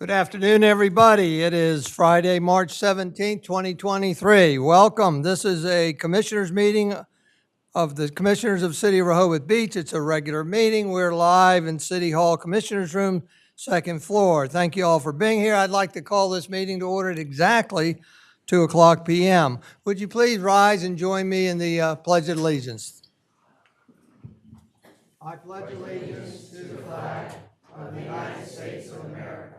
Good afternoon, everybody. It is Friday, March 17th, 2023. Welcome. This is a commissioners meeting of the Commissioners of City of Rehoboth Beach. It's a regular meeting. We're live in City Hall Commissioners Room, second floor. Thank you all for being here. I'd like to call this meeting to order at exactly 2 o'clock p.m. Would you please rise and join me in the Pledge of Allegiance? I pledge allegiance to the flag of the United States of America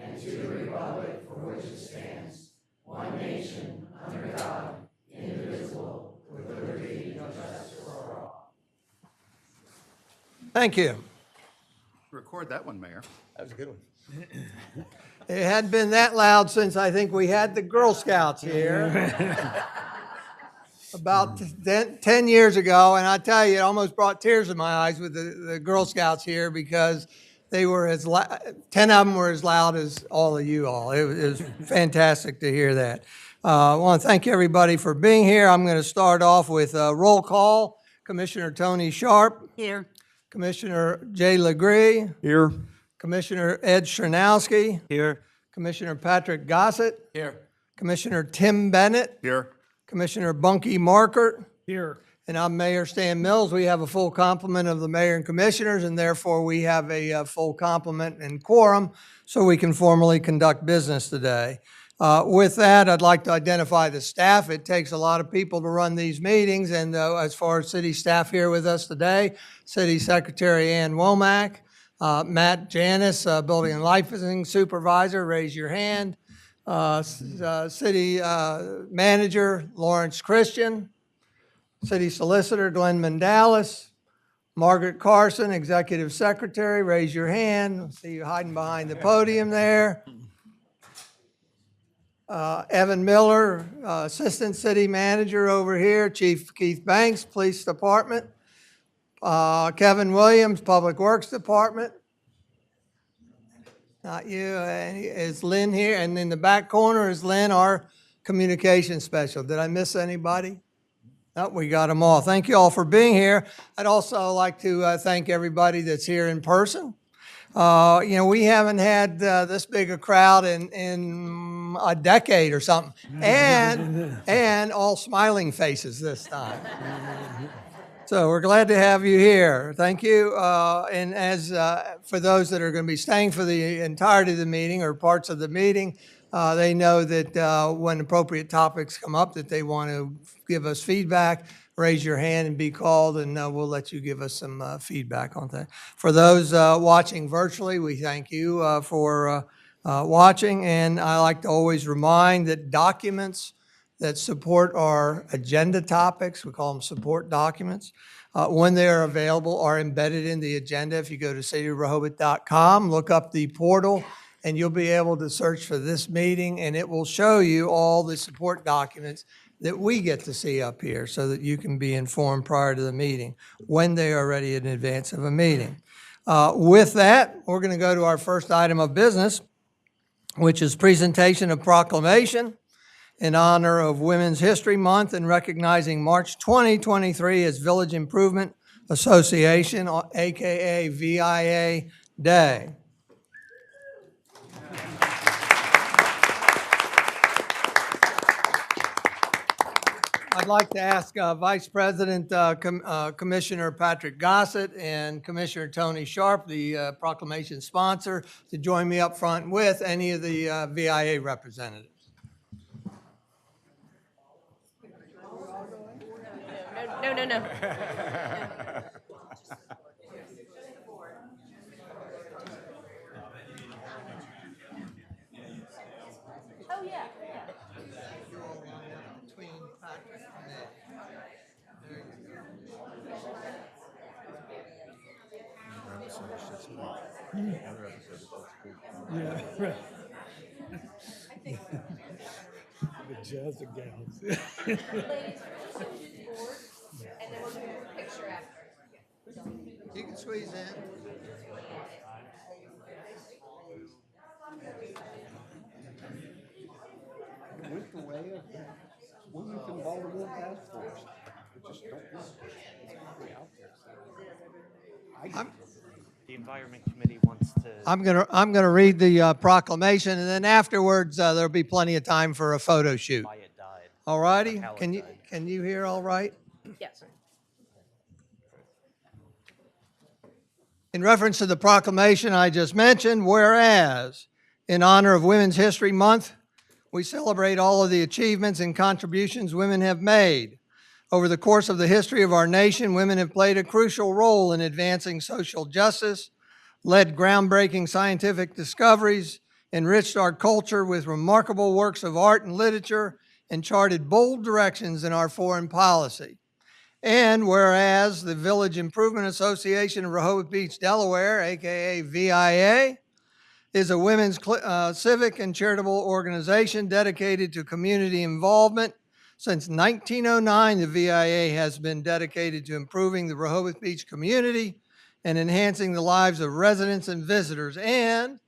and to the republic for which it stands, one nation, under God, indivisible, with liberty and justice for all. Thank you. Record that one, Mayor. That was a good one. It hadn't been that loud since I think we had the Girl Scouts here about 10 years ago, and I tell you, it almost brought tears in my eyes with the Girl Scouts here because they were 10 of them were as loud as all of you all. It was fantastic to hear that. I want to thank everybody for being here. I'm going to start off with a roll call. Commissioner Tony Sharp. Here. Commissioner Jay Legree. Here. Commissioner Ed Chernowski. Here. Commissioner Patrick Gossett. Here. Commissioner Tim Bennett. Here. Commissioner Bunky Markert. Here. And I'm Mayor Stan Mills. We have a full complement of the mayor and commissioners, and therefore we have a full complement and quorum, so we can formally conduct business today. With that, I'd like to identify the staff. It takes a lot of people to run these meetings, and as far as city staff here with us today, City Secretary Ann Womack, Matt Janis, Building and Licensing Supervisor, raise your hand. City Manager Lawrence Christian, City Solicitor Glenn Mandalis, Margaret Carson, Executive Secretary, raise your hand. I see you hiding behind the podium there. Evan Miller, Assistant City Manager over here, Chief Keith Banks, Police Department. Kevin Williams, Public Works Department. Not you, is Lynn here? And in the back corner is Lynn, our communications special. Did I miss anybody? No, we got them all. Thank you all for being here. I'd also like to thank everybody that's here in person. We haven't had this big a crowd in a decade or something, and all smiling faces this time. So we're glad to have you here. Thank you. And as for those that are going to be staying for the entirety of the meeting or parts of the meeting, they know that when appropriate topics come up that they want to give us feedback, raise your hand and be called, and we'll let you give us some feedback on that. For those watching virtually, we thank you for watching, and I like to always remind that documents that support our agenda topics, we call them support documents, when they are available, are embedded in the agenda. If you go to cityofrehoboth.com, look up the portal, and you'll be able to search for this meeting, and it will show you all the support documents that we get to see up here so that you can be informed prior to the meeting when they are ready in advance of a meeting. With that, we're going to go to our first item of business, which is presentation of proclamation in honor of Women's History Month and recognizing March 2023 as Village Improvement Association, aka VIA Day. I'd like to ask Vice President Commissioner Patrick Gossett and Commissioner Tony Sharp, the proclamation sponsor, to join me up front with any of the VIA representatives. No. Oh, yeah. Yeah, right. The jazz of gals. Ladies, first choose board, and then we'll do a picture after. You can squeeze in. Went the way of that Wilmington Baltimore Task Force. It just don't know. It's probably out there. The Environment Committee wants I'm gonna read the proclamation, and then afterwards, there'll be plenty of time for a photo shoot. why it died. All righty? How it Can died. you hear all right? Yes. In reference to the proclamation I just mentioned, whereas in honor of Women's History Month, we celebrate all of the achievements and contributions women have made. Over the course of the history of our nation, women have played a crucial role in advancing social justice, led groundbreaking scientific discoveries, enriched our culture with remarkable works of art and literature, and charted bold directions in our foreign policy. And whereas the Village Improvement Association of Rehoboth Beach, Delaware, AKA VIA, is a women's civic and charitable organization dedicated to community involvement. Since 1909, the VIA has been dedicated to improving the Rehoboth Beach community and enhancing the lives of residents and visitors. And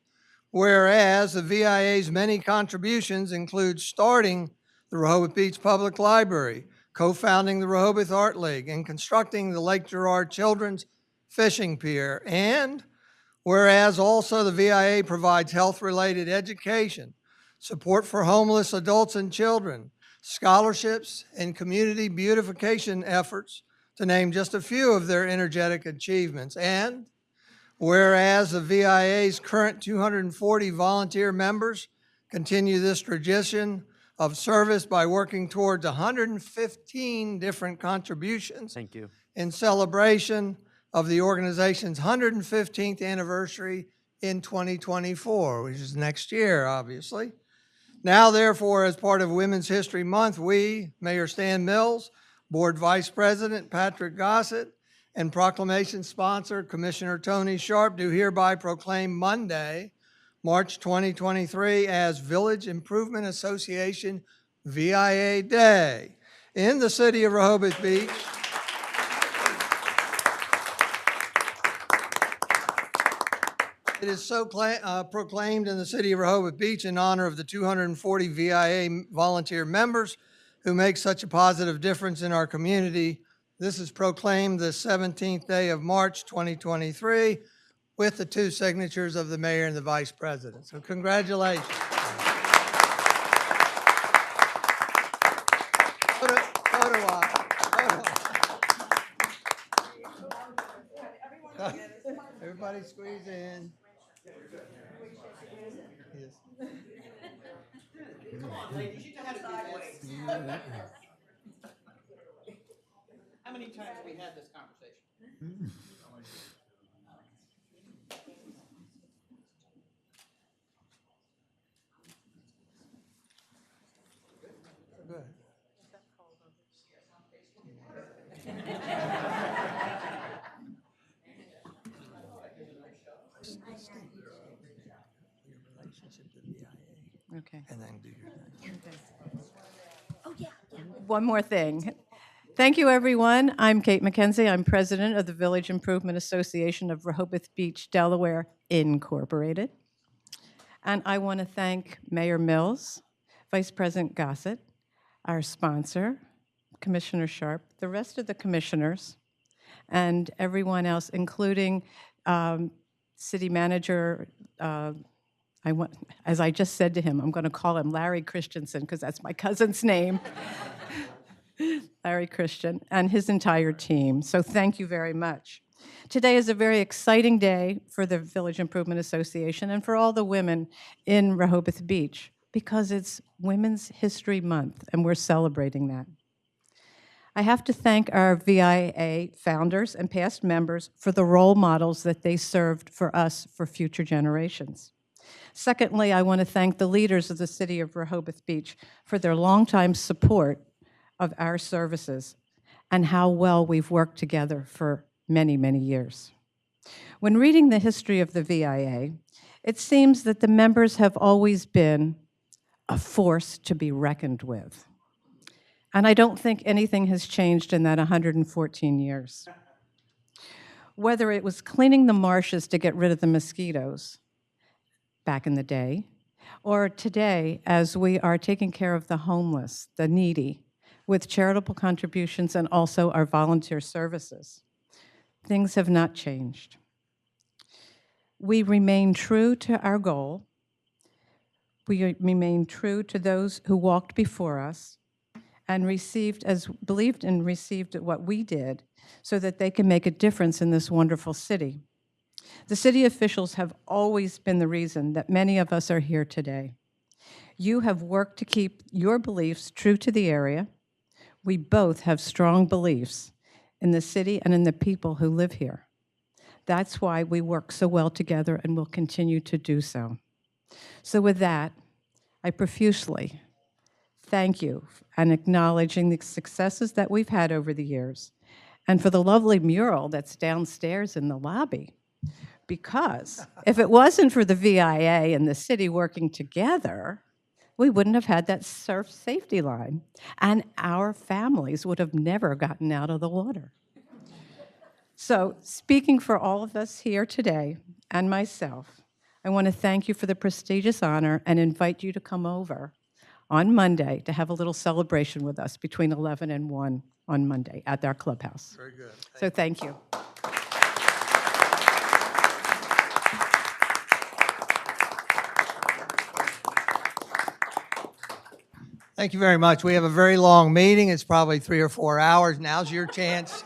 whereas the VIA's many contributions include starting the Rehoboth Beach Public Library, co-founding the Rehoboth Art League, and constructing the Lake Gerard Children's Fishing Pier. And whereas also the VIA provides health-related education, support for homeless adults and children, scholarships, and community beautification efforts, to name just a few of their energetic achievements. And whereas the VIA's current 240 volunteer members continue this tradition of service by working towards 115 different contributions Thank you. in celebration of the organization's 115th anniversary in 2024, which is next year, obviously. Now, therefore, as part of Women's History Month, we, Mayor Stan Mills, Board Vice President Patrick Gossett, and proclamation sponsor Commissioner Tony Sharp, do hereby proclaim Monday, March 2023 as Village Improvement Association VIA Day in the city of Rehoboth Beach. It is so proclaimed in the city of Rehoboth Beach in honor of the 240 VIA volunteer members who make such a positive difference in our community. This is proclaimed the 17th day of March 2023 with the 2 signatures of the mayor and the vice president. So congratulations. Photo op. Everybody squeeze in. Yes. How many times have we had this conversation? Good. Okay. And then do your thing. One more thing. Thank you, everyone. I'm Kate McKenzie. I'm president of the Village Improvement Association of Rehoboth Beach, Delaware, Incorporated. And I want to thank Mayor Mills, Vice President Gossett, our sponsor, Commissioner Sharp, the rest of the commissioners, and everyone else, including City Manager, as I just said to him, I'm going to call him Larry Christensen because that's my cousin's name. Larry Christian and his entire team. So thank you very much. Today is a very exciting day for the Village Improvement Association and for all the women in Rehoboth Beach because it's Women's History Month and we're celebrating that. I have to thank our VIA founders and past members for the role models that they served for us for future generations. Secondly, I want to thank the leaders of the city of Rehoboth Beach for their longtime support of our services and how well we've worked together for many, many years. When reading the history of the VIA, it seems that the members have always been a force to be reckoned with. And I don't think anything has changed in that 114 years. Whether it was cleaning the marshes to get rid of the mosquitoes back in the day, or today as we are taking care of the homeless, the needy, with charitable contributions and also our volunteer services. Things have not changed. We remain true to our goal. We remain true to those who walked before us and believed and received what we did so that they can make a difference in this wonderful city. The city officials have always been the reason that many of us are here today. You have worked to keep your beliefs true to the area. We both have strong beliefs in the city and in the people who live here. That's why we work so well together and will continue to do so. So with that, I profusely thank you and acknowledging the successes that we've had over the years and for the lovely mural that's downstairs in the lobby. Because if it wasn't for the VIA and the city working together, we wouldn't have had that surf safety line, and our families would have never gotten out of the water. So, speaking for all of us here today and myself, I want to thank you for the prestigious honor and invite you to come over on Monday to have a little celebration with us between 11 and 1 on Monday at our clubhouse. Very good. So thank you. Thank you very much. We have a very long meeting. It's probably 3 or 4 hours. Now's your chance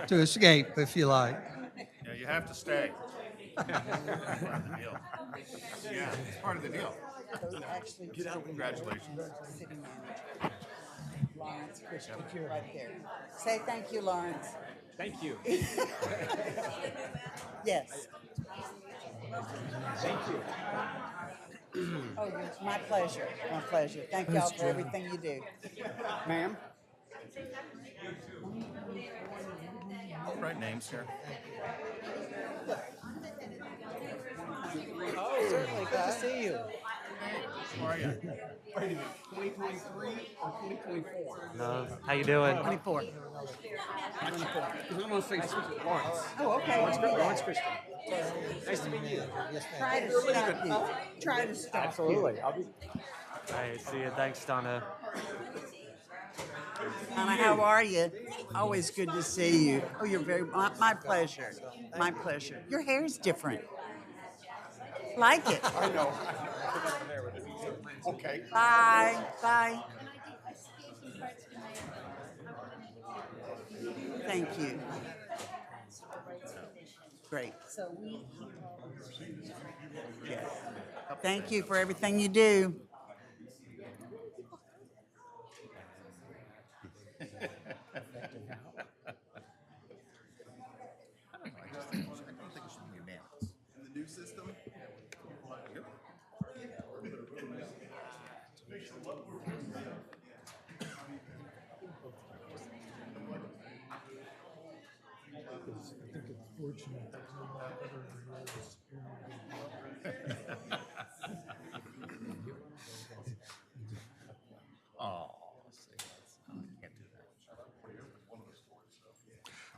to escape, if you like. Yeah, you have to stay. Part of the deal. Yeah, it's part of the deal. Congratulations. City manager, Lawrence Christian, right there. Say thank you, Lawrence. Thank you. Yes. Thank you. Oh, it's my pleasure, my pleasure. Thank y'all for everything you do. Ma'am? Write names here. Oh, certainly. Good to see you. How are you? Wait a minute, 2023 or 2024? How you doing? 24. 24. Because I'm going to say Lawrence. Oh, okay. Lawrence Christian. Nice to meet you. Try to stop you. Try to stop you. Absolutely. I'll be. Hey, see you. Thanks, Donna. Anna, how are you? Always good to see you. Oh, you're my pleasure. My pleasure. Your hair's different. Like it. I know. Okay. Bye. Bye. Thank you. Great. Yes. Thank you for everything you do.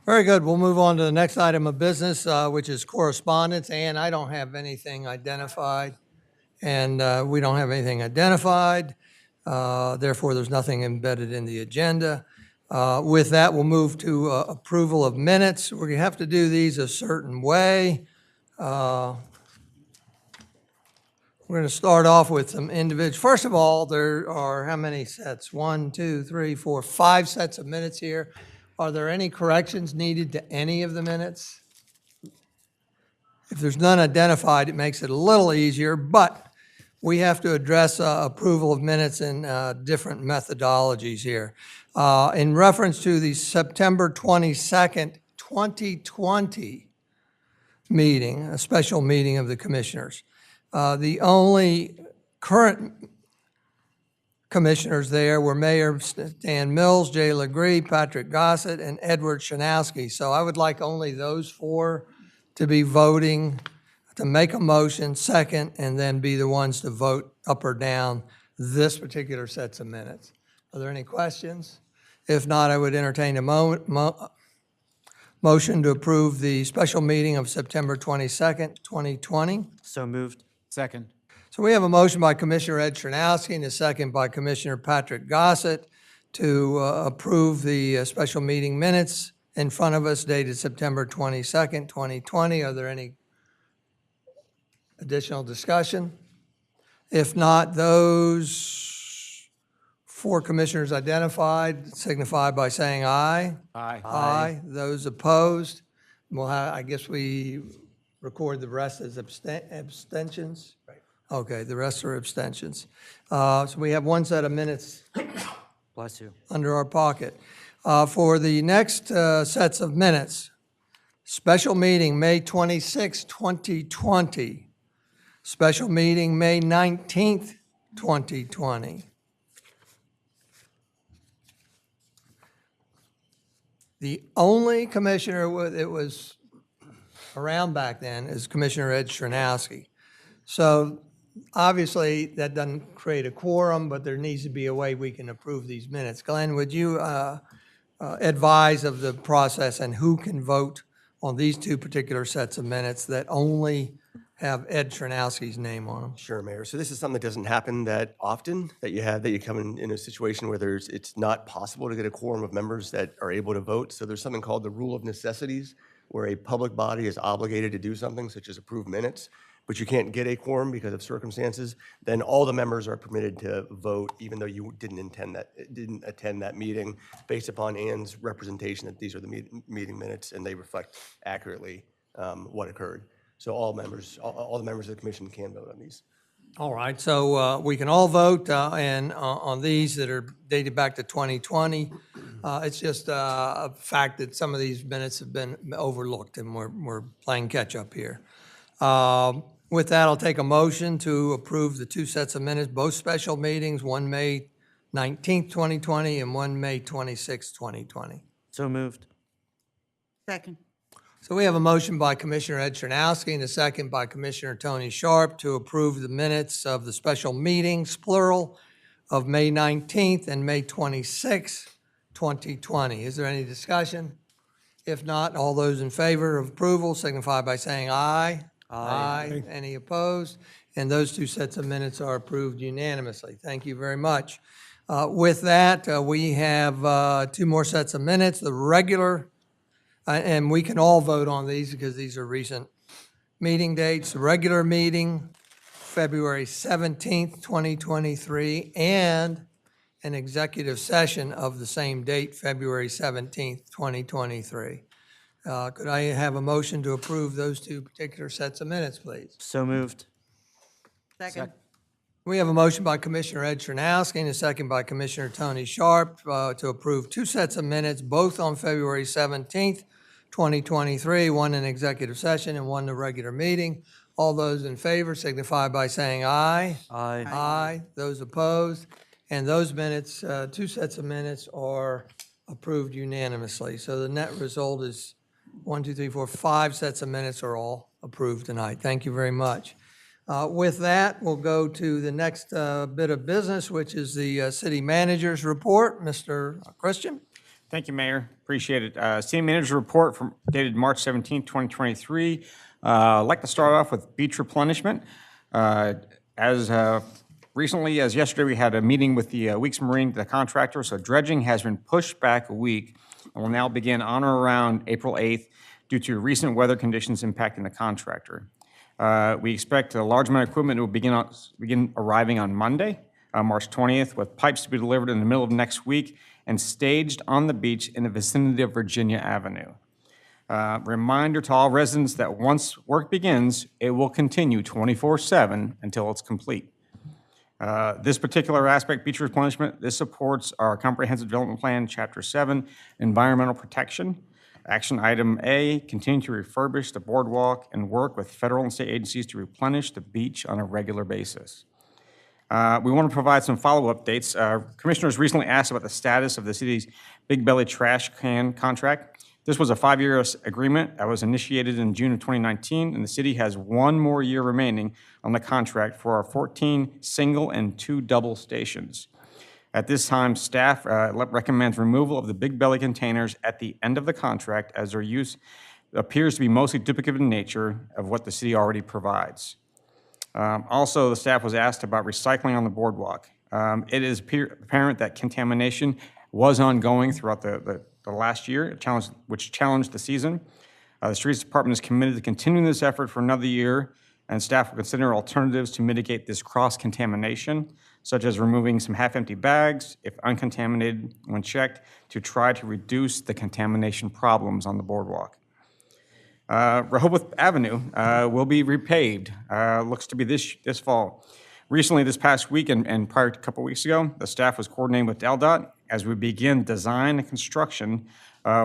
Very good. We'll move on to the next item of business, which is correspondence. And I don't have anything identified, and we don't have anything identified. Therefore, there's nothing embedded in the agenda. With that, we'll move to approval of minutes. We have to do these a certain way. We're going to start off with some individual. First of all, there are how many sets? 1, 2, 3, 4, 5 sets of minutes here. Are there any corrections needed to any of the minutes? If there's none identified, it makes it a little easier, but we have to address approval of minutes in different methodologies here. In reference to the September 22nd, 2020 meeting, a special meeting of the commissioners, the only current commissioners there were Mayor Stan Mills, Jay Legree, Patrick Gossett, and Edward Shanowski. So I would like only those 4 to be voting, to make a motion, second, and then be the ones to vote up or down this particular sets of minutes. Are there any questions? If not, I would entertain a motion to approve the special meeting of September 22nd, 2020. So moved. Second. So we have a motion by Commissioner Ed Chernowski and a second by Commissioner Patrick Gossett to approve the special meeting minutes in front of us dated September 22nd, 2020. Are there any Additional discussion? If not, those 4 commissioners identified signify by saying aye. Aye. Aye. Those opposed? We'll have, I guess we record the rest as abstentions? Right. Okay, the rest are abstentions. So we have 1 set of minutes Bless you. under our pocket. For the next sets of minutes, special meeting, May 26, 2020. Special meeting, May 19th, 2020. The only commissioner that was around back then is Commissioner Ed Chernowski. So obviously, that doesn't create a quorum, but there needs to be a way we can approve these minutes. Glenn, would you advise of the process and who can vote on these 2 particular sets of minutes that only have Ed Chernowski's name on them? Sure, Mayor. So this is something that doesn't happen that often, that you come in a situation where it's not possible to get a quorum of members that are able to vote. So there's something called the rule of necessities, where a public body is obligated to do something, such as approve minutes, but you can't get a quorum because of circumstances. Then all the members are permitted to vote, even though you didn't attend that meeting, based upon Ann's representation that these are the meeting minutes and they reflect accurately what occurred. So all the members of the commission can vote on these. All right, so we can all vote and on these that are dated back to 2020. It's just a fact that some of these minutes have been overlooked, and we're playing catch-up here. With that, I'll take a motion to approve the 2 sets of minutes, both special meetings, one May 19th, 2020, and one May 26th, 2020. So moved. Second. So we have a motion by Commissioner Ed Chernowski and a second by Commissioner Tony Sharp to approve the minutes of the special meetings, plural, of May 19th and May 26th, 2020. Is there any discussion? If not, all those in favor of approval signify by saying aye. Aye. Any opposed? And those 2 sets of minutes are approved unanimously. Thank you very much. With that, we have 2 more sets of minutes, the regular, and we can all vote on these because these are recent meeting dates. The regular meeting, February 17th, 2023, and an executive session of the same date, February 17th, 2023. Could I have a motion to approve those 2 particular sets of minutes, please? So moved. Second. We have a motion by Commissioner Ed Chernowski and a second by Commissioner Tony Sharp to approve 2 sets of minutes, both on February 17th, 2023, one in executive session and one in the regular meeting. All those in favor signify by saying aye. Aye. Aye. Those opposed? And those minutes, 2 sets of minutes are approved unanimously. So the net result is 5 sets of minutes are all approved tonight. Thank you very much. With that, we'll go to the next bit of business, which is the city manager's report. Mr. Christian? Thank you, Mayor. Appreciate it. City Manager's Report dated March 17, 2023. I'd like to start off with beach replenishment. As recently as yesterday, we had a meeting with the Weeks Marine, the contractor, so dredging has been pushed back a week and will now begin on or around April 8th due to recent weather conditions impacting the contractor. We expect a large amount of equipment will begin arriving on Monday, March 20th, with pipes to be delivered in the middle of next week and staged on the beach in the vicinity of Virginia Avenue. Reminder to all residents that once work begins, it will continue 24/7 until it's complete. This particular aspect, beach replenishment, this supports our Comprehensive Development Plan, Chapter 7, Environmental Protection. Action Item A, continue to refurbish the boardwalk and work with federal and state agencies to replenish the beach on a regular basis. We want to provide some follow-up updates. Commissioners recently asked about the status of the city's Big Belly trash can contract. This was a 5-year agreement that was initiated in June of 2019, and the city has 1 more year remaining on the contract for our 14 single and 2 double stations. At this time, staff recommends removal of the Big Belly containers at the end of the contract, as their use appears to be mostly duplicative in nature of what the city already provides. Also, the staff was asked about recycling on the boardwalk. It is apparent that contamination was ongoing throughout the last year, which challenged the season. The Streets Department is committed to continuing this effort for another year. and staff will consider alternatives to mitigate this cross-contamination, such as removing some half-empty bags, if uncontaminated when checked, to try to reduce the contamination problems on the boardwalk. Rehoboth Avenue will be repaved, looks to be this fall. Recently, this past week and prior to a couple weeks ago, the staff was coordinating with DelDOT as we begin design and construction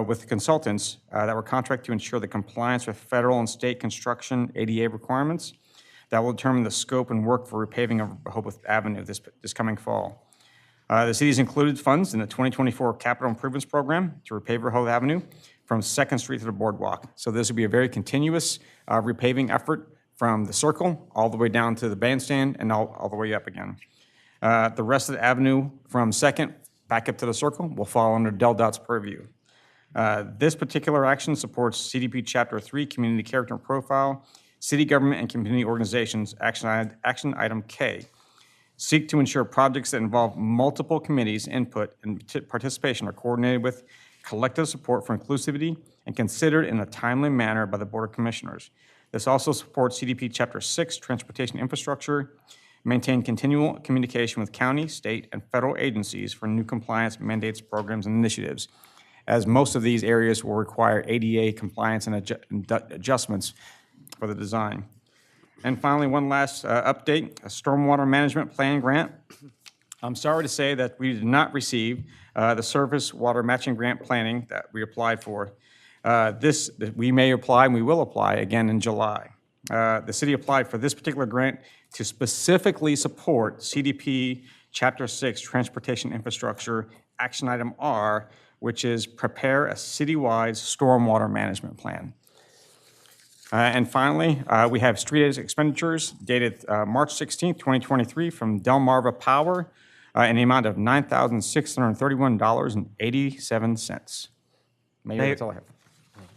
with consultants that were contracted to ensure the compliance with federal and state construction ADA requirements that will determine the scope and work for repaving of Rehoboth Avenue this coming fall. The city's included funds in the 2024 Capital Improvements Program to repave Rehoboth Avenue from 2nd Street to the Boardwalk. So this will be a very continuous repaving effort from the circle all the way down to the bandstand and all the way up again. The rest of the avenue from 2nd back up to the circle will fall under DelDOT's purview. This particular action supports CDP Chapter 3 Community Character and Profile, City Government and Community Organizations, Action Item K. Seek to ensure projects that involve multiple committees' input and participation are coordinated with collective support for inclusivity and considered in a timely manner by the Board of Commissioners. This also supports CDP Chapter 6, Transportation Infrastructure, maintain continual communication with county, state, and federal agencies for new compliance mandates, programs, and initiatives, as most of these areas will require ADA compliance and adjustments for the design. And finally, one last update, a stormwater management plan grant. I'm sorry to say that we did not receive the surface water matching grant planning that we applied for. We may apply and we will apply again in July. The city applied for this particular grant to specifically support CDP Chapter 6 Transportation Infrastructure Action Item R, which is prepare a citywide stormwater management plan. And finally, we have street expenditures dated March 16th, 2023 from Delmarva Power in the amount of $9,631.87. Mayor, that's all I have.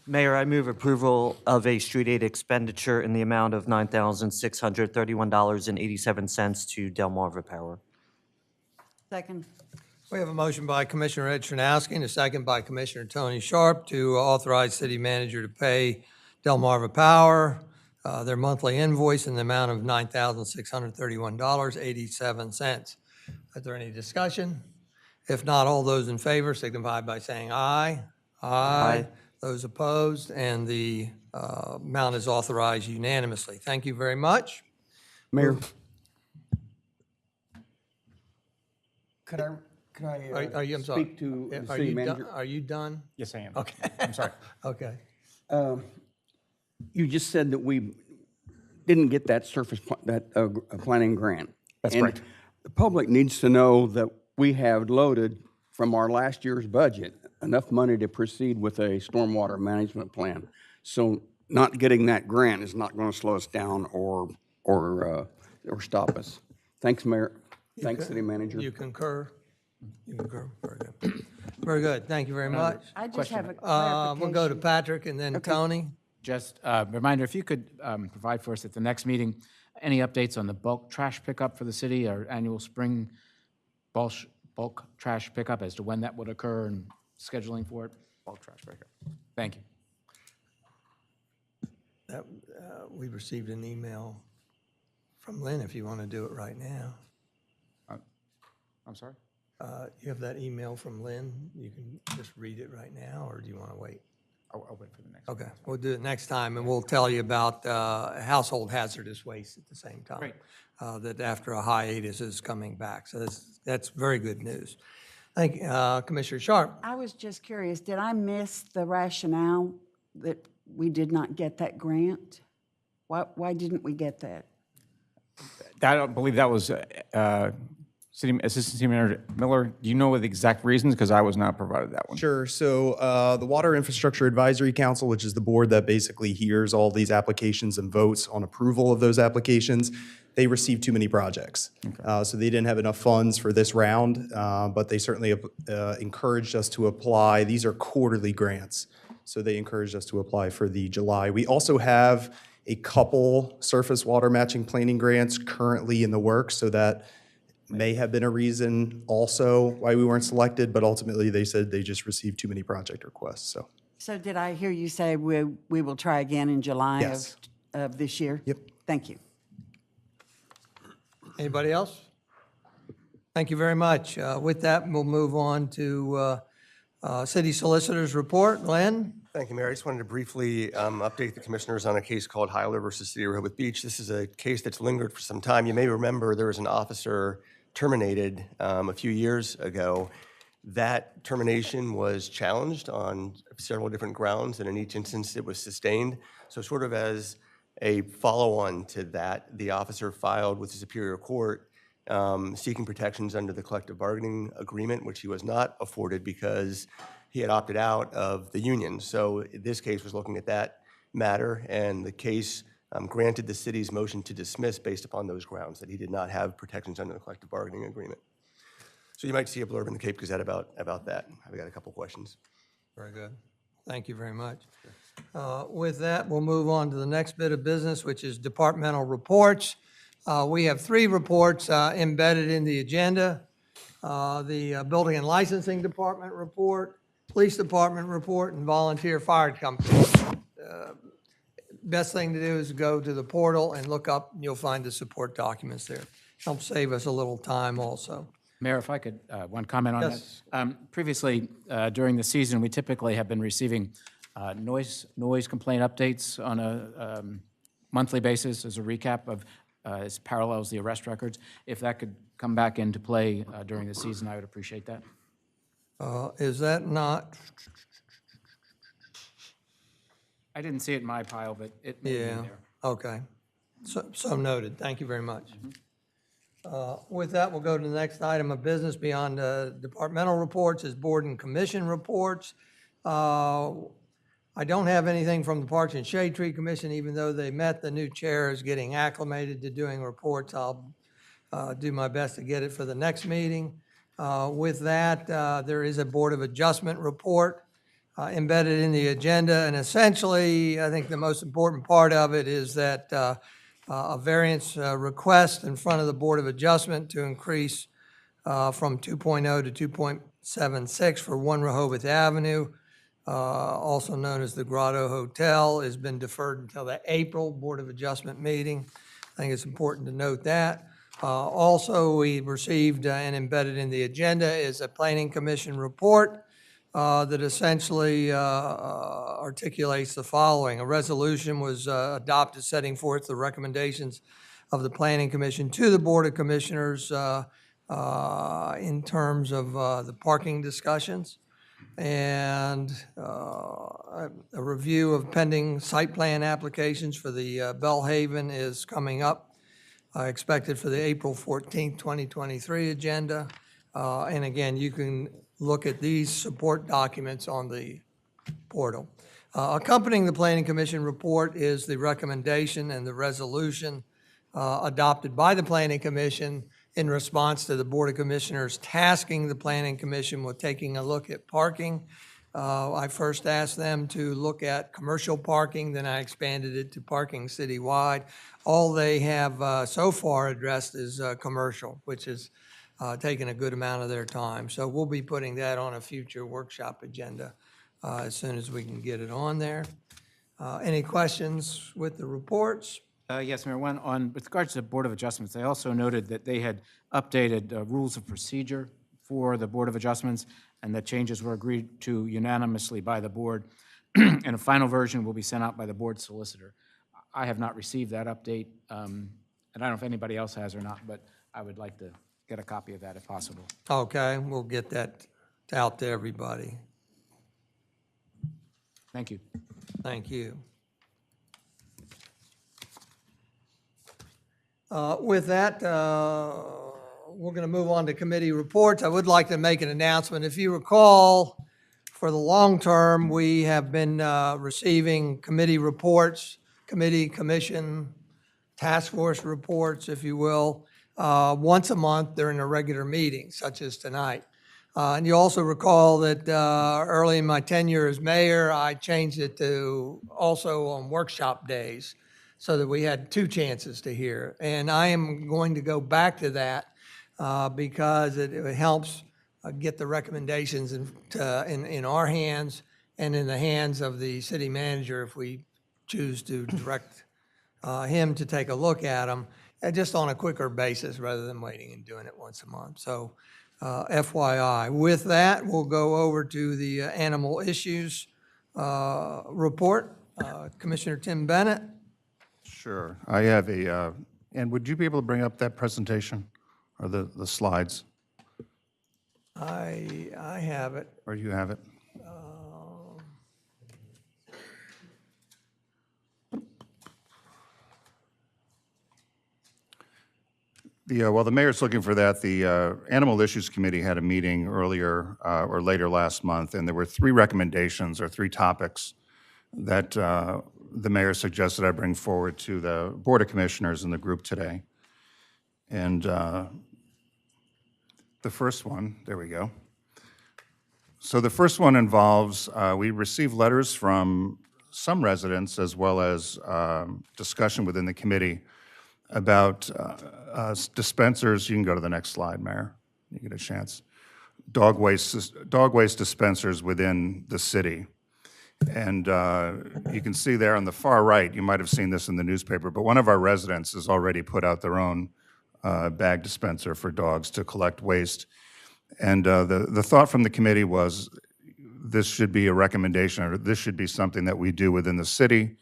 Mayor, I move approval of a street aid expenditure in the amount of $9,631.87 to Delmarva Power. Second. We have a motion by Commissioner Ed Chernowski and a second by Commissioner Tony Sharp to authorize city manager to pay Delmarva Power their monthly invoice in the amount of $9,631.87. Is there any discussion? If not, all those in favor signify by saying aye. Aye. Those opposed, and the amount is authorized unanimously. Thank you very much. Mayor. Could I Are you, I'm sorry. speak to the Are city you done? manager? Are you done? Yes, I am. Okay. I'm sorry. Okay. You just said that we didn't get that planning grant. That's And correct. the public needs to know that we have loaded from our last year's budget enough money to proceed with a stormwater management plan. So not getting that grant is not going to slow us down or stop us. Thanks, Mayor. Thanks, City Manager. You concur? You concur? Very good. Very good. Thank you very much. I just have a We'll go to clarification. Patrick and then Tony. Just a reminder, if you could provide for us at the next meeting, any updates on the bulk trash pickup for the city, our annual spring bulk trash pickup, as to when that would occur and scheduling for it? Bulk trash pickup. Thank you. We received an email from Lynn, if you want to do it right now. I'm sorry? You have that email from Lynn? You can just read it right now, or do you want to wait? I'll wait for the next. Okay, we'll do it next time, and we'll tell you about household hazardous waste at the same time. Great. That after a hiatus is coming back. So that's very good news. Thank you, Commissioner Sharp. I was just curious, did I miss the rationale that we did not get that grant? Why didn't we get that? I don't believe that was Assistant City Manager Miller. Do you know the exact reasons? Because I was not provided that one. Sure. So the Water Infrastructure Advisory Council, which is the board that basically hears all these applications and votes on approval of those applications, they received too many projects. So they didn't have enough funds for this round, but they certainly encouraged us to apply. These are quarterly grants. So they encouraged us to apply for the July. We also have a couple surface water matching planning grants currently in the works, so that may have been a reason also why we weren't selected, but ultimately they said they just received too many project requests, so. So did I hear you say we will try again in July Yes. of this year? Yep. Thank you. Anybody else? Thank you very much. With that, we'll move on to City Solicitor's report. Len? Thank you, Mayor. I just wanted to briefly update the commissioners on a case called Hyler versus City of Rehoboth Beach. This is a case that's lingered for some time. You may remember there was an officer terminated a few years ago. That termination was challenged on several different grounds, and in each instance, it was sustained. So sort of as a follow-on to that, the officer filed with the Superior Court seeking protections under the collective bargaining agreement, which he was not afforded because he had opted out of the union. So this case was looking at that matter, and the case granted the city's motion to dismiss based upon those grounds, that he did not have protections under the collective bargaining agreement. So you might see a blurb in the Cape Gazette about that. I've got a couple questions. Very good. Thank you very much. With that, we'll move on to the next bit of business, which is departmental reports. We have 3 reports embedded in the agenda. The Building and Licensing Department report, Police Department report, and Volunteer Fire Company. Best thing to do is go to the portal and look up, and you'll find the support documents there. Helps save us a little time also. Mayor, if I could, one comment on Yes. that. Previously, during the season, we typically have been receiving noise complaint updates on a monthly basis as a recap of, as parallels the arrest records. If that could come back into play during the season, I would appreciate that. Is that not, I didn't see it in my pile, but it may be yeah, there. okay. So noted. Thank you very much. With that, we'll go to the next item of business beyond departmental reports is board and commission reports. I don't have anything from the Parks and Shade Tree Commission, even though they met. The new chair is getting acclimated to doing reports. I'll do my best to get it for the next meeting. With that, there is a Board of Adjustment report embedded in the agenda, and essentially, I think the most important part of it is that a variance request in front of the Board of Adjustment to increase from 2.0 to 2.76 for 1 Rehoboth Avenue, also known as the Grotto Hotel, has been deferred until the April Board of Adjustment meeting. I think it's important to note that. Also, we received and embedded in the agenda is a Planning Commission report that essentially articulates the following. A resolution was adopted setting forth the recommendations of the Planning Commission to the Board of Commissioners in terms of the parking discussions, and a review of pending site plan applications for the Bellhaven is coming up, expected for the April 14th, 2023 agenda. And again, you can look at these support documents on the portal. Accompanying the Planning Commission report is the recommendation and the resolution adopted by the Planning Commission in response to the Board of Commissioners tasking the Planning Commission with taking a look at parking. I first asked them to look at commercial parking, then I expanded it to parking citywide. All they have so far addressed is commercial, which has taken a good amount of their time. So we'll be putting that on a future workshop agenda as soon as we can get it on there. Any questions with the reports? Yes, Mayor, one on, with regards to the Board of Adjustments, they also noted that they had updated rules of procedure for the Board of Adjustments, and that changes were agreed to unanimously by the board, and a final version will be sent out by the board solicitor. I have not received that update, and I don't know if anybody else has or not, but I would like to get a copy of that if possible. Okay, we'll get that out to everybody. Thank you. Thank you. With that, we're going to move on to committee reports. I would like to make an announcement. If you recall, for the long term, we have been receiving committee reports, committee, commission, task force reports, if you will, once a month during a regular meeting, such as tonight. And you also recall that early in my tenure as mayor, I changed it to also on workshop days so that we had 2 chances to hear. And I am going to go back to that because it helps get the recommendations in our hands and in the hands of the city manager if we choose to direct him to take a look at them, just on a quicker basis rather than waiting and doing it once a month. So FYI. With that, we'll go over to the animal issues report. Commissioner Tim Bennett. Sure. I have and would you be able to bring up that presentation or the slides? I have it. Or do you have it? While the mayor's looking for that, the Animal Issues Committee had a meeting earlier or later last month, and there were 3 recommendations or 3 topics that the mayor suggested I bring forward to the Board of Commissioners and the group today. And the first one, there we go. So the first one involves, we received letters from some residents as well as discussion within the committee about dispensers. You can go to the next slide, Mayor. You get a chance. Dog waste dispensers within the city. And you can see there on the far right, you might have seen this in the newspaper, but one of our residents has already put out their own bag dispenser for dogs to collect waste. And the thought from the committee was this should be a recommendation, or this should be something that we do within the city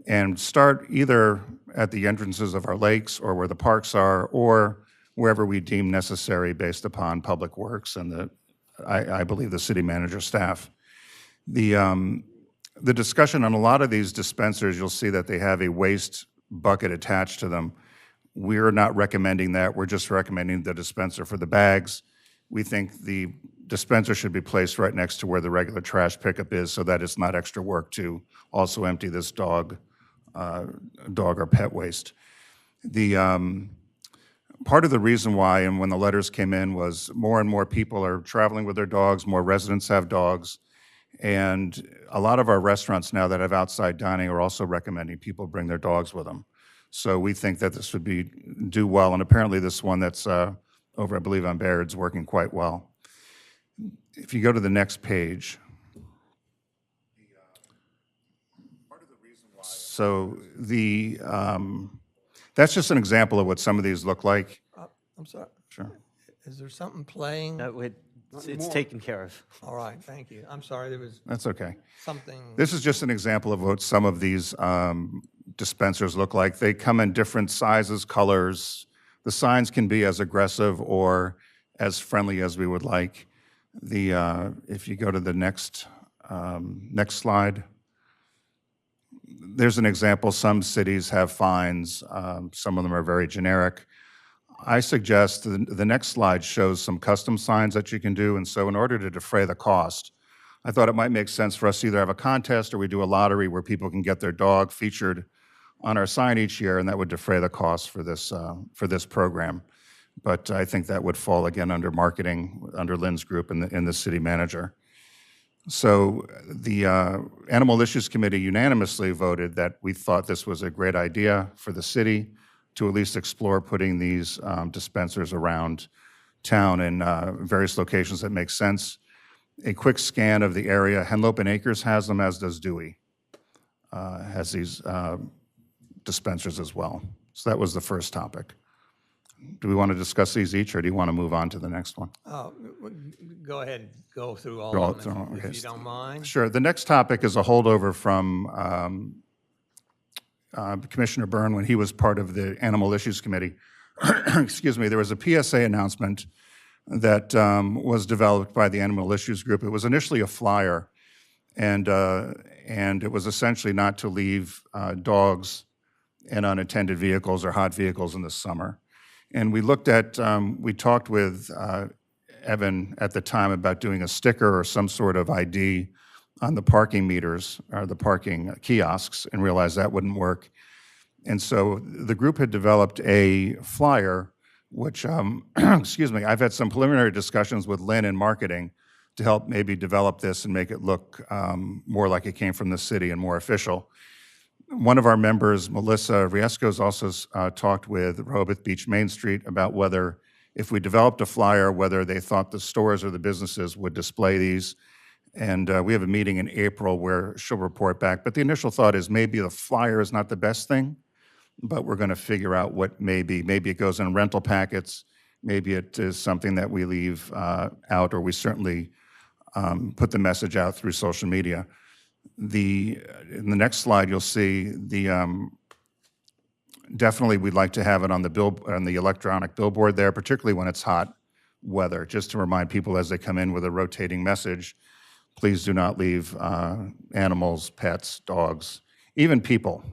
and start either at the entrances of our lakes or where the parks are, or wherever we deem necessary based upon Public Works and I believe the city manager staff. The discussion on a lot of these dispensers, you'll see that they have a waste bucket attached to them. We're not recommending that. We're just recommending the dispenser for the bags. We think the dispenser should be placed right next to where the regular trash pickup is so that it's not extra work to also empty this dog or pet waste. The part of the reason why, and when the letters came in, was more and more people are traveling with their dogs, more residents have dogs, and a lot of our restaurants now that have outside dining are also recommending people bring their dogs with them. So we think that this would do well, and apparently this one that's over, I believe, on Baird's working quite well. If you go to the next page. So that's just an example of what some of these look like. I'm sorry. Sure. Is there something playing? No, it's taken care of. All right, thank you. I'm sorry, there was That's okay. something. This is just an example of what some of these dispensers look like. They come in different sizes, colors. The signs can be as aggressive or as friendly as we would like. If you go to the next slide. There's an example. Some cities have fines. Some of them are very generic. I suggest the next slide shows some custom signs that you can do. And so in order to defray the cost, I thought it might make sense for us to either have a contest or we do a lottery where people can get their dog featured on our sign each year, and that would defray the cost for this program. But I think that would fall again under marketing, under Lynn's group and the city manager. So the Animal Issues Committee unanimously voted that we thought this was a great idea for the city to at least explore putting these dispensers around town in various locations that make sense. A quick scan of the area, Henlope and Acres has them, as does Dewey, has these dispensers as well. So that was the first topic. Do we want to discuss these each, or do you want to move on to the next one? Go ahead and go through all Go of them through, if okay. you don't mind. Sure. The next topic is a holdover from Commissioner Byrne when he was part of the Animal Issues Committee. Excuse me. There was a PSA announcement that was developed by the Animal Issues Group. It was initially a flyer, and it was essentially not to leave dogs in unattended vehicles or hot vehicles in the summer. And we talked with Evan at the time about doing a sticker or some sort of ID on the parking meters or the parking kiosks, and realized that wouldn't work. And so the group had developed a flyer, which, excuse me, I've had some preliminary discussions with Lynn in marketing to help maybe develop this and make it look more like it came from the city and more official. One of our members, Melissa Riesco's, also talked with Rehoboth Beach Main Street about whether, if we developed a flyer, whether they thought the stores or the businesses would display these. And we have a meeting in April where she'll report back. But the initial thought is maybe the flyer is not the best thing, but we're going to figure out what maybe it goes in rental packets, maybe it is something that we leave out, or we certainly put the message out through social media. In the next slide, you'll see definitely we'd like to have it on the electronic billboard there, particularly when it's hot weather, just to remind people as they come in with a rotating message, please do not leave animals, pets, dogs, even people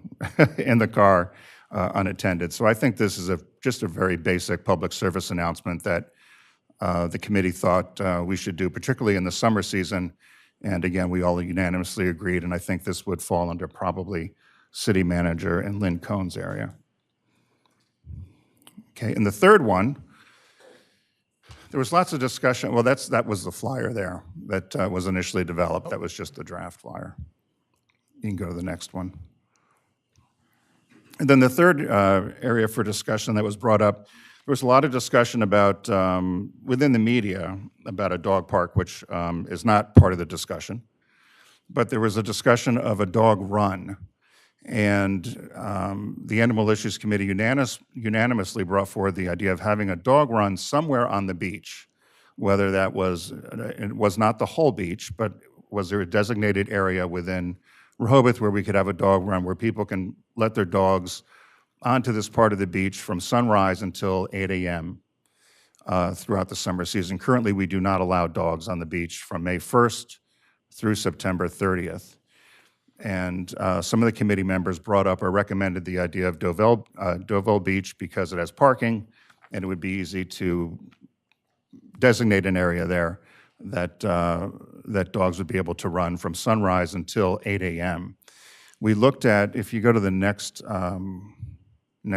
in the car unattended. So I think this is just a very basic public service announcement that the committee thought we should do, particularly in the summer season. And again, we all unanimously agreed, and I think this would fall under probably city manager and Lynn Cohn's area. Okay, and the third one, there was lots of discussion. Well, that was the flyer there that was initially developed. That was just the draft flyer. You can go to the next one. And then the third area for discussion that was brought up, there was a lot of discussion about, within the media, about a dog park, which is not part of the discussion. But there was a discussion of a dog run. And the Animal Issues Committee unanimously brought forward the idea of having a dog run somewhere on the beach, whether that was, it was not the whole beach, but was there a designated area within Rehoboth where we could have a dog run where people can let their dogs onto this part of the beach from sunrise until 8 a.m. Throughout the summer season. Currently, we do not allow dogs on the beach from May 1st through September 30th. And some of the committee members brought up or recommended the idea of Deauville Beach because it has parking, and it would be easy to designate an area there that that dogs would be able to run from sunrise until 8 a.m. We looked at, if you go to the next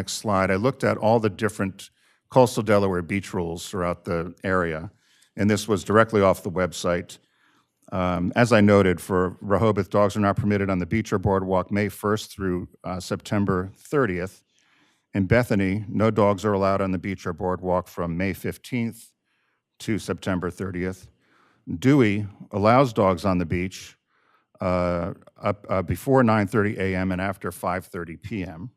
slide, I looked at all the different coastal Delaware beach rules throughout the area, and this was directly off the website. As I noted, for Rehoboth, dogs are not permitted on the beach or boardwalk May 1st through September 30th. In Bethany, no dogs are allowed on the beach or boardwalk from May 15th to September 30th. Dewey allows dogs on the beach before 9:30 a.m. and after 5:30 p.m.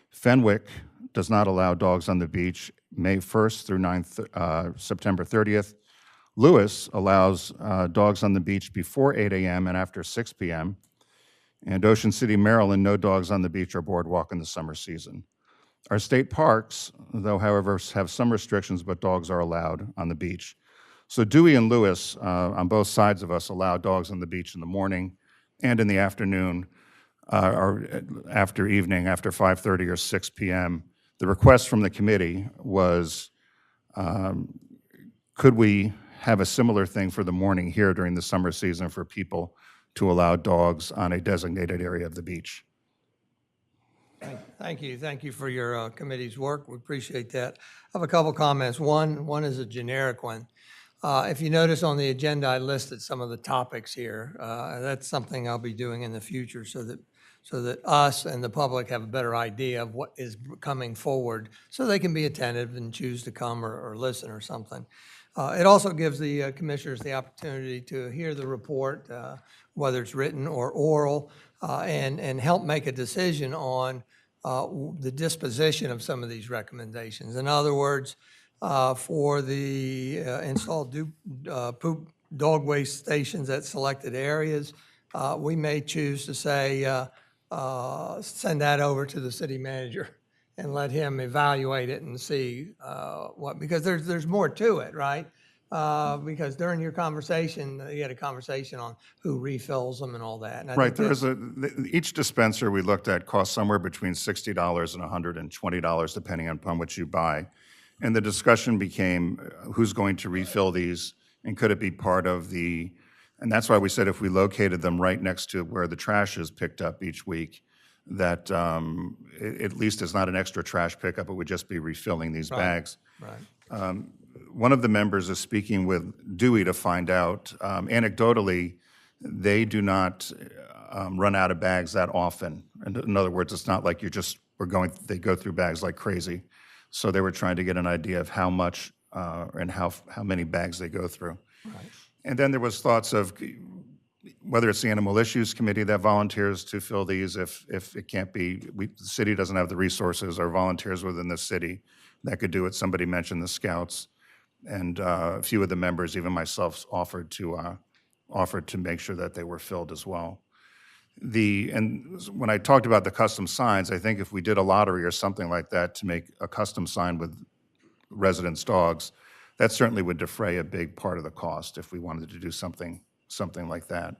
Fenwick does not allow dogs on the beach May 1st through September 30th. Lewis allows dogs on the beach before 8 a.m. and after 6 p.m. And Ocean City, Maryland, no dogs on the beach or boardwalk in the summer season. Our state parks, though, however, have some restrictions, but dogs are allowed on the beach. So Dewey and Lewis, on both sides of us, allow dogs on the beach in the morning and in the afternoon, or after evening, after 5:30 or 6 p.m. The request from the committee was, could we have a similar thing for the morning here during the summer season for people to allow dogs on a designated area of the beach? Thank you. Thank you for your committee's work. We appreciate that. I have a couple comments. One is a generic one. If you notice on the agenda, I listed some of the topics here. That's something I'll be doing in the future so that us and the public have a better idea of what is coming forward so they can be attentive and choose to come or listen or something. It also gives the commissioners the opportunity to hear the report, whether it's written or oral, and help make a decision on the disposition of some of these recommendations. In other words, for the installed poop dog waste stations at selected areas, we may choose to say, send that over to the city manager and let him evaluate it and see because there's more to it, right? Because during your conversation, you had a conversation on who refills them and all that. And I Right, think each dispenser we looked at costs somewhere between $60 and $120, depending upon what you buy. And the discussion became who's going to refill these and could it be part of and that's why we said if we located them right next to where the trash is picked up each week, that at least it's not an extra trash pickup, it would just be refilling these bags. Right. One of the members is speaking with Dewey to find out. Anecdotally, they do not run out of bags that often. In other words, it's not like they go through bags like crazy. So they were trying to get an idea of how much and how many bags they go through. Right. And then there was thoughts of, whether it's the Animal Issues Committee that volunteers to fill these, if it can't be, the city doesn't have the resources, or volunteers within the city that could do it. Somebody mentioned the Scouts, and a few of the members, even myself, offered to make sure that they were filled as well. And when I talked about the custom signs, I think if we did a lottery or something like that to make a custom sign with residents' dogs, that certainly would defray a big part of the cost if we wanted to do something like that.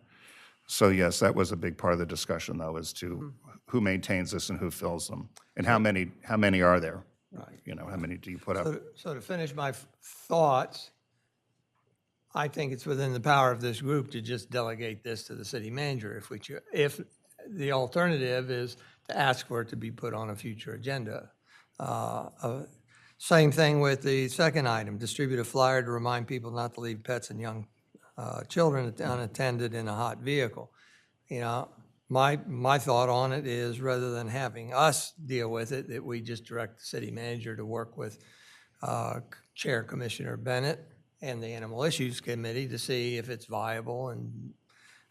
So yes, that was a big part of the discussion, though, as to who maintains this and who fills them, and how many are there? You know, how many do you put up? So to finish my thoughts, I think it's within the power of this group to just delegate this to the city manager if the alternative is to ask for it to be put on a future agenda. Same thing with the second item, distribute a flyer to remind people not to leave pets and young children unattended in a hot vehicle. You know, my thought on it is, rather than having us deal with it, that we just direct the city manager to work with Chair Commissioner Bennett and the Animal Issues Committee to see if it's viable and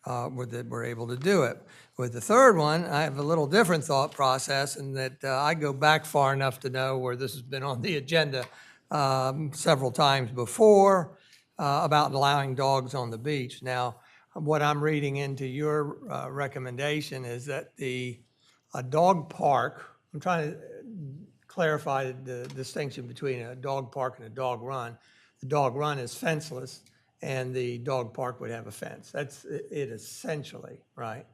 that we're able to do it. With the third one, I have a little different thought process, in that I go back far enough to know where this has been on the agenda several times before about allowing dogs on the beach. Now, what I'm reading into your recommendation is that a dog park, I'm trying to clarify the distinction between a dog park and a dog run. The dog run is fenceless, and the dog park would have a fence. That's it essentially, right?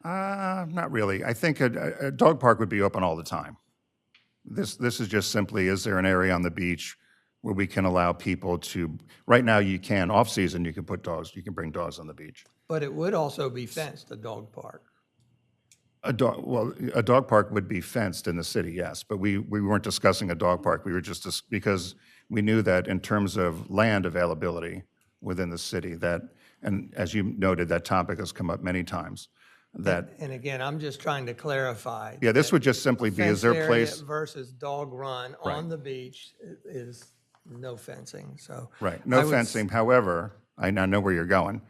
Not really. I think a dog park would be open all the time. This is just simply, is there an area on the beach where we can allow people to, right now you can, off-season, you can bring dogs on the beach. But it would also be fenced, a dog park. A dog park would be fenced in the city, yes, but we weren't discussing a dog park. We were just, because we knew that in terms of land availability within the city, that, and as you noted, that topic has come up many times, that. And again, I'm just trying to clarify. Yeah, this would just simply be, is there a Fenced place? area versus dog run Right. on the beach is no fencing, so. Right, I no would fencing. However, I now know where you're going.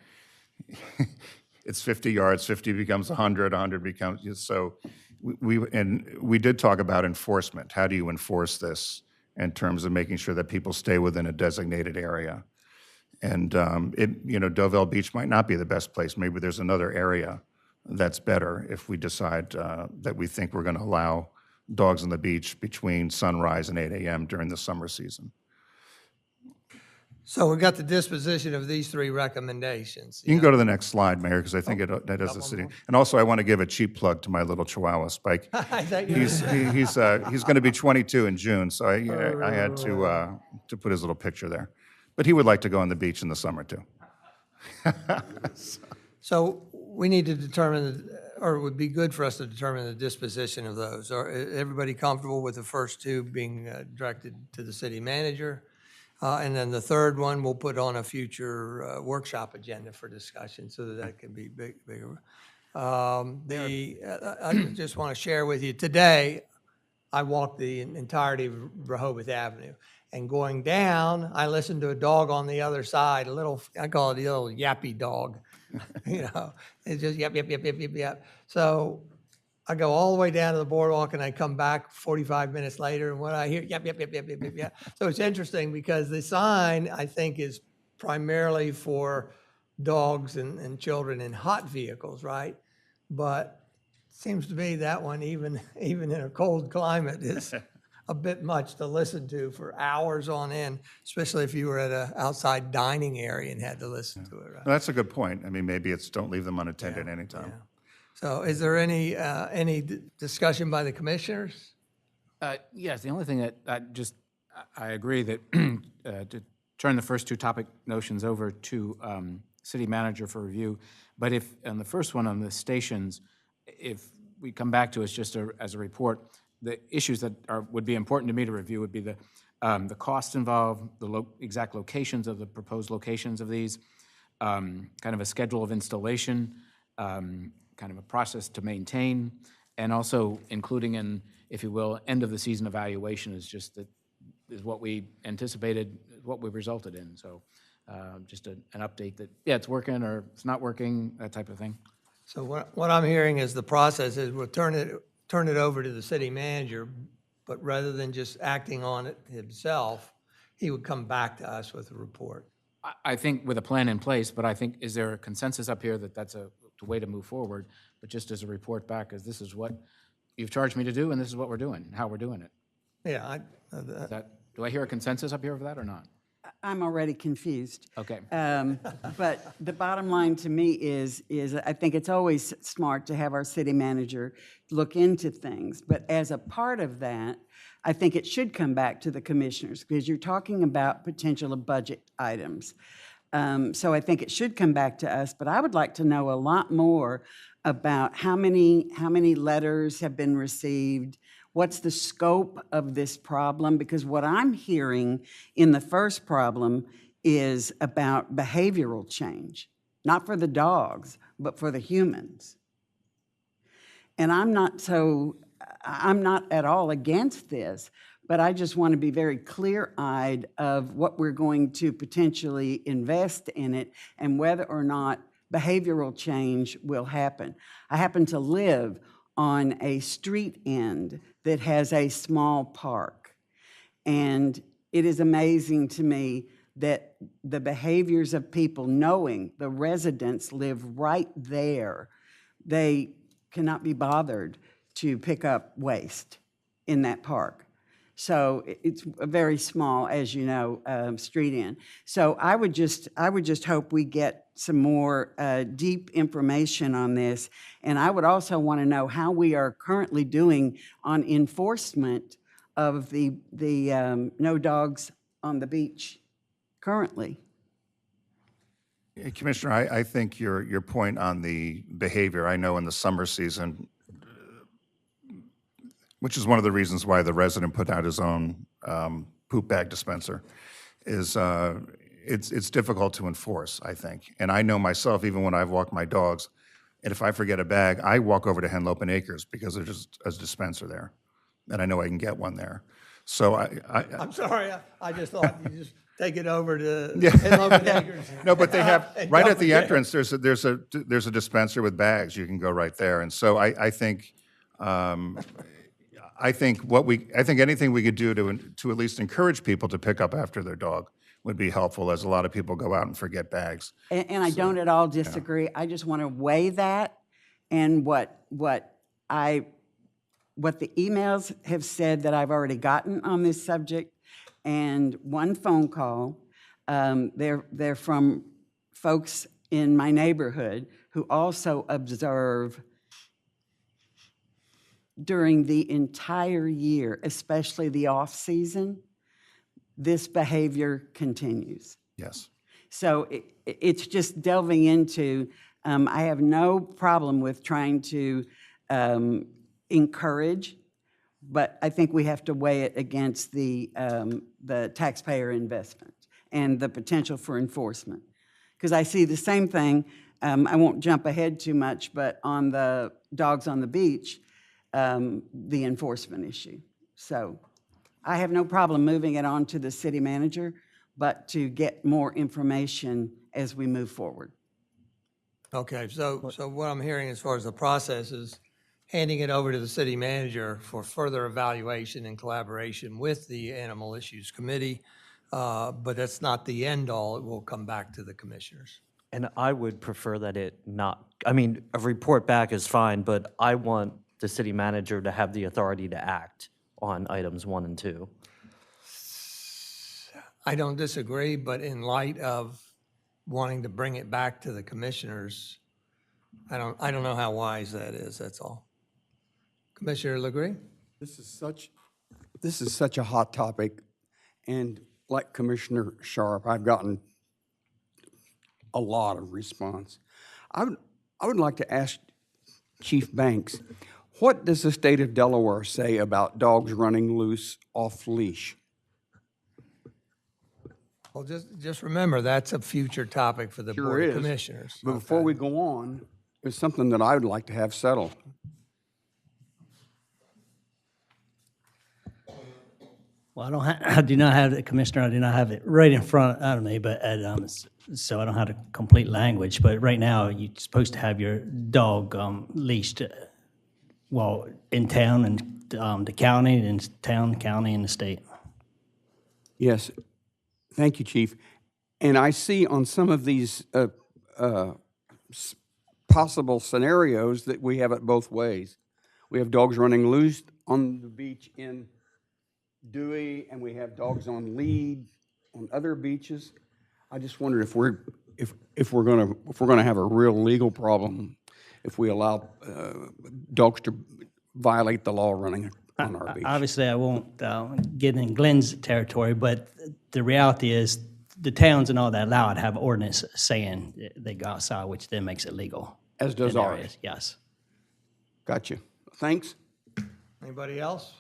It's 50 yards, 50 becomes 100, 100 becomes, so we did talk about enforcement. How do you enforce this in terms of making sure that people stay within a designated area? And Dovell Beach might not be the best place. Maybe there's another area that's better if we decide that we think we're going to allow dogs on the beach between sunrise and 8 a.m. during the summer season. So we got the disposition of these three recommendations. You can go to the next slide, Mayor, because I think that is the city. And also, I want to give a cheap plug to my little Chihuahua, Spike. He's going to be 22 in June, so I had to put his little picture there. But he would like to go on the beach in the summer, too. So we need to determine, or it would be good for us to determine the disposition of those. Are everybody comfortable with the first two being directed to the city manager? And then the third one we'll put on a future workshop agenda for discussion so that can be bigger. I just want to share with you, today, I walked the entirety of Rehoboth Avenue. And going down, I listened to a dog on the other side, I call it a little yappy dog. It's just yap, yap, yap, yap, yap, yap. So I go all the way down to the boardwalk and I come back 45 minutes later, and what I hear, yap, yap, yap, yap, yap, yap, yap. So it's interesting because the sign, I think, is primarily for dogs and children in hot vehicles, right? But it seems to me that one, even in a cold climate, is a bit much to listen to for hours on end, especially if you were at an outside dining area and had to listen to it, right? Well, that's a good point. I mean, maybe it's don't leave them unattended anytime. Yeah. So is there any discussion by the commissioners? Yes, the only thing that I agree that to turn the first two topic notions over to city manager for review. But if, on the first one on the stations, if we come back to us just as a report, the issues that would be important to me to review would be the costs involved, the exact locations of the proposed locations of these, kind of a schedule of installation, kind of a process to maintain, and also including in, if you will, end of the season evaluation is what we anticipated, what we resulted in. So just an update that, yeah, it's working or it's not working, that type of thing. So what I'm hearing is the process is we'll turn it over to the city manager, but rather than just acting on it himself, he would come back to us with a report. I think with a plan in place, but I think, is there a consensus up here that that's a way to move forward? But just as a report back, as this is what you've charged me to do, and this is what we're doing, and how we're doing it. Yeah, Do I hear a consensus up here for that or not? I'm already confused. Okay. But the bottom line to me is I think it's always smart to have our city manager look into things. But as a part of that, I think it should come back to the commissioners because you're talking about potential of budget items. So I think it should come back to us, but I would like to know a lot more about how many letters have been received, what's the scope of this problem, because what I'm hearing in the first problem is about behavioral change, not for the dogs, but for the humans. And I'm not at all against this, but I just want to be very clear-eyed of what we're going to potentially invest in it and whether or not behavioral change will happen. I happen to live on a street end that has a small park, and it is amazing to me that the behaviors of people, knowing the residents live right there, they cannot be bothered to pick up waste in that park. So it's a very small, as you know, street end. So I would just hope we get some more deep information on this. And I would also want to know how we are currently doing on enforcement of the no dogs on the beach currently. Commissioner, I think your point on the behavior, I know in the summer season, which is one of the reasons why the resident put out his own poop bag dispenser, is it's difficult to enforce, I think. And I know myself, even when I've walked my dogs, and if I forget a bag, I walk over to Henlopen Acres because there's just a dispenser there, and I know I can get one there. So I'm sorry, I just thought you just take it over to Henlopen Acres. No, but they have, and right dump at the it there. entrance, there's a dispenser with bags. You can go right there. And so I think anything we could do to at least encourage people to pick up after their dog would be helpful, as a lot of people go out and forget bags. And I don't at all disagree. I just want to weigh that and what the emails have said that I've already gotten on this subject, and one phone call. They're from folks in my neighborhood who also observe during the entire year, especially the off-season, this behavior continues. Yes. So it's just delving into, I have no problem with trying to encourage, but I think we have to weigh it against the taxpayer investment and the potential for enforcement. Because I see the same thing, I won't jump ahead too much, but on the dogs on the beach, the enforcement issue. So I have no problem moving it on to the city manager, but to get more information as we move forward. Okay, so what I'm hearing as far as the process is handing it over to the city manager for further evaluation and collaboration with the Animal Issues Committee, but that's not the end all. It will come back to the commissioners. And I would prefer that it not, I mean, a report back is fine, but I want the city manager to have the authority to act on items 1 and 2. I don't disagree, but in light of wanting to bring it back to the commissioners, I don't know how wise that is, that's all. Commissioner LeGree? This is such a hot topic, and like Commissioner Sharp, I've gotten a lot of response. I would like to ask Chief Banks, what does the state of Delaware say about dogs running loose off leash? Well, just remember, that's a future topic for the Sure Board of is. Commissioners. But before we go on, it's something that I would like to have settled. Well, I do not have it, Commissioner, I do not have it right in front of me, but, so I don't have the complete language, but right now, you're supposed to have your dog leashed, well, in town and the county, and town, county, and the state. Yes, thank you, Chief. And I see on some of these possible scenarios that we have it both ways. We have dogs running loose on the beach in Dewey, and we have dogs on lead on other beaches. I just wonder if we're gonna have a real legal problem if we allow dogs to violate the law running on our beach. Obviously, I won't get in Glenn's territory, but the reality is the towns and all that allow it to have ordinance saying they go outside, which then makes it legal. As does in ours. areas. Yes. Gotcha. Thanks. Anybody else?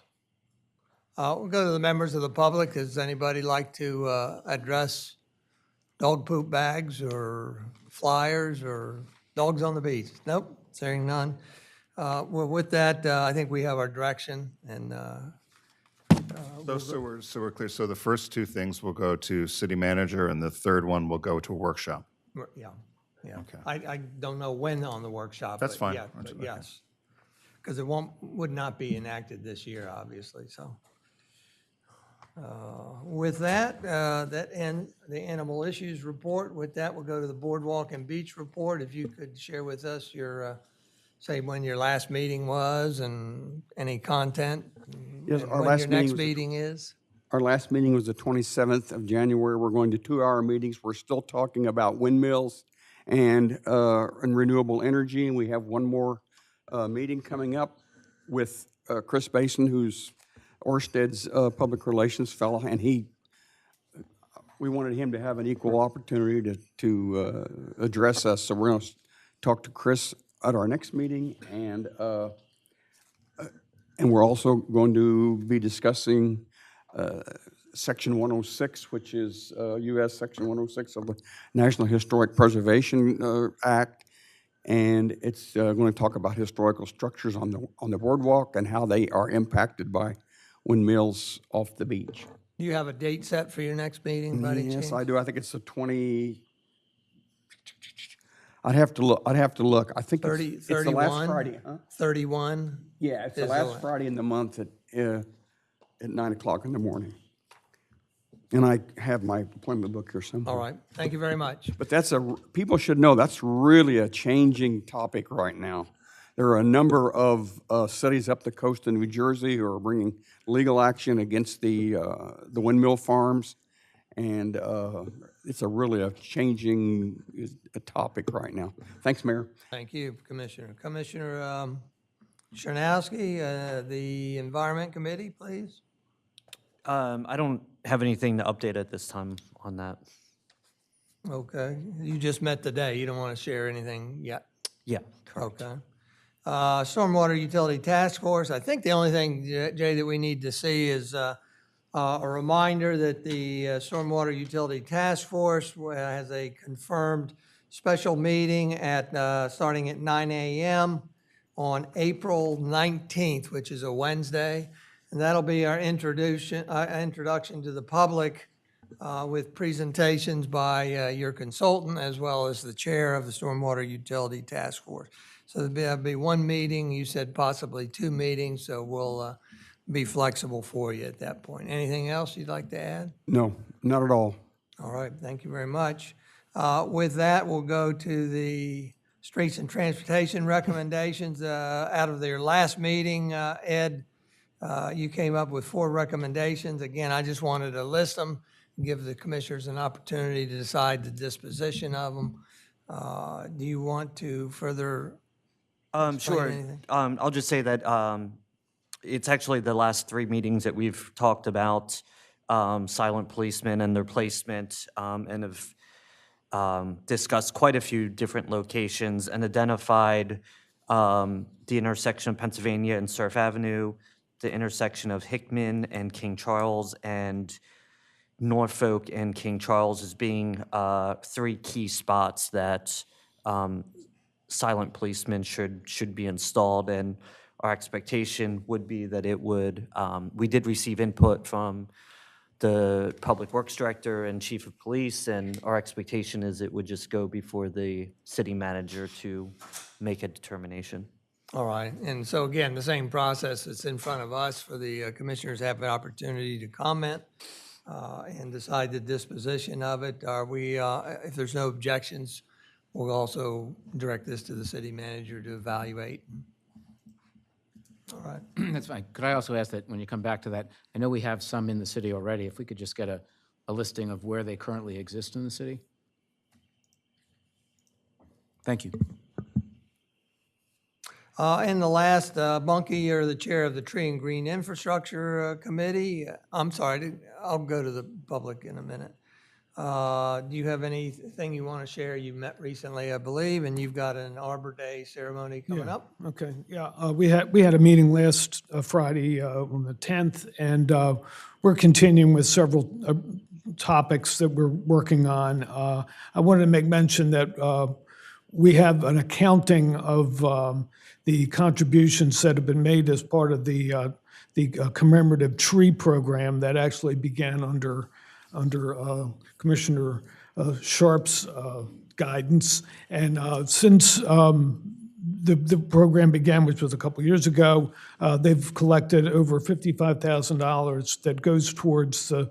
We'll go to the members of the public. Does anybody like to address dog poop bags or flyers or dogs on the beach? Nope, hearing none. Well, with that, I think we have our direction, and So we're clear. So the first two things will go to city manager, and the third one will go to a workshop. yeah. Okay. I don't know when on the workshop. That's but fine. yeah, but Okay. yes. Because it would not be enacted this year, obviously, so. With that, that ends the animal issues report. With that, we'll go to the Boardwalk and Beach report. If you could share with us your, say, when your last meeting was and any content. Yes, and our when last your meeting next was- meeting is. Our last meeting was the 27th of January. We're going to 2-hour meetings. We're still talking about windmills and renewable energy, and we have one more meeting coming up with Chris Basin, who's Orsted's public relations fellow, and we wanted him to have an equal opportunity to address us. So we're going to talk to Chris at our next meeting, and we're also going to be discussing Section 106, which is U.S. Section 106 of the National Historic Preservation Act, and it's going to talk about historical structures on the boardwalk and how they are impacted by windmills off the beach. Do you have a date set for your next meeting, by any Yes, chance? I do. I think it's the 20. I'd have to look. I think 30, it's the last 31? Friday, huh? 31? Yeah, it's the Is last Friday in the month at 9 o'clock in the morning. And I have my appointment book here somewhere. All right, thank you very much. But people should know that's really a changing topic right now. There are a number of cities up the coast in New Jersey who are bringing legal action against the windmill farms, and it's a changing topic right now. Thanks, Mayor. Thank you, Commissioner. Commissioner Chernowski, the Environment Committee, please. I don't have anything to update at this time on that. Okay, you just met today. You don't want to share anything yet? Yeah, correct. Okay. Stormwater Utility Task Force, I think the only thing, Jay, that we need to see is a reminder that the Stormwater Utility Task Force has a confirmed special meeting starting at 9 a.m. on April 19th, which is a Wednesday. And that'll be our introduction to the public with presentations by your consultant as well as the chair of the Stormwater Utility Task Force. So there'll be one meeting, you said possibly 2 meetings, so we'll be flexible for you at that point. Anything else you'd like to add? No, not at all. All right, thank you very much. With that, we'll go to the Streets and Transportation recommendations. Out of their last meeting, Ed, you came up with 4 recommendations. Again, I just wanted to list them, give the commissioners an opportunity to decide the disposition of them. Do you want to further explain Sure. anything? I'll just say that it's actually the last 3 meetings that we've talked about silent policemen and their placement, and have discussed quite a few different locations and identified the intersection of Pennsylvania and Surf Avenue, the intersection of Hickman and King Charles, and Norfolk and King Charles as being 3 key spots that silent policemen should be installed. And our expectation would be that it would, we did receive input from the Public Works Director and Chief of Police, and our expectation is it would just go before the city manager to make a determination. All right, and so again, the same process that's in front of us for the commissioners to have an opportunity to comment and decide the disposition of it. Are we, if there's no objections, we'll also direct this to the city manager to evaluate. All right. That's fine. Could I also ask that when you come back to that, I know we have some in the city already, if we could just get a listing of where they currently exist in the city? Thank you. And the last, Bunky, you're the chair of the Tree and Green Infrastructure Committee. I'm sorry, I'll go to the public in a minute. Do you have anything you want to share? You met recently, I believe, and you've got an Arbor Day ceremony coming up. Okay, yeah, we had a meeting last Friday on the 10th, and we're continuing with several topics that we're working on. I wanted to make mention that we have an accounting of the contributions that have been made as part of the commemorative tree program that actually began under Commissioner Sharp's guidance. And since the program began, which was a couple years ago, they've collected over $55,000 that goes towards the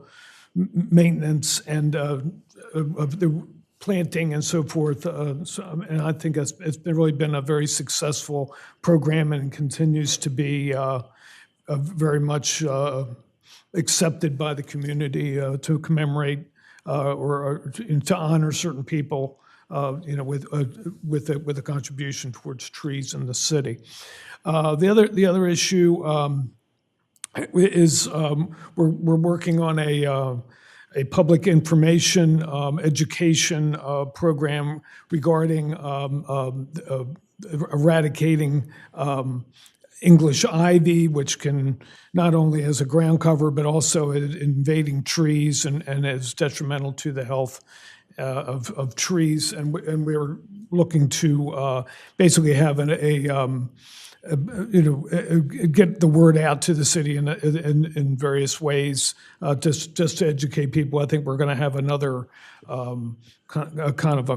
maintenance and of the planting and so forth. And I think it's really been a very successful program and continues to be very much accepted by the community to commemorate or to honor certain people, with a contribution towards trees in the city. The other issue is we're working on a public information education program regarding eradicating English ivy, which can not only as a ground cover, but also invading trees and is detrimental to the health of trees. And we're looking to basically have get the word out to the city in various ways, just to educate people. I think we're going to have another kind of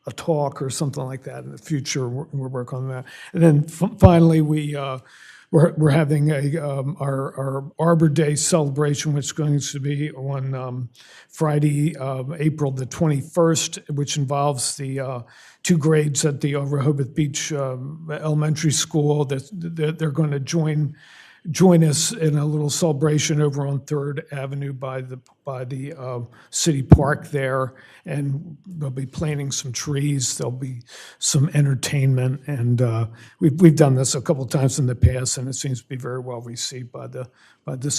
a talk or something like that in the future. We're working on that. And then finally, we're having our Arbor Day celebration, which is going to be on Friday, April the 21st, which involves the 2 grades at the Rehoboth Beach Elementary School. They're going to join us in a little celebration over on 3rd Avenue by the city park there, and they'll be planting some trees. There'll be some entertainment, and we've done this a couple times in the past, and it seems to be very well received by the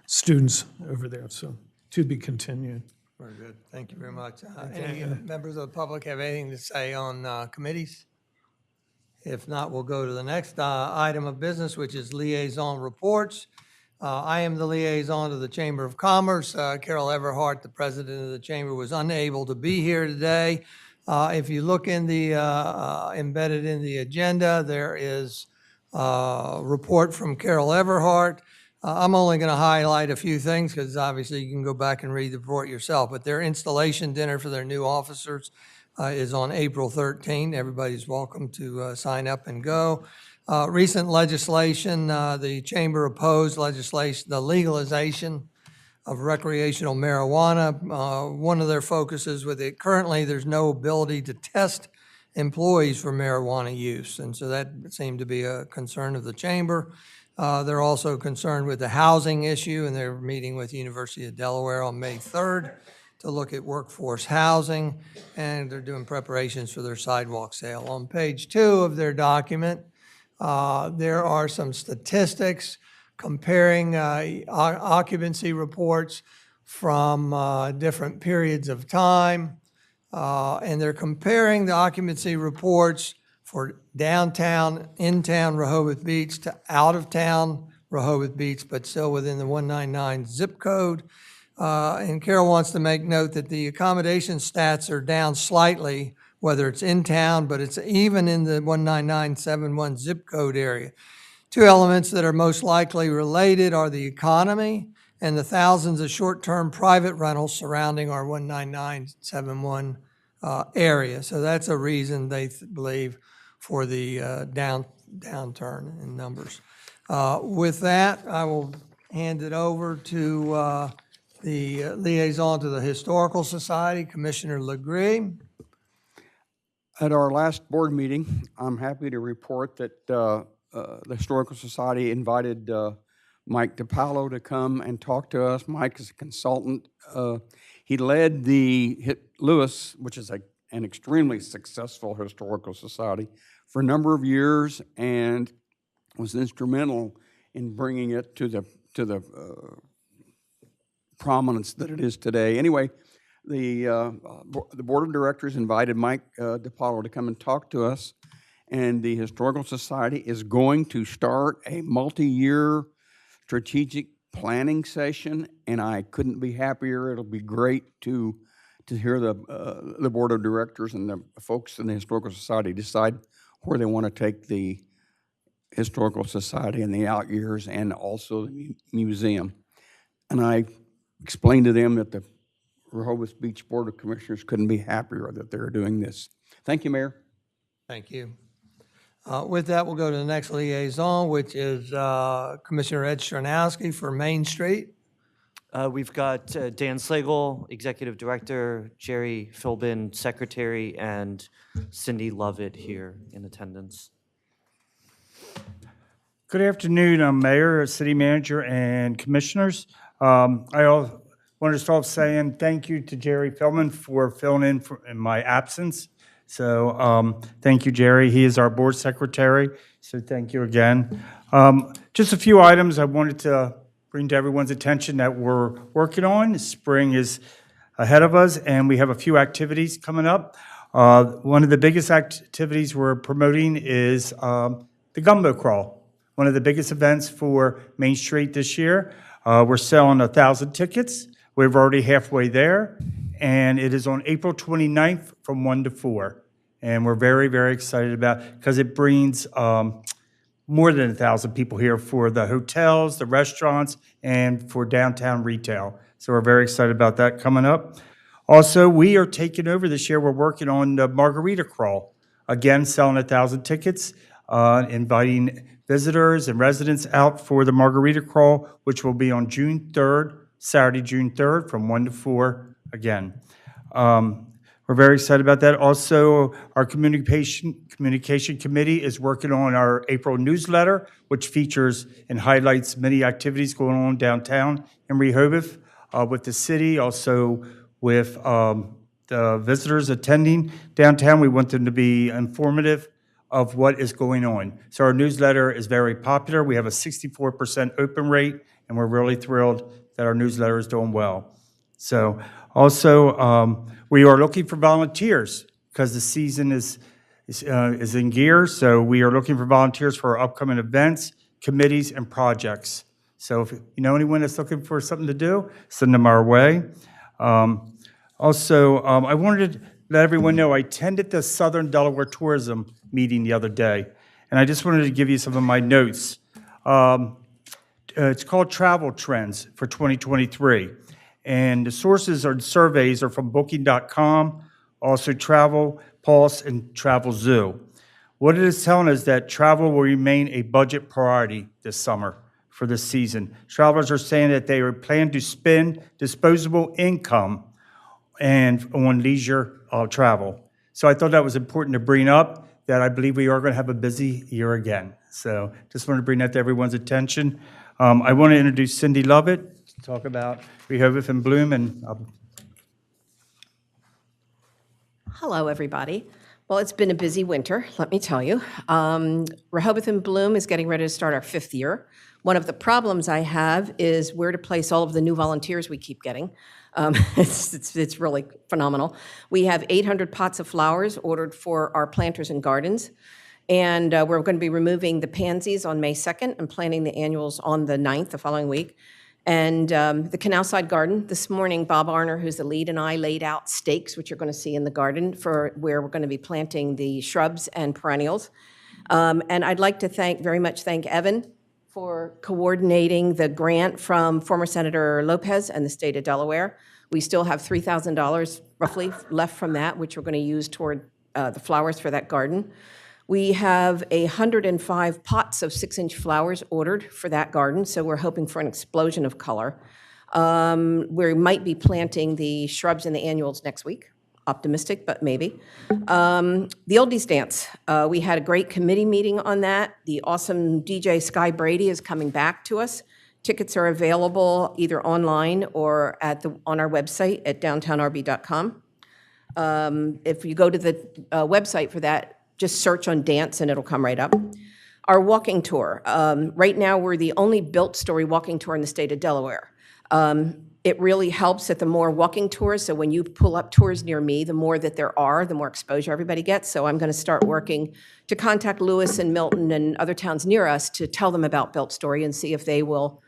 students over there. So to be continued. Very good. Thank you very much. Any members of the public have anything to say on committees? If not, we'll go to the next item of business, which is Liaison Reports. I am the liaison to the Chamber of Commerce. Carol Everhart, the president of the Chamber, was unable to be here today. If you look in the embedded in the agenda, there is a report from Carol Everhart. I'm only going to highlight a few things because obviously you can go back and read the report yourself, but their installation dinner for their new officers is on April 13. Everybody's welcome to sign up and go. Recent legislation, the Chamber opposed legislation, the legalization of recreational marijuana. One of their focuses with it, currently there's no ability to test employees for marijuana use, and so that seemed to be a concern of the Chamber. They're also concerned with the housing issue, and they're meeting with the University of Delaware on May 3rd to look at workforce housing, and they're doing preparations for their sidewalk sale. On page 2 of their document, there are some statistics comparing occupancy reports from different periods of time, and they're comparing the occupancy reports for downtown, in-town Rehoboth Beach to out-of-town Rehoboth Beach, but still within the 199 zip code. And Carol wants to make note that the accommodation stats are down slightly, whether it's in town, but it's even in the 19971 zip code area. Two elements that are most likely related are the economy and the thousands of short-term private rentals surrounding our 19971 area. So that's a reason they believe for the downturn in numbers. With that, I will hand it over to the liaison to the Historical Society, Commissioner Legree. At our last board meeting, I'm happy to report that the Historical Society invited Mike DiPaolo to come and talk to us. Mike is a consultant. He led the Lewis, which is an extremely successful historical society, for a number of years and was instrumental in bringing it to the prominence that it is today. Anyway, the board of directors invited Mike DiPaolo to come and talk to us, and the Historical Society is going to start a multi-year strategic planning session, and I couldn't be happier. It'll be great to hear the board of directors and the folks in the Historical Society decide where they want to take the Historical Society in the out years and also the museum. And I explained to them that the Rehoboth Beach Board of Commissioners couldn't be happier that they're doing this. Thank you, Mayor. Thank you. With that, we'll go to the next liaison, which is Commissioner Ed Stronowski for Main Street. We've got Dan Slagle, Executive Director, Jerry Philbin, Secretary, and Cindy Lovett here in attendance. Good afternoon. I'm Mayor, City Manager, and Commissioners. I want to start saying thank you to Jerry Philbin for filling in my absence. So thank you, Jerry. He is our board secretary, so thank you again. Just a few items I wanted to bring to everyone's attention that we're working on. Spring is ahead of us, and we have a few activities coming up. One of the biggest activities we're promoting is the Gumbo Crawl, one of the biggest events for Main Street this year. We're selling 1,000 tickets. We're already halfway there, and it is on April 29th from 1 to 4. And we're very, very excited about it because it brings more than 1,000 people here for the hotels, the restaurants, and for downtown retail. So we're very excited about that coming up. Also, we are taking over this year. We're working on the Margarita Crawl. Again, selling 1,000 tickets, inviting visitors and residents out for the Margarita Crawl, which will be on June 3rd, Saturday, June 3rd, from 1 to 4 again. We're very excited about that. Also, our communication committee is working on our April newsletter, which features and highlights many activities going on downtown in Rehoboth with the city, also with the visitors attending downtown. We want them to be informative of what is going on. So our newsletter is very popular. We have a 64% open rate, and we're really thrilled that our newsletter is doing well. So also, we are looking for volunteers because the season is in gear. So we are looking for volunteers for our upcoming events, committees, and projects. So if you know anyone that's looking for something to do, send them our way. Also, I wanted to let everyone know I attended the Southern Delaware Tourism meeting the other day, and I just wanted to give you some of my notes. It's called Travel Trends for 2023. And the sources or surveys are from Booking.com, also Travel Pulse and Travel Zoo. What it is telling us that travel will remain a budget priority this summer for this season. Travelers are saying that they are planning to spend disposable income and on leisure travel. So I thought that was important to bring up, that I believe we are going to have a busy year again. So just wanted to bring that to everyone's attention. I want to introduce Cindy Lovett to talk about Rehoboth and Bloom. And Hello, everybody. Well, it's been a busy winter, let me tell you. Rehoboth and Bloom is getting ready to start our 5th year. One of the problems I have is where to place all of the new volunteers we keep getting. It's really phenomenal. We have 800 pots of flowers ordered for our planters and gardens. And we're going to be removing the pansies on May 2nd and planting the annuals on the 9th, the following week. And the Canal Side Garden, this morning, Bob Arner, who's the lead, and I laid out stakes, which you're going to see in the garden, for where we're going to be planting the shrubs and perennials. And I'd like to very much thank Evan for coordinating the grant from former Senator Lopez and the state of Delaware. We still have $3,000 roughly left from that, which we're going to use toward the flowers for that garden. We have 105 pots of 6-inch flowers ordered for that garden, so we're hoping for an explosion of color. We might be planting the shrubs and the annuals next week. Optimistic, but maybe. The Oldies Dance, we had a great committee meeting on that. The awesome DJ Sky Brady is coming back to us. Tickets are available either online or on our website at downtowrb.com. If you go to the website for that, just search on dance and it'll come right up. Our walking tour. Right now, we're the only built-story walking tour in the state of Delaware. It really helps that the more walking tours, so when you pull up tours near me, the more that there are, the more exposure everybody gets. So I'm going to start working to contact Lewis and Milton and other towns near us to tell them about Built Story and see if they will,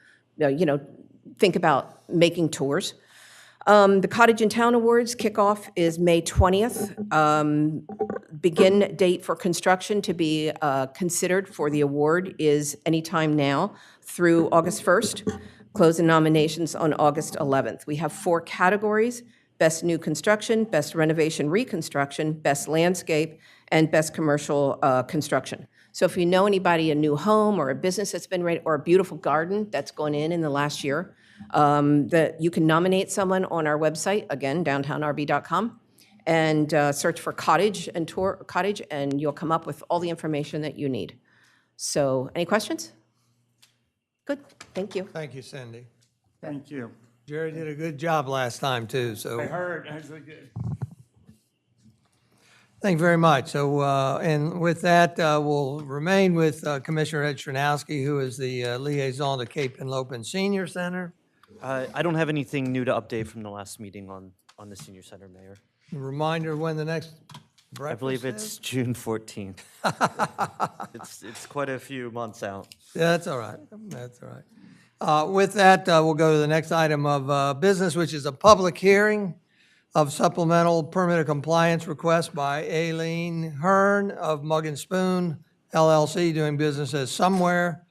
think about making tours. The Cottage in Town Awards kickoff is May 20th. Begin date for construction to be considered for the award is anytime now through August 1st. Closing nominations on August 11th. We have 4 categories: Best New Construction, Best Renovation Reconstruction, Best Landscape, and Best Commercial Construction. So if you know anybody, a new home or a business that's been ready, or a beautiful garden that's gone in the last year, that you can nominate someone on our website, again, downtowrb.com, and search for cottage, and you'll come up with all the information that you need. So any questions? Good, thank you. Thank you, Cindy. Thank you. Jerry did a good job last time, too, so. I heard, I was like, Thank you very much. So, and with that, we'll remain with Commissioner Ed Stranowski, who is the liaison to Cape and Lopin Senior Center. I don't have anything new to update from the last meeting on the senior center, Mayor. A reminder when the next breakfast I believe it's is? June 14th. It's quite a few months out. Yeah, that's all right. That's all right. With that, we'll go to the next item of business, which is a public hearing of supplemental permit of compliance request by Aileen Hearn of Mug and Spoon LLC, doing business as Somewhere,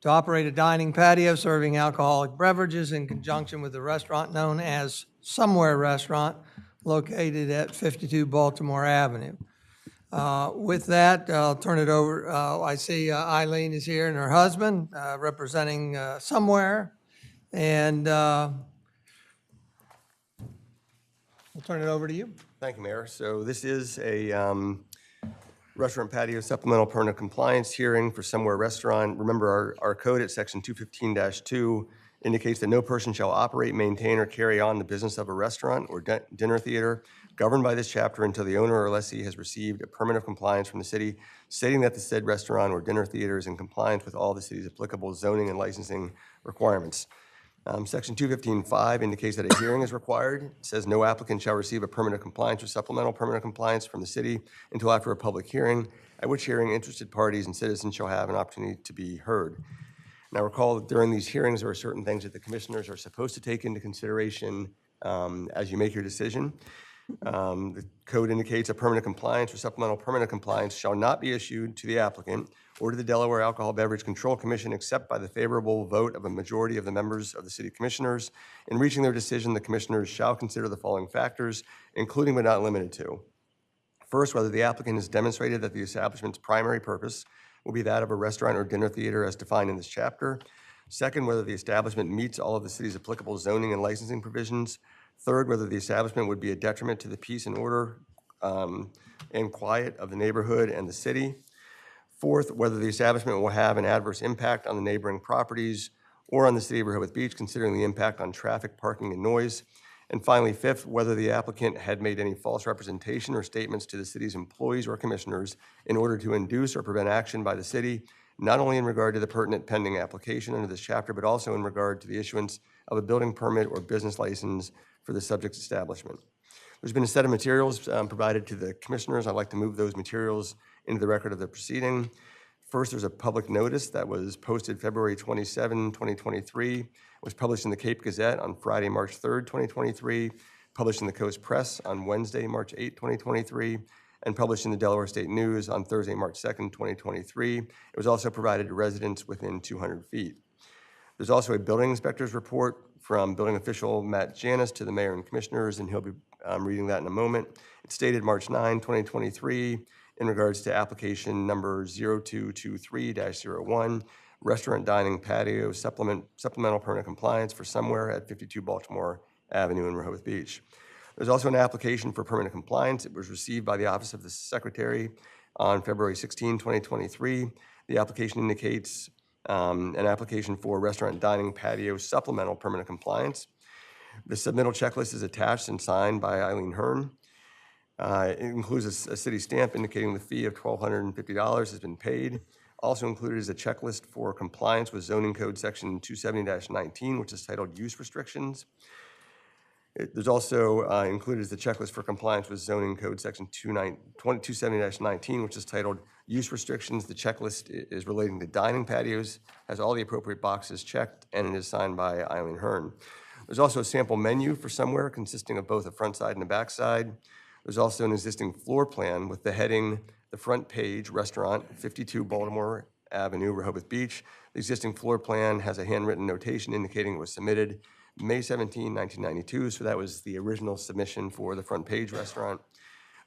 to operate a dining patio serving alcoholic beverages in conjunction with the restaurant known as Somewhere Restaurant, located at 52 Baltimore Avenue. With that, I'll turn it over. I see Eileen is here and her husband representing Somewhere. And we'll turn it over to you. Thank you, Mayor. So this is a restaurant patio supplemental permit of compliance hearing for Somewhere Restaurant. Remember, our code at section 215-2 indicates that no person shall operate, maintain, or carry on the business of a restaurant or dinner theater governed by this chapter until the owner or lessee has received a permit of compliance from the city stating that the said restaurant or dinner theater is in compliance with all the city's applicable zoning and licensing requirements. Section 215.5 indicates that a hearing is required. It says no applicant shall receive a permit of compliance or supplemental permit of compliance from the city until after a public hearing, at which hearing interested parties and citizens shall have an opportunity to be heard. Now, recall that during these hearings, there are certain things that the commissioners are supposed to take into consideration as you make your decision. The code indicates a permit of compliance or supplemental permit of compliance shall not be issued to the applicant or to the Delaware Alcohol Beverage Control Commission except by the favorable vote of a majority of the members of the city commissioners. In reaching their decision, the commissioners shall consider the following factors, including but not limited to: first, whether the applicant has demonstrated that the establishment's primary purpose will be that of a restaurant or dinner theater as defined in this chapter. Second, whether the establishment meets all of the city's applicable zoning and licensing provisions. Third, whether the establishment would be a detriment to the peace and order and quiet of the neighborhood and the city. Fourth, whether the establishment will have an adverse impact on the neighboring properties or on the city of Rehoboth Beach, considering the impact on traffic, parking, and noise. And finally, fifth, whether the applicant had made any false representation or statements to the city's employees or commissioners in order to induce or prevent action by the city, not only in regard to the pertinent pending application under this chapter, but also in regard to the issuance of a building permit or business license for the subject establishment. There's been a set of materials provided to the commissioners. I'd like to move those materials into the record of the proceeding. First, there's a public notice that was posted February 27, 2023. It was published in the Cape Gazette on Friday, March 3rd, 2023, published in the Coast Press on Wednesday, March 8, 2023, and published in the Delaware State News on Thursday, March 2nd, 2023. It was also provided to residents within 200 feet. There's also a building inspector's report from building official Matt Janis to the mayor and commissioners, and he'll be reading that in a moment. It's dated March 9, 2023, in regards to application number 0223-01, restaurant dining patio supplemental permit compliance for somewhere at 52 Baltimore Avenue in Rehoboth Beach. There's also an application for permanent compliance. It was received by the Office of the Secretary on February 16, 2023. The application indicates an application for restaurant dining patio supplemental permanent compliance. The submittal checklist is attached and signed by Eileen Hearn. It includes a city stamp indicating the fee of $1,250 has been paid. Also included is a checklist for compliance with zoning code section 270-19, which is titled use restrictions. There's also included is the checklist for compliance with zoning code section 270-19, which is titled use restrictions. The checklist is relating to dining patios, has all the appropriate boxes checked, and it is signed by Eileen Hearn. There's also a sample menu for somewhere consisting of both a front side and a back side. There's also an existing floor plan with the heading, the front page, restaurant, 52 Baltimore Avenue, Rehoboth Beach. The existing floor plan has a handwritten notation indicating it was submitted May 17, 1992, so that was the original submission for the front page restaurant.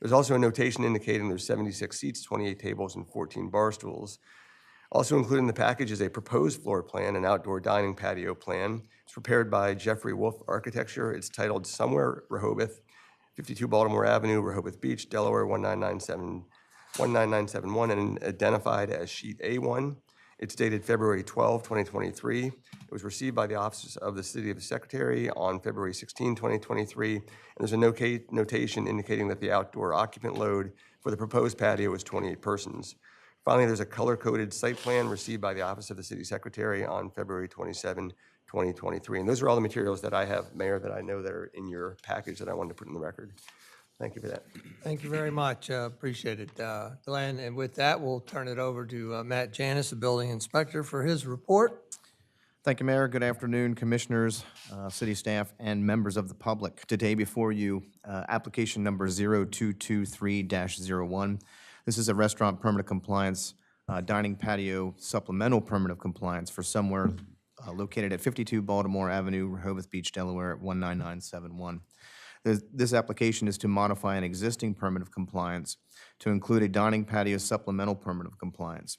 There's also a notation indicating there's 76 seats, 28 tables, and 14 bar stools. Also included in the package is a proposed floor plan, an outdoor dining patio plan. It's prepared by Jeffrey Wolf Architecture. It's titled Somewhere Rehoboth, 52 Baltimore Avenue, Rehoboth Beach, Delaware 19971, and identified as sheet A1. It's dated February 12, 2023. It was received by the Office of the City of the Secretary on February 16, 2023. And there's a notation indicating that the outdoor occupant load for the proposed patio is 28 persons. Finally, there's a color-coded site plan received by the Office of the City Secretary on February 27, 2023. And those are all the materials that I have, Mayor, that I know that are in your package that I wanted to put in the record. Thank you for that. Thank you very much. Appreciate it, Glenn. And with that, we'll turn it over to Matt Janis, the building inspector, for his report. Thank you, Mayor. Good afternoon, commissioners, city staff, and members of the public. Today before you, application number 0223-01. This is a restaurant permit of compliance, dining patio supplemental permit of compliance for somewhere located at 52 Baltimore Avenue, Rehoboth Beach, Delaware at 19971. This application is to modify an existing permit of compliance to include a dining patio supplemental permit of compliance.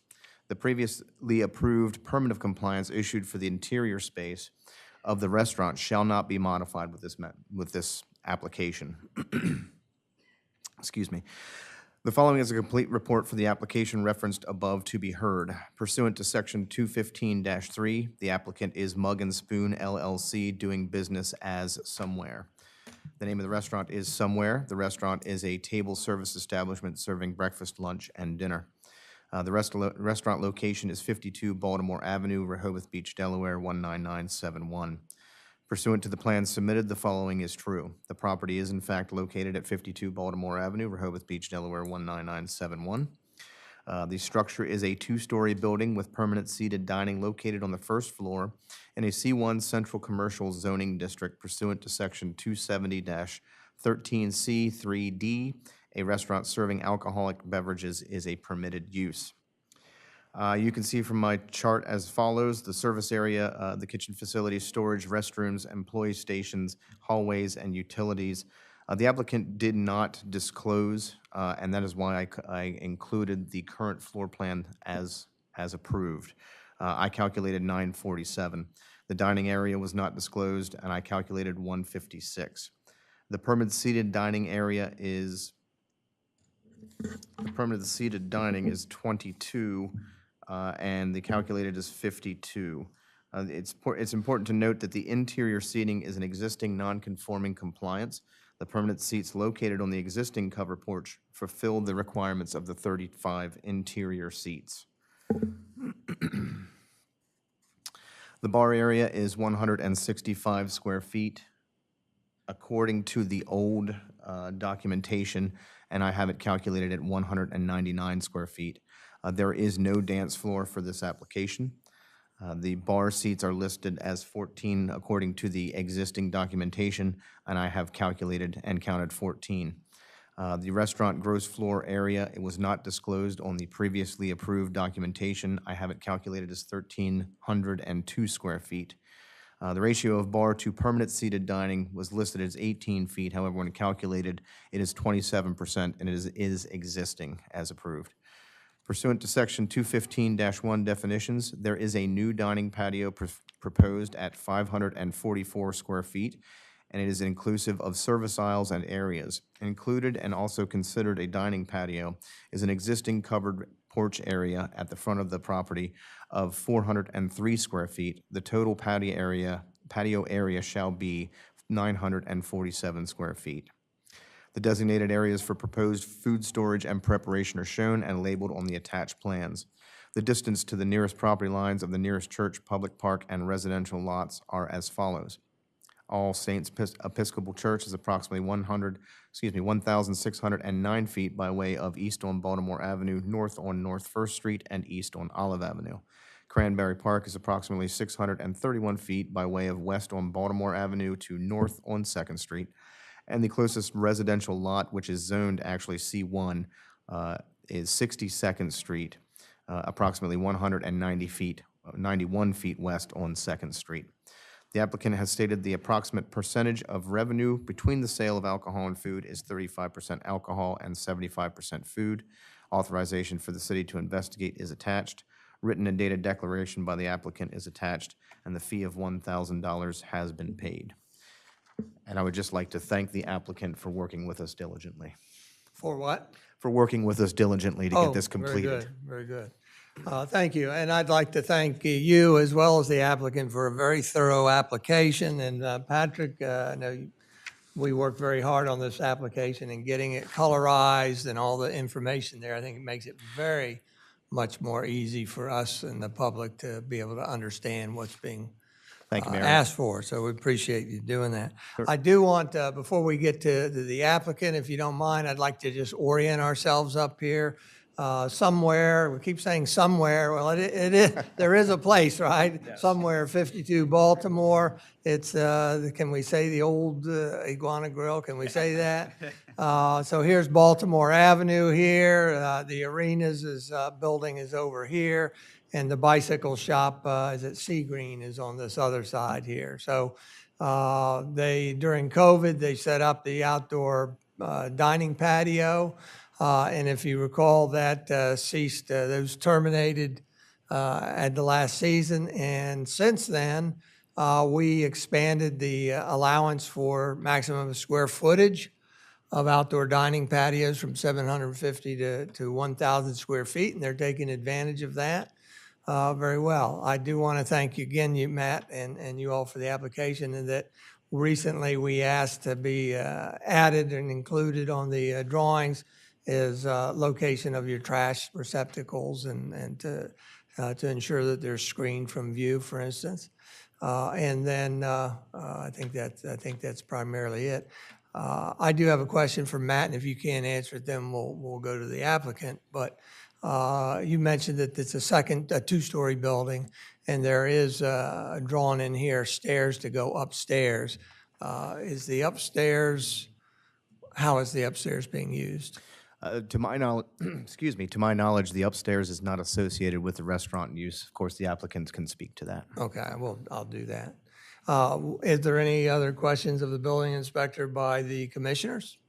The previously approved permit of compliance issued for the interior space of the restaurant shall not be modified with this application. Excuse me. The following is a complete report for the application referenced above to be heard. Pursuant to Section 215-3, the applicant is Mug and Spoon LLC, doing business as Somewhere. The name of the restaurant is Somewhere. The restaurant is a table service establishment serving breakfast, lunch, and dinner. The restaurant location is 52 Baltimore Avenue, Rehoboth Beach, Delaware 19971. Pursuant to the plan submitted, the following is true. The property is in fact located at 52 Baltimore Avenue, Rehoboth Beach, Delaware 19971. The structure is a two-story building with permanent seated dining located on the first floor in a C1 Central Commercial Zoning District pursuant to Section 270-13C3D. A restaurant serving alcoholic beverages is a permitted use. You can see from my chart as follows: the service area, the kitchen facilities, storage, restrooms, employee stations, hallways, and utilities. The applicant did not disclose, and that is why I included the current floor plan as approved. I calculated 947. The dining area was not disclosed, and I calculated 156. The permitted seated dining area is, the permitted seated dining is 22, and the calculated is 52. It's important to note that the interior seating is an existing non-conforming compliance. The permanent seats located on the existing cover porch fulfill the requirements of the 35 interior seats. The bar area is 165 square feet. According to the old documentation, and I have it calculated at 199 square feet. There is no dance floor for this application. The bar seats are listed as 14 according to the existing documentation, and I have calculated and counted 14. The restaurant gross floor area, it was not disclosed on the previously approved documentation. I have it calculated as 1,302 square feet. The ratio of bar to permanent seated dining was listed as 18 feet. However, when calculated, it is 27%, and it is existing as approved. Pursuant to Section 215-1 definitions, there is a new dining patio proposed at 544 square feet, and it is inclusive of service aisles and areas. Included and also considered a dining patio is an existing covered porch area at the front of the property of 403 square feet. The total patio area shall be 947 square feet. The designated areas for proposed food storage and preparation are shown and labeled on the attached plans. The distance to the nearest property lines of the nearest church, public park, and residential lots are as follows. All Saints Episcopal Church is approximately 1,609 feet by way of east on Baltimore Avenue, north on North First Street, and east on Olive Avenue. Cranberry Park is approximately 631 feet by way of west on Baltimore Avenue to north on 2nd Street. And the closest residential lot, which is zoned actually C1, is 62nd Street, approximately 91 feet west on 2nd Street. The applicant has stated the approximate percentage of revenue between the sale of alcohol and food is 35% alcohol and 75% food. Authorization for the city to investigate is attached. Written and dated declaration by the applicant is attached, and the fee of $1,000 has been paid. And I would just like to thank the applicant for working with us diligently. For what? For working with us diligently to get this completed. Very good. Thank you. And I'd like to thank you as well as the applicant for a very thorough application. And Patrick, I know we worked very hard on this application and getting it colorized and all the information there. I think it makes it very much more easy for us and the public to be able to understand what's being Thank you, Mayor. asked for. So we appreciate you doing that. I do want, before we get to the applicant, if you don't mind, I'd like to just orient ourselves up here. Somewhere, we keep saying somewhere, well, it is, there is a place, right? Yes. Somewhere, 52 Baltimore. It's, can we say the old Iguana Grill? Can we say that? So here's Baltimore Avenue here. The Arenas building is over here. And the bicycle shop is at Sea Green is on this other side here. So during COVID, they set up the outdoor dining patio. And if you recall, that ceased, those terminated at the last season. And since then, we expanded the allowance for maximum square footage of outdoor dining patios from 750 to 1,000 square feet, and they're taking advantage of that very well. I do want to thank you again, you, Matt, and you all for the application, and that recently we asked to be added and included on the drawings is location of your trash receptacles and to ensure that they're screened from view, for instance. And then I think that's primarily it. I do have a question for Matt, and if you can't answer it, then we'll go to the applicant. But you mentioned that it's a two-story building, and there is drawn in here stairs to go upstairs. Is the upstairs? How is the upstairs being used? To my knowledge, to my knowledge, the upstairs is not associated with the restaurant use. Of course, the applicants can speak to that. Okay, well, I'll do that. Is there any other questions of the building inspector by the commissioners?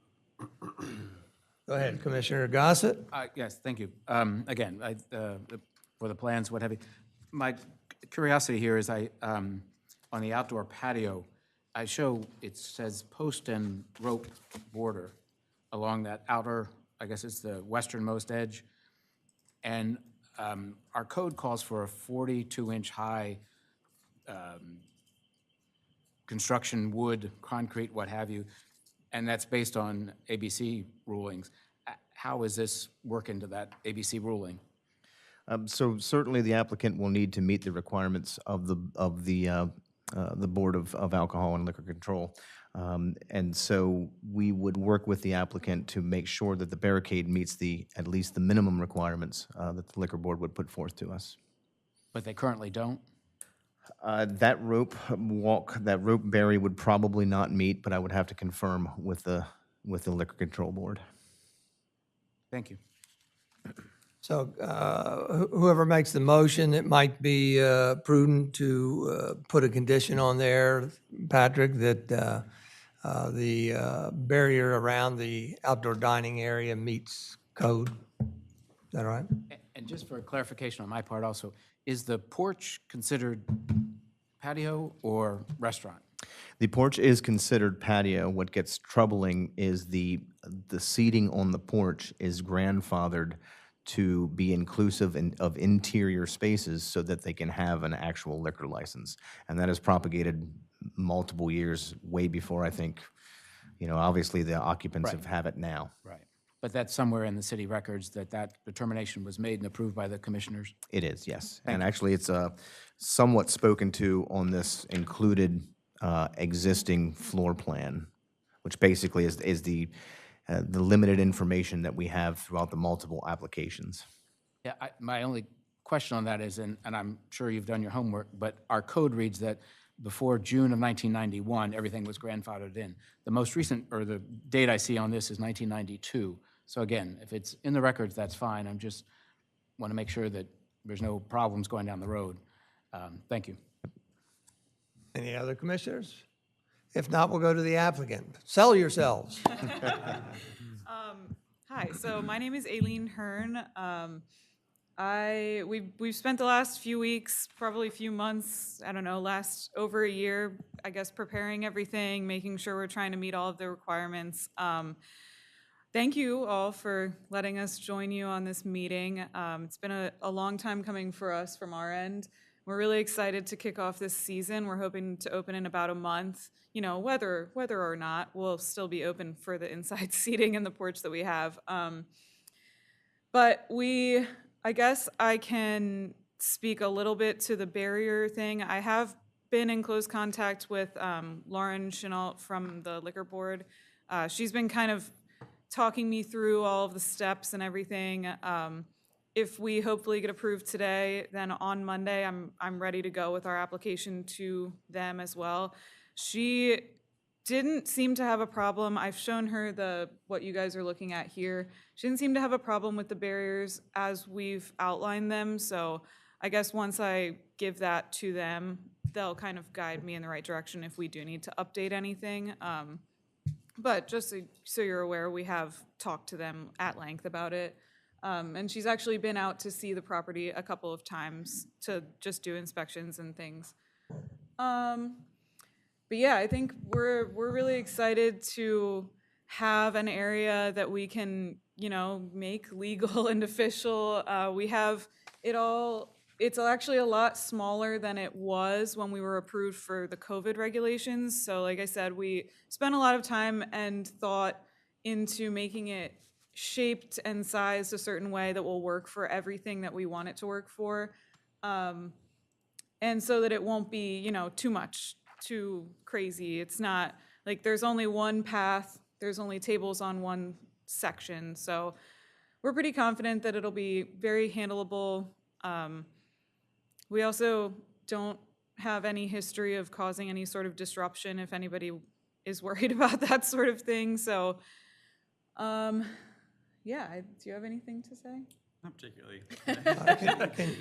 Go ahead, Commissioner Gossett. Yes, thank you. Again, for the plans, what have you. My curiosity here is on the outdoor patio, I show it says post and rope border along that outer, I guess it's the westernmost edge. And our code calls for a 42-inch high construction, wood, concrete, what have you, and that's based on ABC rulings. How is this work into that ABC ruling? So certainly the applicant will need to meet the requirements of the the Board of Alcohol and Liquor Control. And so we would work with the applicant to make sure that the barricade meets at least the minimum requirements that the Liquor Board would put forth to us. But they currently don't? That rope barrier would probably not meet, but I would have to confirm with the Liquor Control Board. Thank you. So whoever makes the motion, it might be prudent to put a condition on there, Patrick, that the barrier around the outdoor dining area meets code. Is that right? And just for clarification on my part also, is the porch considered patio or restaurant? The porch is considered patio. What gets troubling is the seating on the porch is grandfathered to be inclusive of interior spaces so that they can have an actual liquor license. And that is propagated multiple years, way before I think, obviously the occupants have it now. Right. But that's somewhere in the city records that determination was made and approved by the commissioners? It is, yes. And actually, it's somewhat spoken to on this included existing floor plan, which basically is the limited information that we have throughout the multiple applications. Yeah, my only question on that is, and I'm sure you've done your homework, but our code reads that before June of 1991, everything was grandfathered in. The most recent, or the date I see on this is 1992. So again, if it's in the records, that's fine. I'm just want to make sure that there's no problems going down the road. Thank you. Any other commissioners? If not, we'll go to the applicant. Sell yourselves. Hi, so my name is Aileen Hearn. We've spent the last few weeks, probably a few months, I don't know, last over a year, I guess, preparing everything, making sure we're trying to meet all of the requirements. Thank you all for letting us join you on this meeting. It's been a long time coming for us from our end. We're really excited to kick off this season. We're hoping to open in about a month. Whether or not, we'll still be open for the inside seating and the porch that we have. But I guess I can speak a little bit to the barrier thing. I have been in close contact with Lauren Chenault from the Liquor Board. She's been kind of talking me through all of the steps and everything. If we hopefully get approved today, then on Monday, I'm ready to go with our application to them as well. She didn't seem to have a problem. I've shown her what you guys are looking at here. She didn't seem to have a problem with the barriers as we've outlined them. So I guess once I give that to them, they'll kind of guide me in the right direction if we do need to update anything. But just so you're aware, we have talked to them at length about it. And she's actually been out to see the property a couple of times to just do inspections and things. But yeah, I think we're really excited to have an area that we can, make legal and official. We have it all. It's actually a lot smaller than it was when we were approved for the COVID regulations. So like I said, we spent a lot of time and thought into making it shaped and sized a certain way that will work for everything that we want it to work for. And so that it won't be, too crazy. It's not like there's only one path, there's only tables on one section. So we're pretty confident that it'll be very handleable. We also don't have any history of causing any sort of disruption if anybody is worried about that sort of thing. So, yeah, do you have anything to say? Not particularly.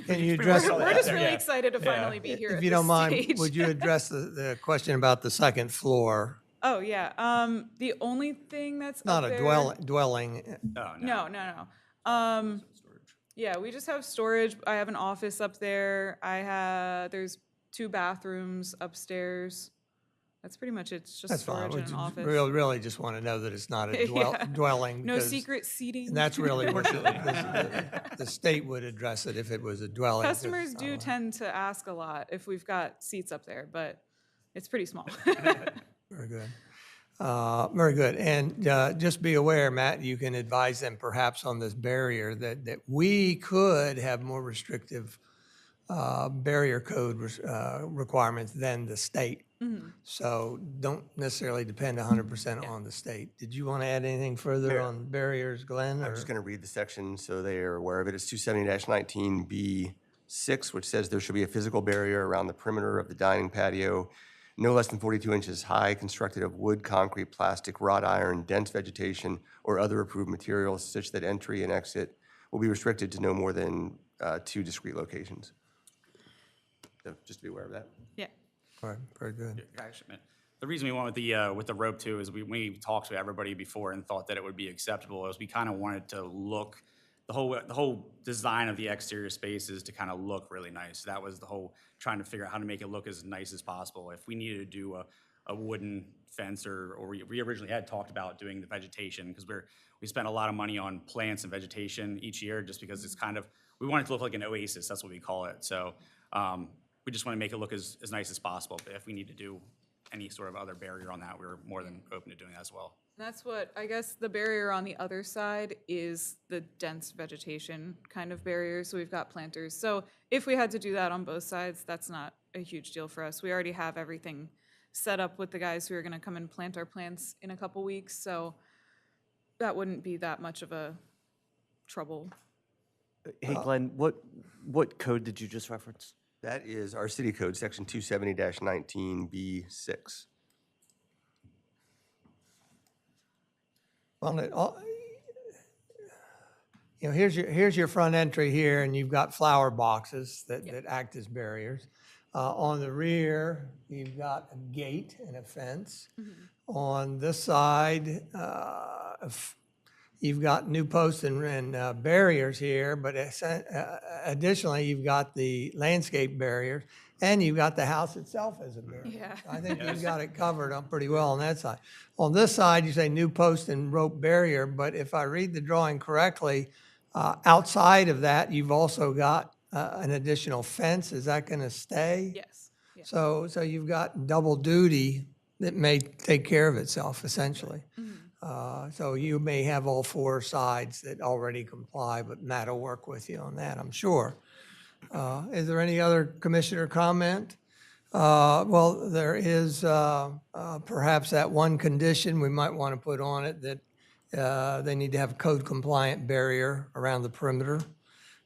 Can you address? We're just really excited to finally be here. If you don't mind, would you address the question about the second floor? Oh yeah. The only thing that's Not up a there, dwelling. No. Yeah, we just have storage. I have an office up there. There's 2 bathrooms upstairs. That's pretty much it. It's just That's fine. storage and an office. Really just want to know that it's not a Yeah. dwelling. No 'cause- secret seating. And that's really what the state would address it if it was a dwelling. 'cause, Customers do tend to ask a lot if we've got seats up there, but it's pretty small. Very good. Very good. And just be aware, Matt, you can advise them perhaps on this barrier that we could have more restrictive barrier code requirements than the state. So don't necessarily depend 100% on the state. Did you want to add anything further on barriers, Glenn? I'm just going to read the section so they are aware of it. It's 270-19B6, which says there should be a physical barrier around the perimeter of the dining patio, no less than 42 inches high, constructed of wood, concrete, plastic, wrought iron, dense vegetation, or other approved materials, such that entry and exit will be restricted to no more than 2 discrete locations. So just to be aware of that. Yeah. All right, very good. The reason we went with the rope too is we talked to everybody before and thought that it would be acceptable. Is we kind of wanted to look the whole design of the exterior spaces to kind of look really nice. That was the whole trying to figure out how to make it look as nice as possible. If we needed to do a wooden fence or we originally had talked about doing the vegetation because we spent a lot of money on plants and vegetation each year just because it's kind of we want it to look like an oasis. That's what we call it. So. We just want to make it look as nice as possible. But if we need to do any sort of other barrier on that, we're more than open to doing that as well. That's what, I guess the barrier on the other side is the dense vegetation kind of barrier. So we've got planters. So if we had to do that on both sides, that's not a huge deal for us. We already have everything set up with the guys who are going to come and plant our plants in a couple weeks. So that wouldn't be that much of a trouble. Hey, Glenn, what code did you just reference? That is our city code, section 270-19B6. Well, here's your front entry here, and you've got flower boxes that act as barriers. On the rear, you've got a gate and a fence. On this side, you've got new posts and barriers here, but additionally, you've got the landscape barriers, and you've got the house itself as a barrier. Yeah. I think you've got it covered up pretty well on that side. On this side, you say new post and rope barrier, but if I read the drawing correctly, outside of that, you've also got an additional fence. Is that going to stay? Yes. Yeah. So you've got double duty that may take care of itself, essentially. So you may have all 4 sides that already comply, but Matt will work with you on that, I'm sure. Is there any other commissioner comment? Well, there is perhaps that one condition we might want to put on it that they need to have a code compliant barrier around the perimeter.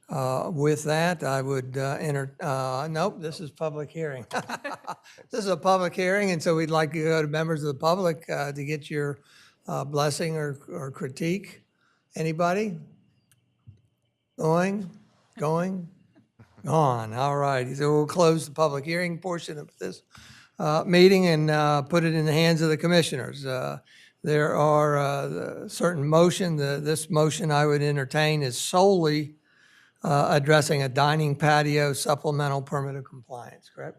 With that, I would nope, this is public hearing. This is a public hearing, and so we'd like to go to members of the public to get your blessing or critique. Anybody? Going? Gone. All right. So we'll close the public hearing portion of this meeting and put it in the hands of the commissioners. There are certain motion. This motion I would entertain is solely addressing a dining patio supplemental permit of compliance, correct?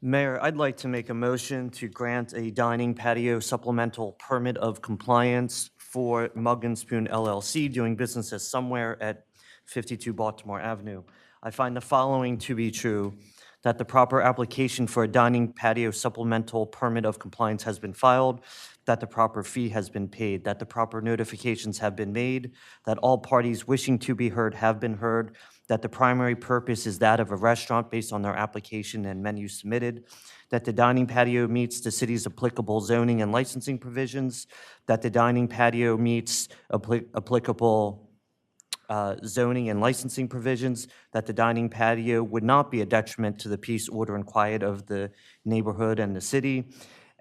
Mayor, I'd like to make a motion to grant a dining patio supplemental permit of compliance for Mug and Spoon LLC doing business as somewhere at 52 Baltimore Avenue. I find the following to be true, that the proper application for a dining patio supplemental permit of compliance has been filed, that the proper fee has been paid, that the proper notifications have been made, that all parties wishing to be heard have been heard, that the primary purpose is that of a restaurant based on their application and menu submitted, that the dining patio meets the city's applicable zoning and licensing provisions, that the dining patio meets applicable zoning and licensing provisions, that the dining patio would not be a detriment to the peace, order, and quiet of the neighborhood and the city,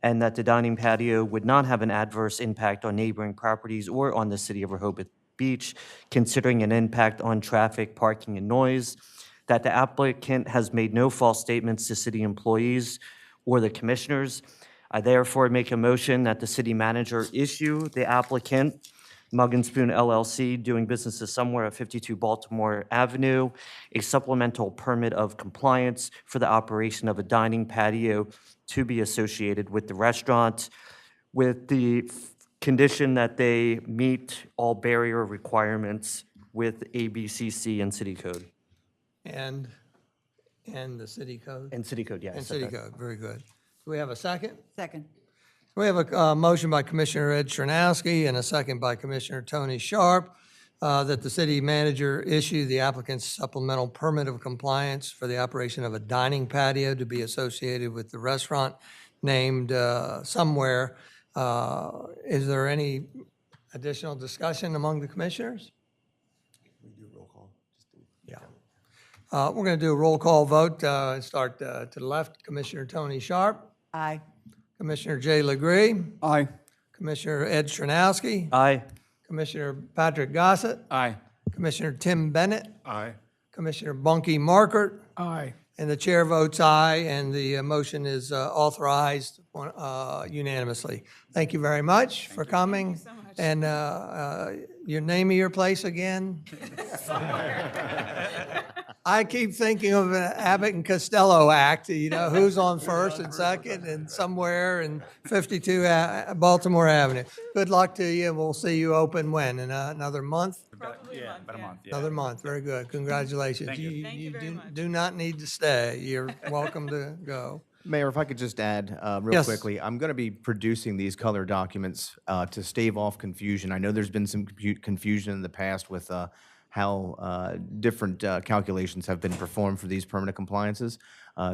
and that the dining patio would not have an adverse impact on neighboring properties or on the city of Rehoboth Beach, considering an impact on traffic, parking, and noise, that the applicant has made no false statements to city employees or the commissioners. I therefore make a motion that the city manager issue the applicant, Mug and Spoon LLC, doing businesses somewhere at 52 Baltimore Avenue, a supplemental permit of compliance for the operation of a dining patio to be associated with the restaurant, with the condition that they meet all barrier requirements with ABCC and City Code. And the city code? And City Code, yes. And city code, very good. Do we have a second? Second. We have a motion by Commissioner Ed Chernowski and a second by Commissioner Tony Sharp that the city manager issue the applicant's supplemental permit of compliance for the operation of a dining patio to be associated with the restaurant named somewhere. Is there any additional discussion among the commissioners? Yeah. We're going to do a roll call vote. Start to the left, Commissioner Tony Sharp, Aye. Commissioner Jay Legree, Aye. Commissioner Ed Stranowski, Aye. Commissioner Patrick Gossett, Aye. Commissioner Tim Bennett, Aye. Commissioner Bunky Markert, Aye. and the chair votes aye, and the motion is authorized unanimously. Thank you very much for coming. so much. And your name of your place again? I keep thinking of an Abbott and Costello act, you know, who's on first and second and somewhere in 52 Baltimore Avenue. Good luck to you. We'll see you open when? In another month? Probably a month, About a yeah. month, yeah. Another month. Very good. Congratulations. Thank you. Thank you very do, much. do not need to stay. You're welcome to go. Mayor, if I could just add real Yes. quickly, I'm going to be producing these color documents to stave off confusion. I know there's been some confusion in the past with how different calculations have been performed for these permanent compliances.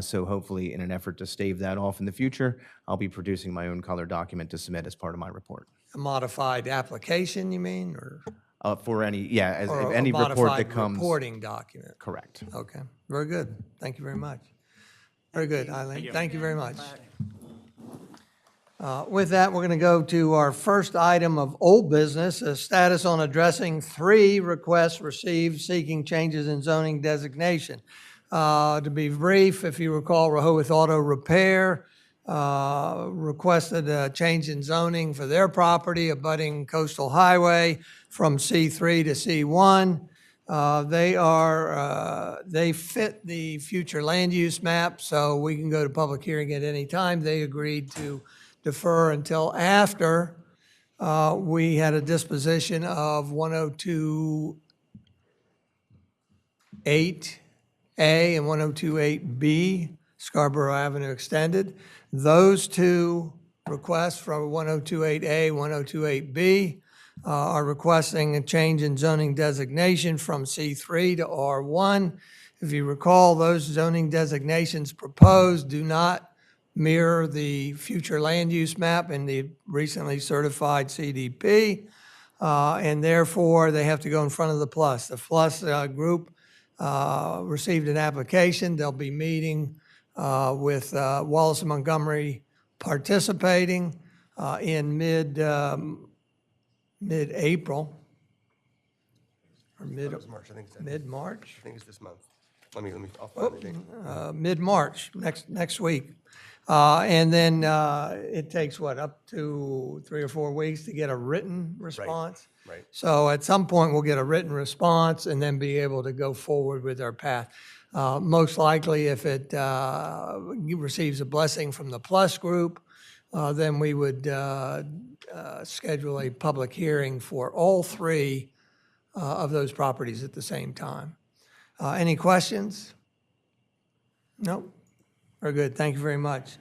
So hopefully, in an effort to stave that off in the future, I'll be producing my own color document to submit as part of my report. A modified application, you mean, or? For any, yeah, as Or any a report modified that comes. reporting document? Correct. Okay, very good. Thank you very much. Very good, Eileen. Thank you very much. With that, we're going to go to our first item of old business, a status on addressing 3 requests received seeking changes in zoning designation. To be brief, if you recall, Rehoboth Auto Repair requested a change in zoning for their property abutting Coastal Highway from C3 to C1. They fit the future land use map, so we can go to public hearing at any time. They agreed to defer until after we had a disposition of 102.8A and 102.8B, Scarborough Avenue Extended. Those 2 requests from 102.8A, 102.8B are requesting a change in zoning designation from C3 to R1. If you recall, those zoning designations proposed do not mirror the future land use map in the recently certified CDP, and therefore they have to go in front of the PLUS. The PLUS group received an application. They'll be meeting with Wallace and Montgomery participating in mid-April or March, I think it's mid-March. I think it's this month. Let me, I'll find the date. Mid-March, next week. And then it takes, what, up to 3 or 4 weeks to get a written response? right. So at some point, we'll get a written response and then be able to go forward with our path. Most likely, if it receives a blessing from the PLUS group, then we would schedule a public hearing for all 3 of those properties at the same time. Any questions? No? Very good. Thank you very much.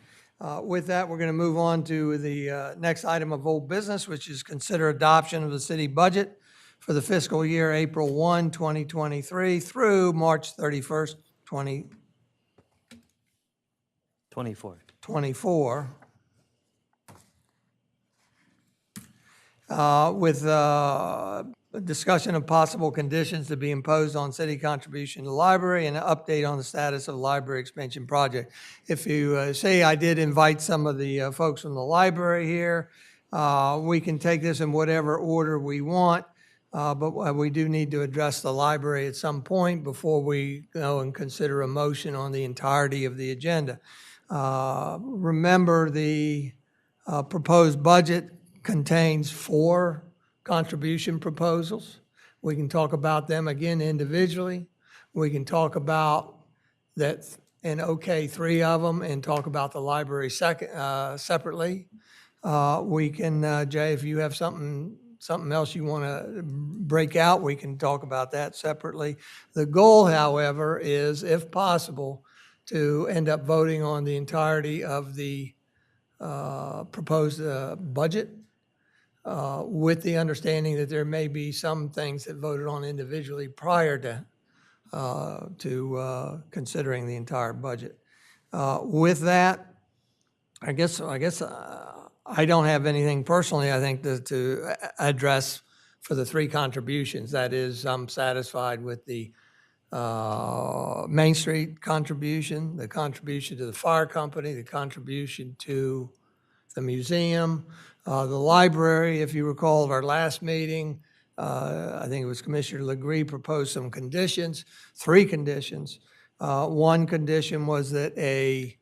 With that, we're going to move on to the next item of old business, which is consider adoption of the city budget for the fiscal year April 1, 2023 through March 31st, 24. 24. With a discussion of possible conditions to be imposed on city contribution to the library and an update on the status of the library expansion project. If you say I did invite some of the folks from the library here, we can take this in whatever order we want, but we do need to address the library at some point before we go and consider a motion on the entirety of the agenda. Remember, the proposed budget contains 4 contribution proposals. We can talk about them again individually. We can talk about that and okay 3 of them and talk about the library separately. We can, Jay, if you have something else you want to break out, we can talk about that separately. The goal, however, is, if possible, to end up voting on the entirety of the proposed budget with the understanding that there may be some things that voted on individually prior to considering the entire budget. With that, I guess I don't have anything personally, I think, to address for the three contributions. That is, I'm satisfied with the Main Street contribution, the contribution to the fire company, the contribution to the museum, the library. If you recall at our last meeting, I think it was Commissioner Legree proposed some conditions, 3 conditions. One condition was that a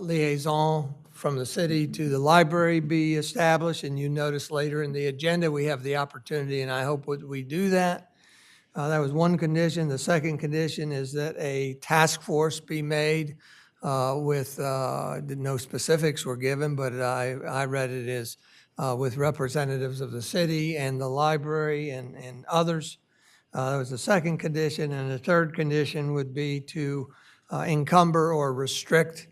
liaison from the city to the library be established, and you notice later in the agenda, we have the opportunity, and I hope we do that. That was one condition. The second condition is that a task force be made with, no specifics were given, but I read it as with representatives of the city and the library and others. That was the second condition, and the third condition would be to encumber or restrict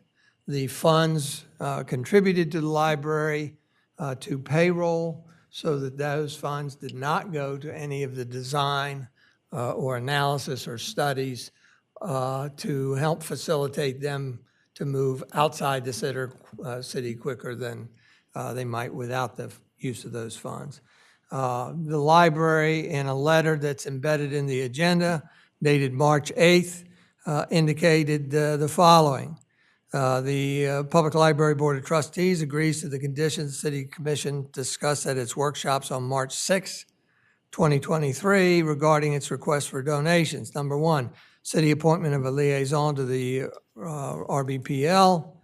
the funds contributed to the library to payroll, so that those funds did not go to any of the design or analysis or studies to help facilitate them to move outside the city quicker than they might without the use of those funds. The library, in a letter that's embedded in the agenda dated March 8th, indicated the following. The Public Library Board of Trustees agrees to the conditions the City Commission discussed at its workshops on March 6, 2023, regarding its request for donations. Number 1, city appointment of a liaison to the RBPL.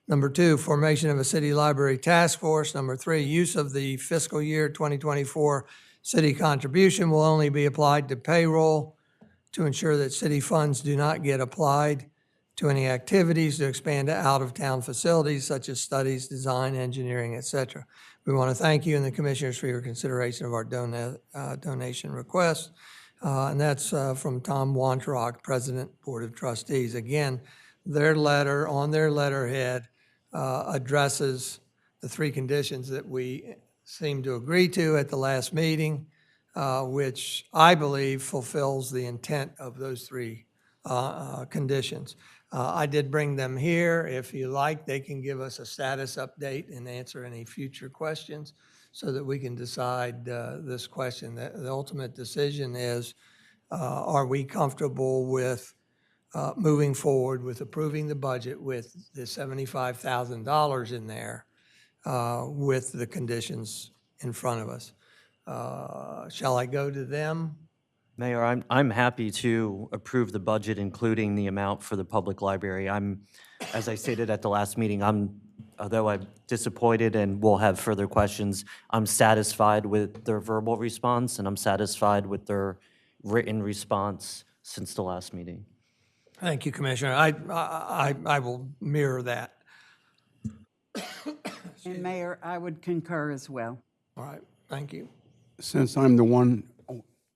Number 2, formation of a city library task force. Number 3, use of the fiscal year 2024 city contribution will only be applied to payroll to ensure that city funds do not get applied to any activities to expand out-of-town facilities such as studies, design, engineering, etc. We want to thank you and the commissioners for your consideration of our donation request. And that's from Tom Wantrock, President, Board of Trustees. Again, their letter, on their letterhead, addresses the 3 conditions that we seemed to agree to at the last meeting, which I believe fulfills the intent of those 3 conditions. I did bring them here. If you like, they can give us a status update and answer any future questions so that we can decide this question. The ultimate decision is, are we comfortable with moving forward with approving the budget with the $75,000 in there with the conditions in front of us? Shall I go to them? Mayor, I'm happy to approve the budget, including the amount for the public library. As I stated at the last meeting, although I'm disappointed and we'll have further questions, I'm satisfied with their verbal response and I'm satisfied with their written response since the last meeting. Thank you, Commissioner. I will mirror that. And Mayor, I would concur as well. All right, thank you. Since I'm the one,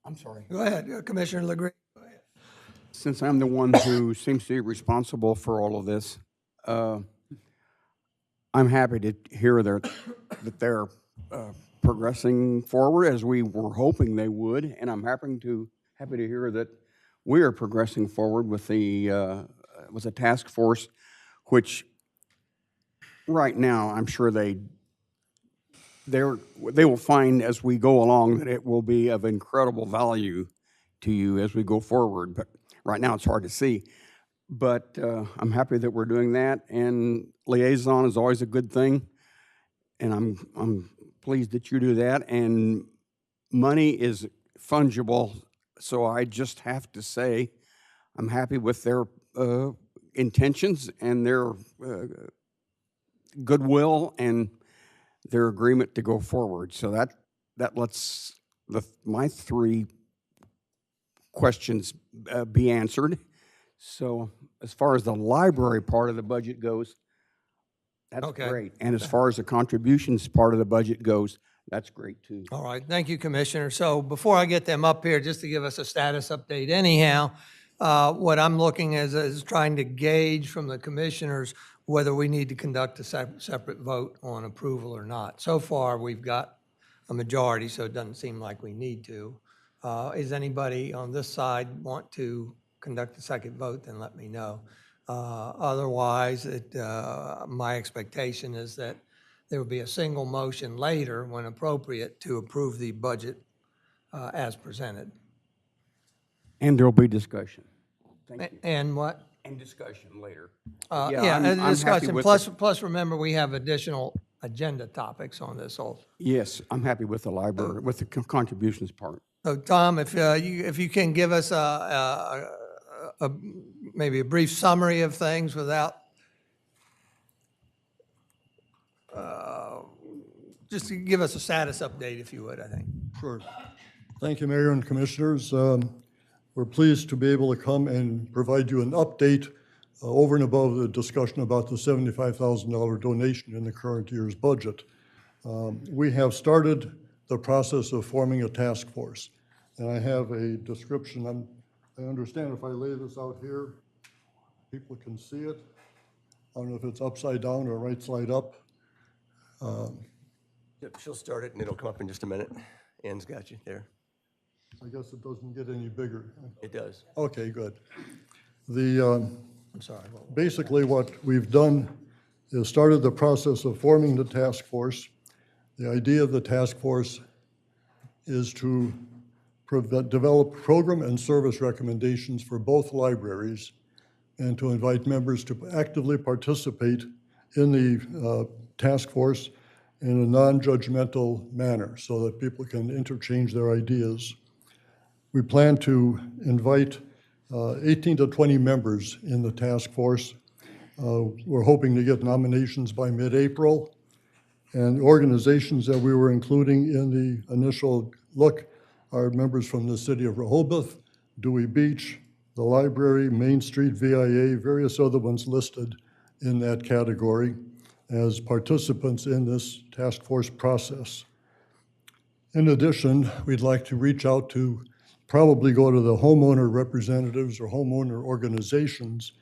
I'm sorry. Go ahead, Commissioner Legree. Since I'm the one who seems to be responsible for all of this, I'm happy to hear that they're progressing forward as we were hoping they would, and I'm happy to hear that we are progressing forward with a task force, which right now I'm sure they will find as we go along that it will be of incredible value to you as we go forward. But right now it's hard to see. But I'm happy that we're doing that, and liaison is always a good thing, and I'm pleased that you do that. And money is fungible, so I just have to say I'm happy with their intentions and their goodwill and their agreement to go forward. So that lets my 3 questions be answered. So as far as the library part of the budget goes, that's great. And as far as the contributions part of the budget goes, that's great too. All right, thank you, Commissioner. So before I get them up here, just to give us a status update anyhow, what I'm looking at is trying to gauge from the commissioners whether we need to conduct a separate vote on approval or not. So far, we've got a majority, so it doesn't seem like we need to. Is anybody on this side want to conduct a second vote, then let me know. Otherwise, my expectation is that there will be a single motion later, when appropriate, to approve the budget as presented. And there'll be discussion. Thank you. And what? And discussion later. Yeah, I'm and happy discussion, with plus remember, we have additional agenda topics on this also. Yes, I'm happy with the library, with the contributions part. So Tom, if you can give us maybe a brief summary of things without, just to give us a status update, if you would, I think. Sure. Thank you, Mayor and Commissioners. We're pleased to be able to come and provide you an update over and above the discussion about the $75,000 donation in the current year's budget. We have started the process of forming a task force, and I have a description. I understand if I lay this out here, people can see it. I don't know if it's upside down or right side up. She'll start it and it'll come up in just a minute. Ann's got you there. I guess it doesn't get any bigger. It does. Okay, good. I'm sorry. Basically, what we've done is started the process of forming the task force. The idea of the task force is to develop program and service recommendations for both libraries and to invite members to actively participate in the task force in a non-judgmental manner so that people can interchange their ideas. We plan to invite 18 to 20 members in the task force. We're hoping to get nominations by mid-April. And organizations that we were including in the initial look are members from the city of Rehoboth, Dewey Beach, the library, Main Street VIA, various other ones listed in that category as participants in this task force process. In addition, we'd like to reach out to probably go to the homeowner representatives or homeowner organizations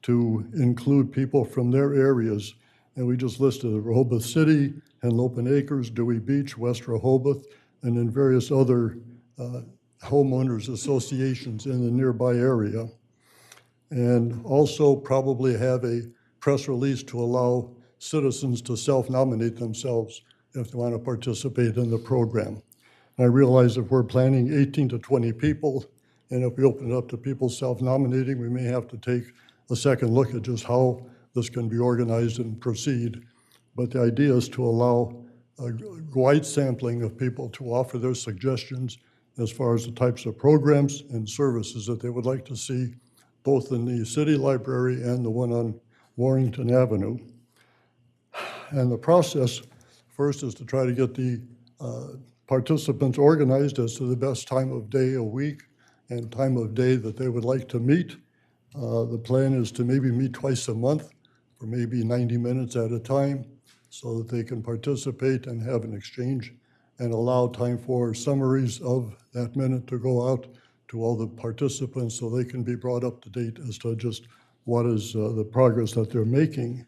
to include people from their areas. And we just listed Rehoboth City, Henlopen Acres, Dewey Beach, West Rehoboth, and then various other homeowners associations in the nearby area. And also probably have a press release to allow citizens to self-nominate themselves if they want to participate in the program. I realize if we're planning 18 to 20 people, and if we open it up to people self-nominating, we may have to take a second look at just how this can be organized and proceed. But the idea is to allow a wide sampling of people to offer their suggestions as far as the types of programs and services that they would like to see, both in the city library and the one on Warrington Avenue. And the process first is to try to get the participants organized as to the best time of day a week and time of day that they would like to meet. The plan is to maybe meet twice a month for maybe 90 minutes at a time so that they can participate and have an exchange and allow time for summaries of that minute to go out to all the participants so they can be brought up to date as to just what is the progress that they're making.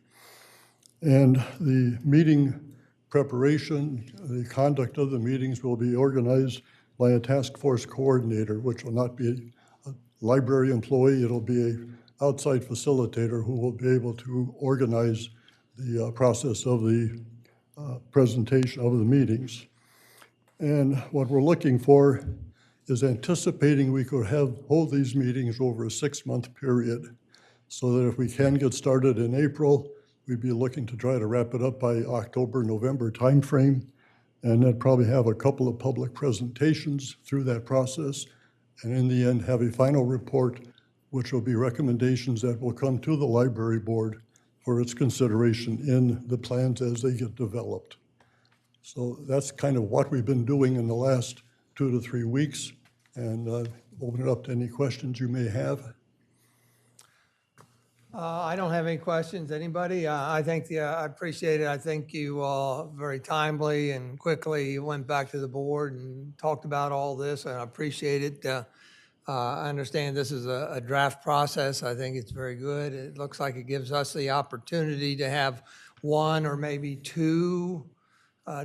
And the meeting preparation, the conduct of the meetings will be organized by a task force coordinator, which will not be a library employee. It'll be an outside facilitator who will be able to organize the process of the presentation of the meetings. And what we're looking for is anticipating we could hold these meetings over a 6-month period so that if we can get started in April, we'd be looking to try to wrap it up by October, November timeframe, and then probably have a couple of public presentations through that process, and in the end have a final report, which will be recommendations that will come to the library board for its consideration in the plans as they get developed. So that's kind of what we've been doing in the last 2 to 3 weeks, and open it up to any questions you may have. I don't have any questions. Anybody? I appreciate it. I think you all very timely and quickly went back to the board and talked about all this, and I appreciate it. I understand this is a draft process. I think it's very good. It looks like it gives us the opportunity to have one or maybe two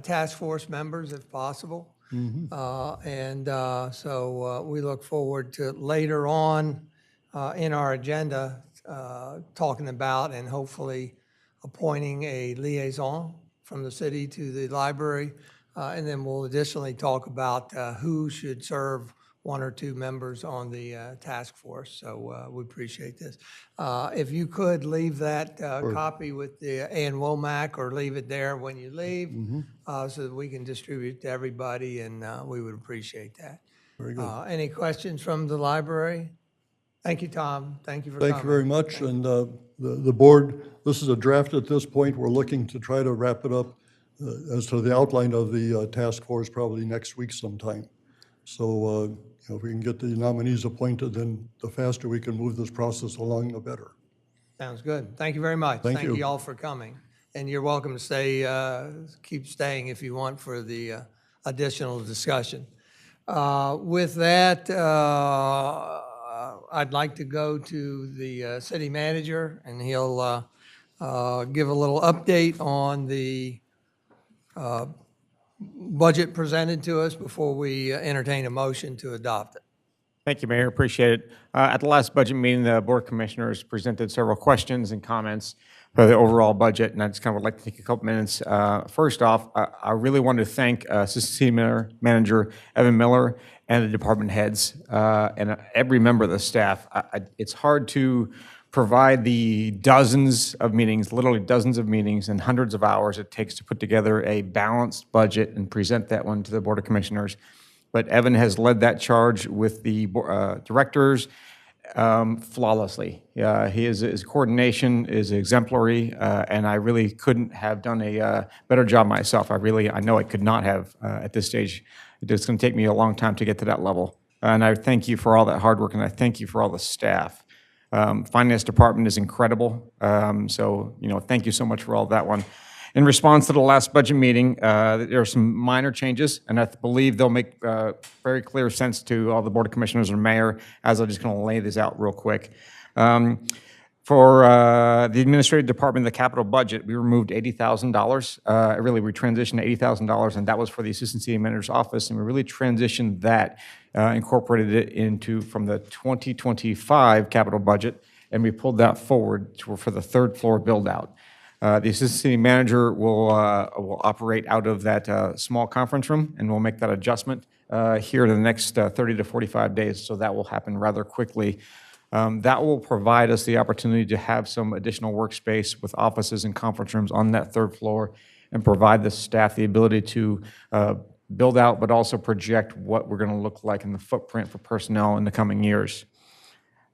task force members if possible. So we look forward to later on in our agenda talking about and hopefully appointing a liaison from the city to the library. And then we'll additionally talk about who should serve one or two members on the task force. So we appreciate this. If you could leave that copy with the Ann Womack or leave it there when you leave so that we can distribute it to everybody, and we would appreciate that. Very good. Any questions from the library? Thank you, Tom. Thank you for coming. Thank you very much. And the board, this is a draft at this point. We're looking to try to wrap it up as to the outline of the task force probably next week sometime. So if we can get the nominees appointed, then the faster we can move this process along, the better. Sounds good. Thank you very much. Thank you. you all for coming. And you're welcome to stay, keep staying if you want for the additional discussion. With that, I'd like to go to the city manager, and he'll give a little update on the budget presented to us before we entertain a motion to adopt it. Thank you, Mayor. Appreciate it. At the last budget meeting, the Board of Commissioners presented several questions and comments for the overall budget, and I just kind of would like to take a couple minutes. First off, I really want to thank Assistant City Manager Evan Miller and the department heads and every member of the staff. It's hard to provide the dozens of meetings, literally dozens of meetings and hundreds of hours it takes to put together a balanced budget and present that one to the Board of Commissioners. But Evan has led that charge with the directors flawlessly. His coordination is exemplary, and I really couldn't have done a better job myself. I know I could not have at this stage. It's going to take me a long time to get to that level. And I thank you for all that hard work, and I thank you for all the staff. Finance department is incredible. So, thank you so much for all that one. In response to the last budget meeting, there are some minor changes, and I believe they'll make very clear sense to all the Board of Commissioners and Mayor, as I'm just going to lay this out real quick. For the administrative department, the capital budget, we removed $80,000. Really, we transitioned $80,000, and that was for the Assistant City Manager's office, and we really transitioned that, incorporated it from the 2025 capital budget, and we pulled that forward for the third floor build-out. The Assistant City Manager will operate out of that small conference room, and we'll make that adjustment here in the next 30 to 45 days, so that will happen rather quickly. That will provide us the opportunity to have some additional workspace with offices and conference rooms on that third floor and provide the staff the ability to build out, but also project what we're going to look like in the footprint for personnel in the coming years.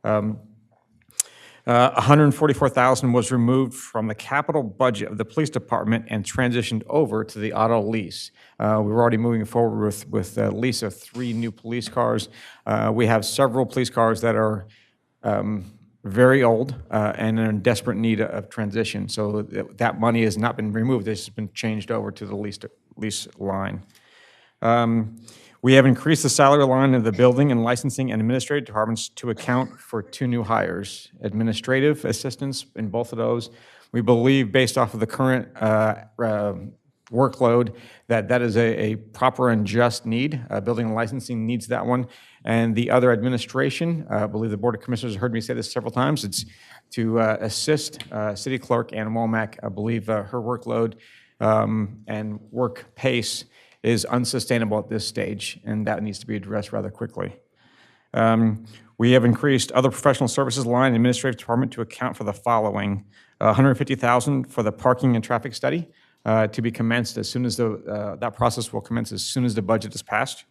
$144,000 was removed from the capital budget of the police department and transitioned over to the auto lease. We're already moving forward with a lease of 3 new police cars. We have several police cars that are very old and are in desperate need of transition. So that money has not been removed. It's been changed over to the lease line. We have increased the salary line of the building and licensing and administrative departments to account for 2 new hires, administrative assistants in both of those. We believe, based off of the current workload, that is a proper and just need. Building and licensing needs that one. And the other administration, I believe the Board of Commissioners have heard me say this several times, it's to assist City Clerk Ann Womack. I believe her workload and work pace is unsustainable at this stage, and that needs to be addressed rather quickly. We have increased other professional services line in administrative department to account for the following: $150,000 for the parking and traffic study to be commenced as soon as that process will commence as soon as the budget is passed.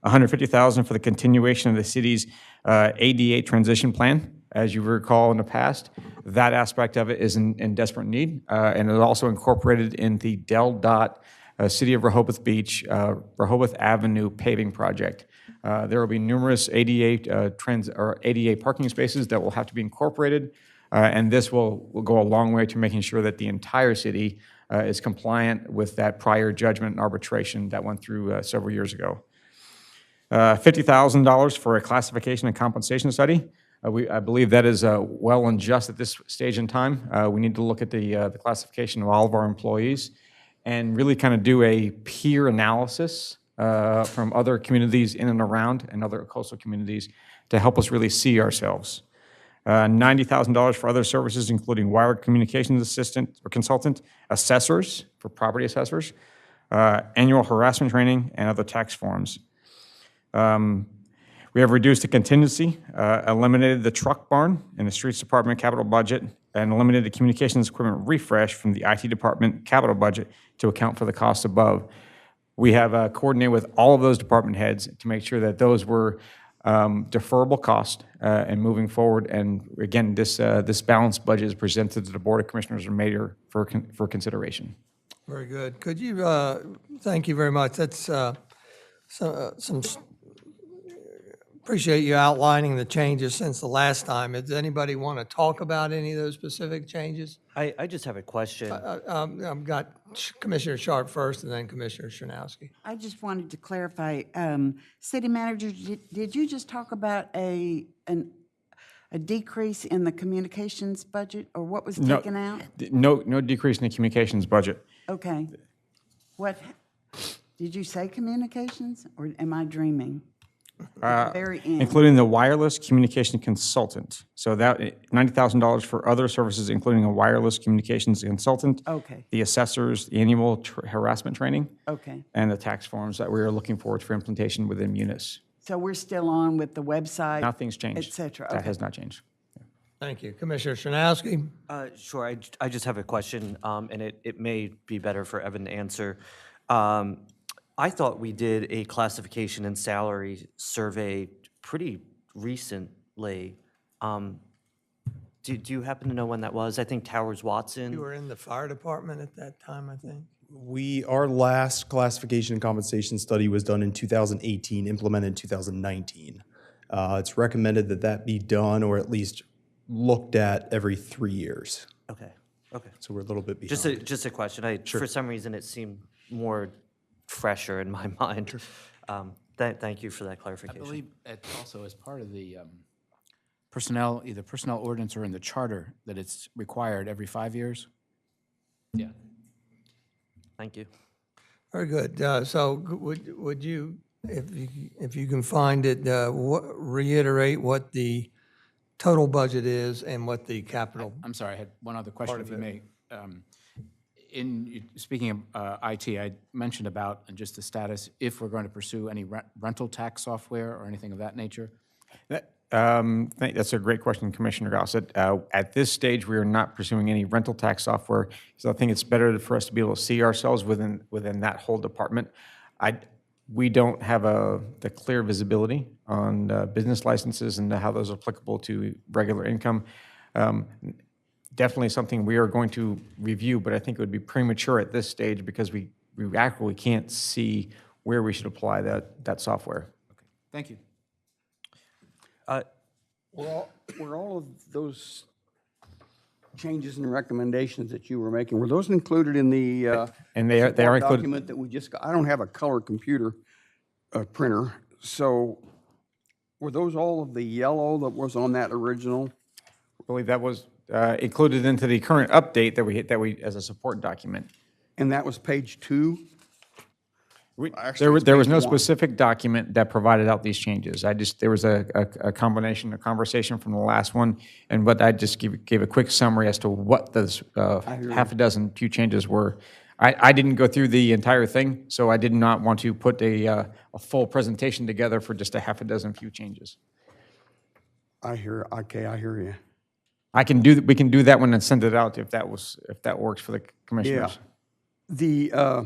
$150,000 for the continuation of the city's ADA transition plan. As you recall in the past, that aspect of it is in desperate need, and it is also incorporated in the DEL-DOT City of Rehoboth Beach, Rehoboth Avenue paving project. There will be numerous ADA parking spaces that will have to be incorporated, and this will go a long way to making sure that the entire city is compliant with that prior judgment and arbitration that went through several years ago. $50,000 for a classification and compensation study. I believe that is well and just at this stage in time. We need to look at the classification of all of our employees and really kind of do a peer analysis from other communities in and around and other coastal communities to help us really see ourselves. $90,000 for other services, including wire communications assistant or consultant, assessors for property assessors, annual harassment training, and other tax forms. We have reduced the contingency, eliminated the truck barn in the streets department capital budget, and eliminated the communications equipment refresh from the IT department capital budget to account for the costs above. We have coordinated with all of those department heads to make sure that those were deferrable cost and moving forward. And again, this balanced budget is presented to the Board of Commissioners and Mayor for consideration. Very good. Could you, thank you very much. That's appreciate you outlining the changes since the last time. Does anybody want to talk about any of those specific changes? I just have a question. I've got Commissioner Sharp first and then Commissioner Chernowski. I just wanted to clarify, City Manager, did you just talk about a decrease in the communications budget, or what was taken out? No decrease in the communications budget. Okay. What, did you say communications, or am I dreaming? At the very end. Including the wireless communication consultant. So that $90,000 for other services, including a wireless communications consultant. Okay. The assessors, the annual harassment training. Okay. And the tax forms that we are looking forward for implementation within Munis. So we're still on with the website? Nothing's changed. Et cetera. That Okay. has not changed. Thank you. Commissioner Chernowski? Sure, I just have a question, and it may be better for Evan to answer. I thought we did a classification and salary survey pretty recently. Do you happen to know when that was? I think Towers Watson. You were in the fire department at that time, I think. Our last classification and compensation study was done in 2018, implemented in 2019. It's recommended that that be done, or at least looked at, every 3 years. Okay. So we're a little bit behind. Just a question. For some reason, it seemed more fresher in my mind. Thank you for that I clarification. believe it also is part of the personnel, either personnel ordinance or in the charter, that it's required every 5 years. Yeah. Thank you. Very good. So would you, if you can find it, reiterate what the total budget is and what the capital? I'm sorry, I had one other question, Part if of you may. Speaking of IT, I mentioned about just the status, if we're going to pursue any rental tax software or anything of that nature. That's a great question, Commissioner Gossett. At this stage, we are not pursuing any rental tax software, so I think it's better for us to be able to see ourselves within that whole department. We don't have the clear visibility on business licenses and how those are applicable to regular income. Definitely something we are going to review, but I think it would be premature at this stage because we actually can't see where we should apply that software. Okay, thank you. Were all of those changes and recommendations that you were making, were those included in the And they are included. document that we just got? I don't have a color computer printer, so were those all of the yellow that was on that original? I believe that was included into the current update that we as a support document. And that was page 2? There was no specific document that provided out these changes. There was a conversation from the last one, but I just gave a quick summary as to what those half a dozen few changes were. I didn't go through the entire thing, so I did not want to put a full presentation together for just a half a dozen few changes. I hear you. We can do that one and send it out if that works for the commissioners. Yeah.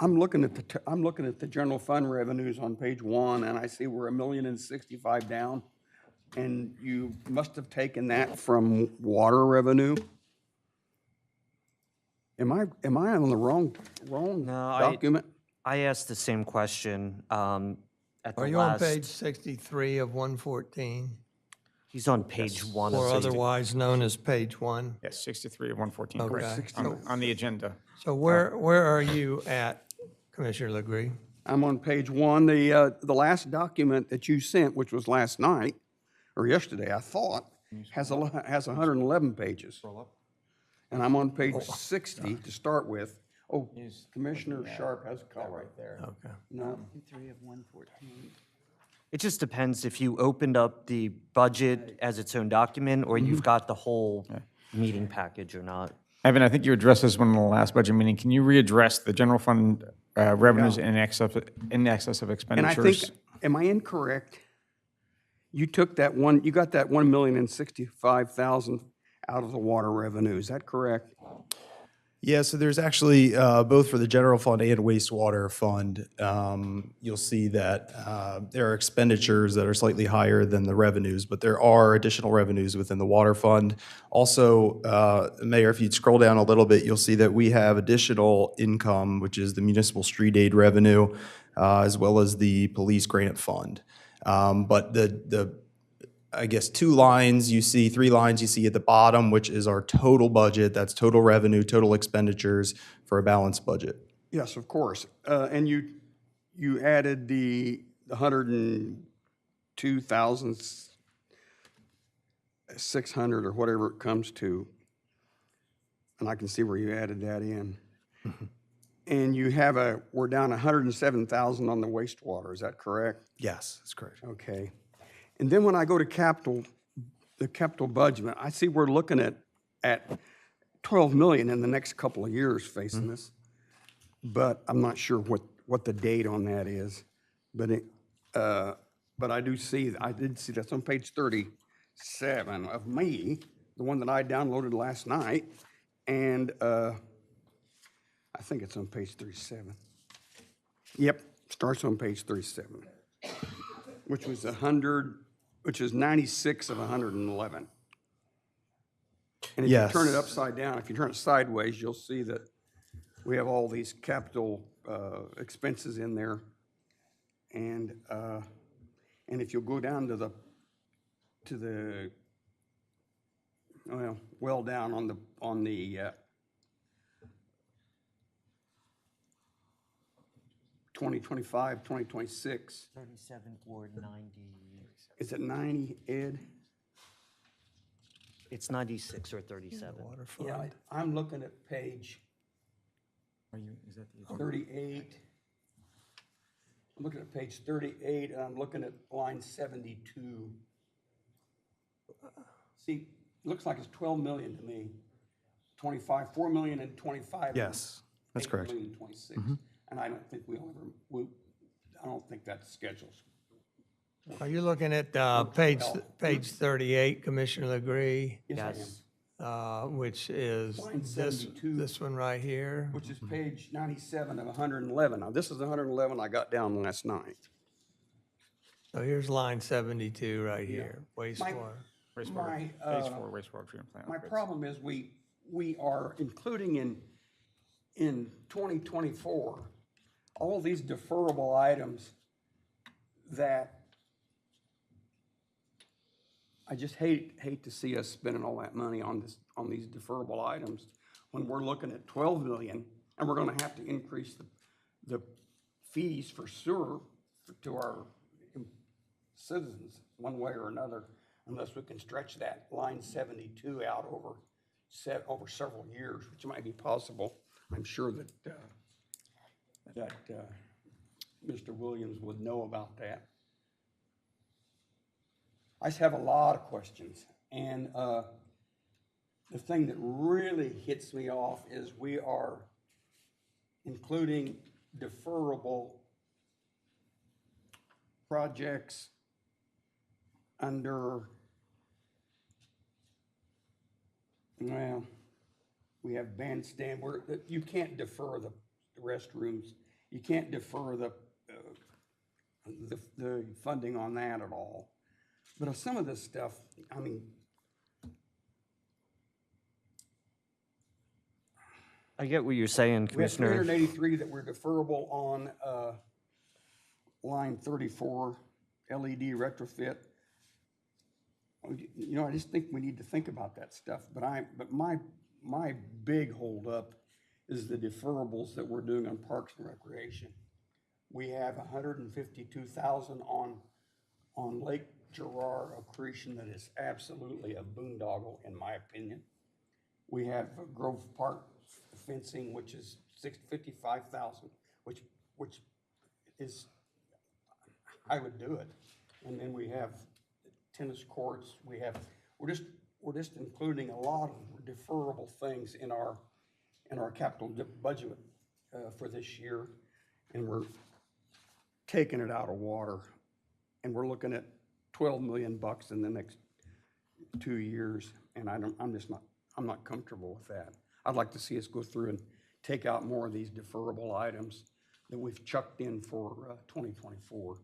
I'm looking at the general fund revenues on page 1, and I see we're $1,065,000 down, and you must have taken that from water revenue. Am I on the wrong document? I asked the same question at the last. Are you on page 63 of 114? He's on page 1 of Or 60. otherwise known as page 1? Yes, 63 of 114, Okay. correct, on the agenda. So where are you at, Commissioner Legree? I'm on page 1. The last document that you sent, which was last night, or yesterday, I thought, has 111 pages. And I'm on page 60 to start with. Oh, Commissioner Sharp has a call right there. Okay. No, 3 of 114. It just depends if you opened up the budget as its own document or you've got the whole meeting package or not. Evan, I think you addressed this one in the last budget meeting. Can you readdress the general fund revenues in excess of and I think, expenditures? am I incorrect? You took that one, you got that 1,065,000 out of the water revenue, is that correct? Yeah, so there's actually, both for the general fund and wastewater fund, you'll see that there are expenditures that are slightly higher than the revenues, but there are additional revenues within the water fund. Also, Mayor, if you'd scroll down a little bit, you'll see that we have additional income, which is the municipal street aid revenue, as well as the police grant fund. But I guess 2 lines you see, 3 lines you see at the bottom, which is our total budget. That's total revenue, total expenditures for a balanced budget. Yes, of course. And you added the 102,600 or whatever it comes to. And I can see where you added that in. And you have we're down 107,000 on the wastewater, is that correct? Yes, that's correct. Okay. And then when I go to the capital budget, I see we're looking at 12 million in the next couple of years facing this. But I'm not sure what the date on that is. But I did see that's on page 37 of me, the one that I downloaded last night. And I think it's on page 37. Yep, starts on page 37. Which was 96 of 111. And if you turn it upside down, if you turn it sideways, you'll see that we have all these capital expenses in there. And if you'll go down to the well down on the 2025, 2026. 37 or 90. Is it 90, Ed? It's 96 or 37. Yeah, I'm looking at page 38. I'm looking at page 38, and I'm looking at line 72. See, it looks like it's 12 million to me. 25, 4 million and 25. Yes, that's correct. 8 million, 26. And I don't think I don't think that's scheduled. Are you looking at page 38, Commissioner Legree? Yes, Which is Line this 72. this one right here? which is page 97 of 111. Now, this is the 111 I got down last night. So here's line 72 right here, wastewater. Phase 4 wastewater treatment plant. My upgrades. problem is we are including in 2024 all these deferrable items that I just hate to see us spending all that money on these deferrable items when we're looking at 12 million and we're going to have to increase the fees for sewer to our citizens one way or another unless we can stretch that line 72 out over several years, which might be possible. I'm sure that Mr. Williams would know about that. I just have a lot of questions, and the thing that really hits me off is we are including deferrable projects under, well, we have bandstand, you can't defer the restrooms. You can't defer the funding on that at all. But of some of this stuff, I mean, I get what you're saying, we have Commissioner. 383 that were deferrable on line 34, LED retrofit. You know, I just think we need to think about that stuff. But my big holdup is the deferables that we're doing on Parks and Recreation. We have 152,000 on Lake Gerard accretion that is absolutely a boondoggle, in my opinion. We have Grove Park fencing, which is $55,000, which is, I would do it. And then we have tennis courts. We're just including a lot of deferrable things in our capital budget for this year, and we're taking it out of water, and we're looking at $12 million in the next 2 years, and I'm not comfortable with that. I'd like to see us go through and take out more of these deferrable items that we've chucked in for 2024.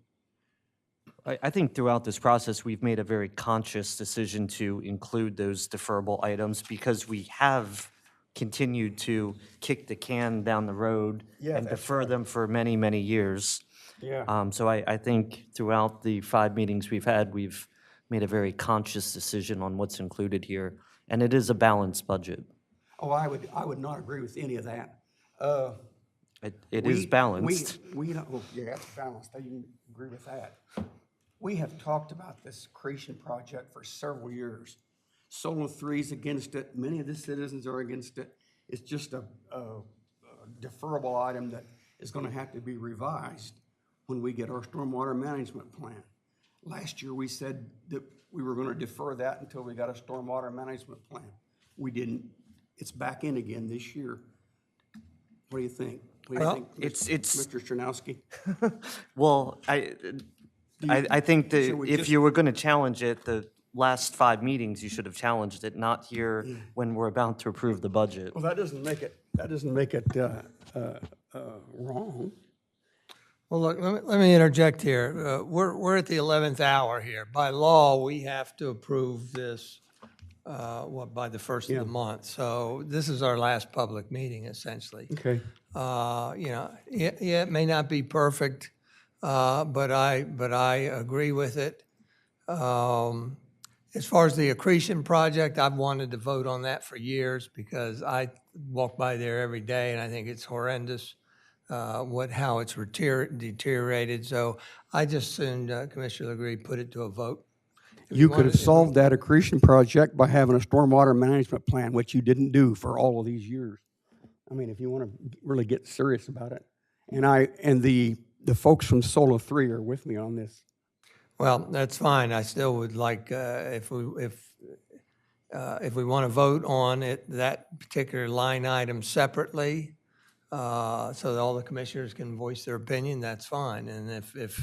I think throughout this process, we've made a very conscious decision to include those deferrable items because we have continued to kick the can down the road and defer them for many, many years. Yeah. So I think throughout the 5 meetings we've had, we've made a very conscious decision on what's included here, and it is a balanced budget. Oh, I would not agree with any of that. It is balanced. We don't, well, yeah, it's balanced. I didn't agree with that. We have talked about this accretion project for several years. Solar 3's against it. Many of the citizens are against it. It's just a deferrable item that is going to have to be revised when we get our stormwater management plan. Last year, we said that we were going to defer that until we got a stormwater management plan. We didn't. It's back in again this year. What do you think? What do you think, Mr. Chernowski? Well, I think that if you were going to challenge it, the last 5 meetings, you should have challenged it, not here when we're about to approve the budget. Well, that doesn't make it wrong. Well, look, let me interject here. We're at the 11th hour here. By law, we have to approve this, by the first of the month. So this is our last public meeting, essentially. Okay. It may not be perfect, but I agree with it. As far as the accretion project, I've wanted to vote on that for years because I walk by there every day and I think it's horrendous how it's deteriorated. So I just assumed Commissioner Legree put it to a vote. You could have solved that accretion project by having a stormwater management plan, which you didn't do for all of these years. I mean, if you want to really get serious about it. And the folks from Solar 3 are with me on this. Well, that's fine. I still would like, if we want to vote on it, that particular line item separately, so that all the commissioners can voice their opinion, that's fine. And if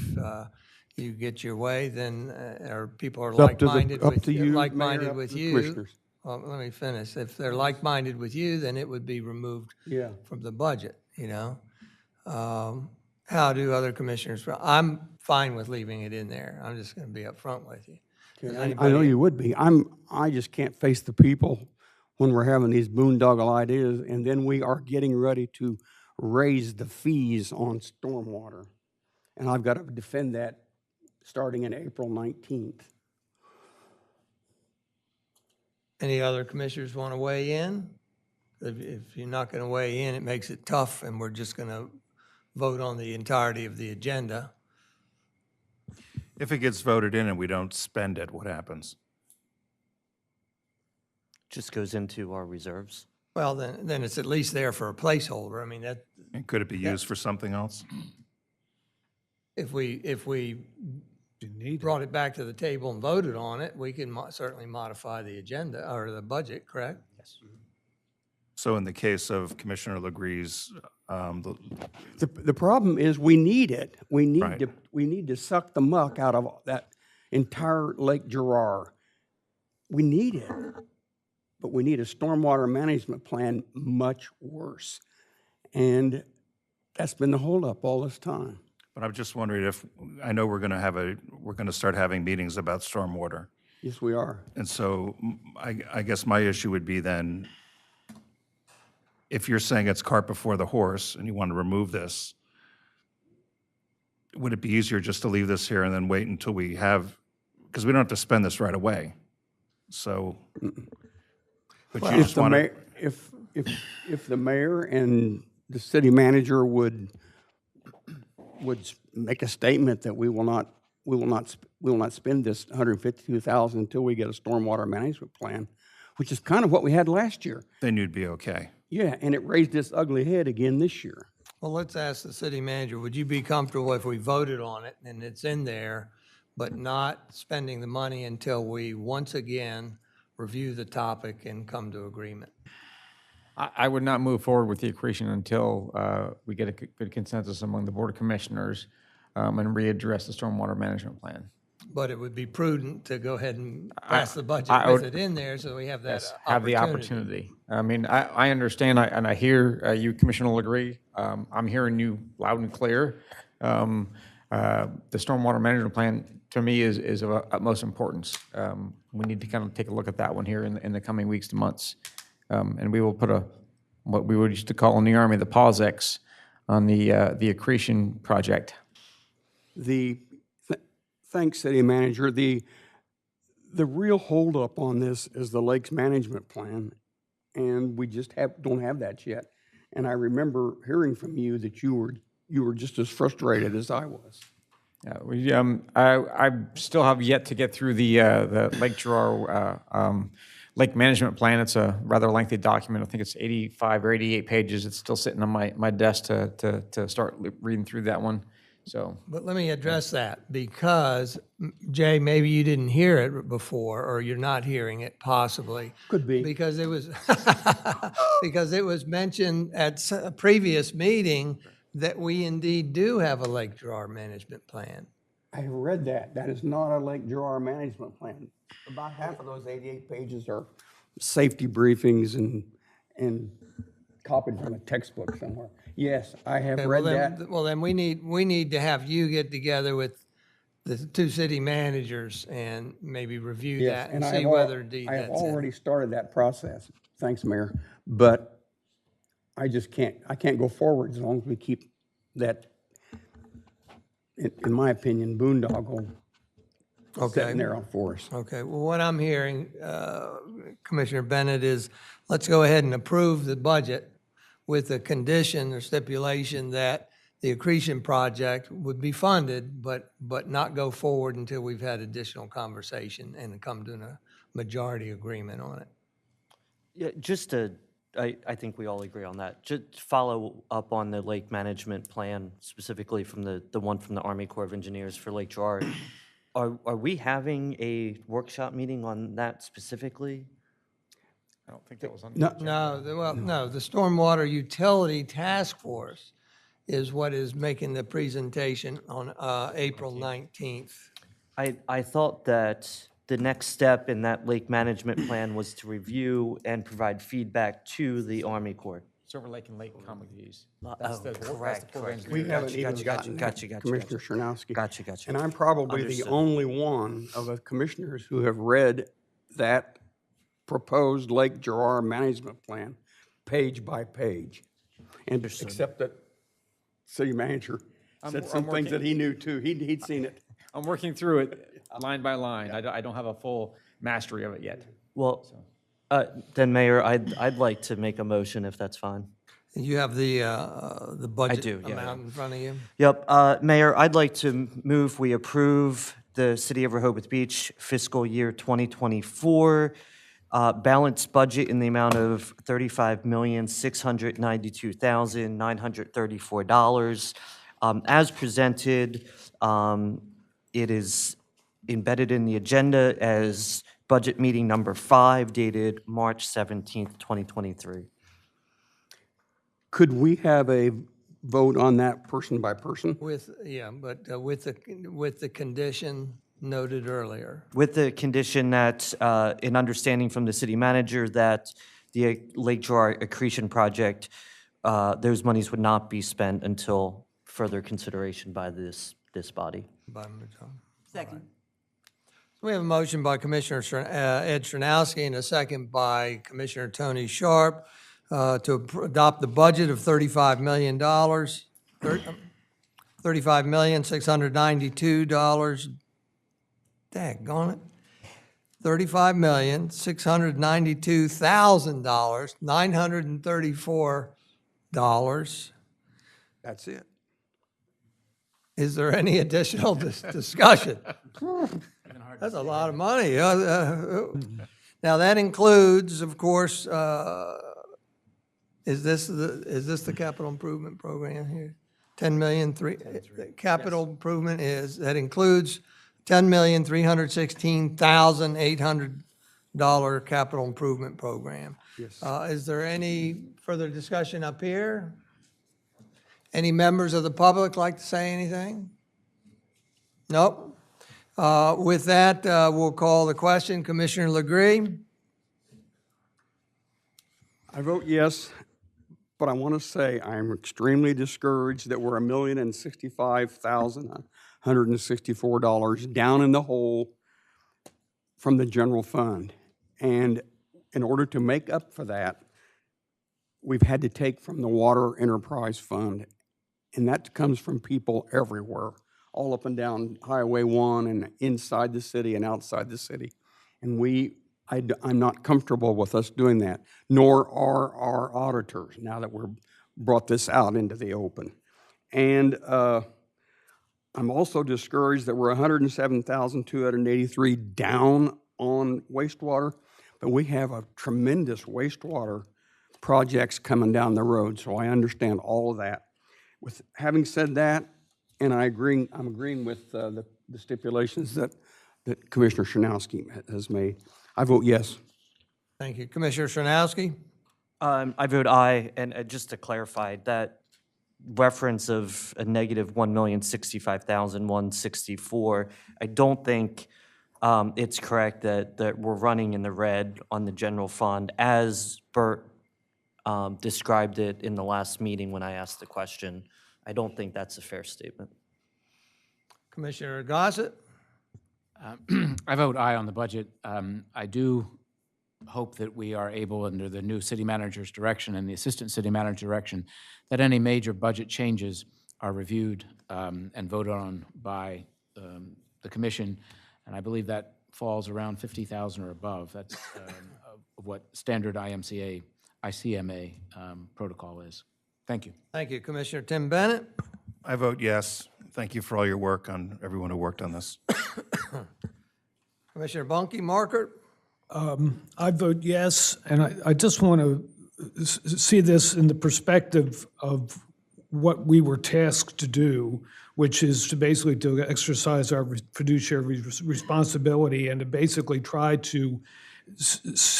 you get your way, then, or people are like-minded with you. Well, let me finish. If they're like-minded with you, then it would be removed from the budget, How do other commissioners feel? I'm fine with leaving it in there. I'm just going to be upfront with you. I know you would be. I just can't face the people when we're having these boondoggle ideas, and then we are getting ready to raise the fees on stormwater. And I've got to defend that starting in April 19th. Any other commissioners want to weigh in? If you're not going to weigh in, it makes it tough, and we're just going to vote on the entirety of the agenda. If it gets voted in and we don't spend it, what happens? Just goes into our reserves. Well, then it's at least there for a placeholder. I mean, that. And could it be used for something else? If we brought it back to the table and voted on it, we can certainly modify the agenda or the budget, correct? Yes. So in the case of Commissioner Legree's, The problem is we need it. We need to suck the muck out of that entire Lake Gerard. We need it, but we need a stormwater management plan much worse. And that's been the holdup all this time. but I'm just wondering if, I know we're going to start having meetings about stormwater. Yes, we are. And so I guess my issue would be then, if you're saying it's cart before the horse and you want to remove this, would it be easier just to leave this here and then wait until we have, because we don't have to spend this right away. So, but you just want to. If the mayor and the city manager would make a statement that we will not spend this $152,000 until we get a stormwater management plan, which is kind of what we had last year. Then you'd be okay. Yeah, and it raised its ugly head again this year. Well, let's ask the city manager, would you be comfortable if we voted on it and it's in there, but not spending the money until we once again review the topic and come to agreement? I would not move forward with the accretion until we get a good consensus among the Board of Commissioners and readdress the stormwater management plan. But it would be prudent to go ahead and pass the budget I with would- it in there so we have that Yes, have the opportunity. opportunity. I mean, I understand, and I hear you, Commissioner, will agree. I'm hearing you loud and clear. The stormwater management plan, to me, is of utmost importance. We need to kind of take a look at that one here in the coming weeks to months. And we will put what we would used to call in the Army, the pause X on the accretion project. Thanks, City Manager. The real holdup on this is the Lakes Management Plan, and we just don't have that yet. And I remember hearing from you that you were just as frustrated as I was. Yeah, I still have yet to get through the Lake Girard Lake Management Plan. It's a rather lengthy document. I think it's 85 or 88 pages. It's still sitting on my desk to start reading through that one. So, But let me address that, because, Jay, maybe you didn't hear it before, or you're not hearing it possibly. Could be. Because it was, because it was mentioned at a previous meeting that we indeed do have a Lake Girard management plan. I read that. That is not a Lake Girard management plan. About half of those 88 pages are safety briefings and copied from a textbook somewhere. Yes, I have Okay, read well, that. Well, then we need to have you get together with the two city managers and maybe review Yes, that and I see have whether indeed I have that's it. already started that process. Thanks, Mayor. But I just can't go forward as long as we keep that, in my opinion, boondoggle sitting there for us. Okay, well, what I'm hearing, Commissioner Bennett, is let's go ahead and approve the budget with the condition or stipulation that the accretion project would be funded, but not go forward until we've had additional conversation and come to a majority agreement on it. Yeah, I think we all agree on that. Just follow up on the lake management plan, specifically from the one from the Army Corps of Engineers for Lake Girard. Are we having a workshop meeting on that specifically? I don't think that was on. No, the Stormwater Utility Task Force is what is making the presentation on April 19th. I thought that the next step in that lake management plan was to review and provide feedback to the Army Corps. Silver Lake and Lake Communities. Correct. We haven't even gotten Gotcha. Commissioner Chernowski. Gotcha. And I'm probably the Understood. only one of the commissioners who have read that proposed Lake Girard management plan, page by page. And except that city manager said some things that he knew too. He'd seen it. I'm working through it line by line. I don't have a full mastery of it yet. Well, then Mayor, I'd like to make a motion if that's fine. You have the budget do, yeah. amount in front of you? Yep, Mayor, I'd like to move we approve the City of Rehoboth Beach fiscal year 2024 balanced budget in the amount of $35,692,934. As presented, it is embedded in the agenda as budget meeting number 5 dated March 17th, 2023. Could we have a vote on that person by person? With the condition noted earlier. With the condition that, in understanding from the city manager, that the Lake Girard accretion project, those monies would not be spent until further consideration by this body. Second. We have a motion by Commissioner Ed Chernowski and a second by Commissioner Tony Sharp to adopt the budget of $35,692,000. Daggone it. $35,692,000, $934. That's it. Is there any additional discussion? That's a lot of money. Now, that includes, of course, is this the capital improvement program here? 10,000,000, capital improvement that includes $10,316,800 capital improvement program. Yes. Is there any further discussion up here? Any members of the public like to say anything? Nope. With that, we'll call the question. Commissioner Legree? I vote yes, but I want to say I'm extremely discouraged that we're $1,065,164 down in the hole from the general fund. And in order to make up for that, we've had to take from the Water Enterprise Fund, and that comes from people everywhere, all up and down Highway 1 and inside the city and outside the city. And I'm not comfortable with us doing that, nor are our auditors, now that we're brought this out into the open. And I'm also discouraged that we're $107,283 down on wastewater, but we have a tremendous wastewater projects coming down the road, so I understand all of that. With having said that, and I'm agreeing with the stipulations that Commissioner Shanowski has made. I vote yes. Thank you. Commissioner Shanowski? I vote aye, and just to clarify, that reference of a negative $1,065,164, I don't think it's correct that we're running in the red on the general fund as Bert described it in the last meeting when I asked the question. I don't think that's a fair statement. Commissioner Gossett? I vote aye on the budget. I do hope that we are able, under the new city manager's direction and the assistant city manager's direction, that any major budget changes are reviewed and voted on by the commission. And I believe that falls around 50,000 or above. That's of what standard ICMA protocol is. Thank you. Thank you. Commissioner Tim Bennett? I vote yes. Thank you for all your work on everyone who worked on this. Commissioner Bunkie Markert? I vote yes, and I just want to see this in the perspective of what we were tasked to do, which is to basically to exercise our fiduciary responsibility and to basically try to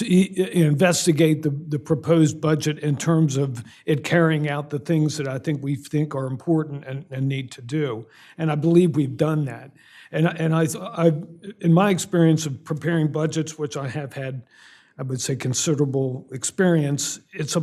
investigate the proposed budget in terms of it carrying out the things that I think we think are important and need to do. And I believe we've done that. And I in my experience of preparing budgets, which I have had, I would say, considerable experience, it's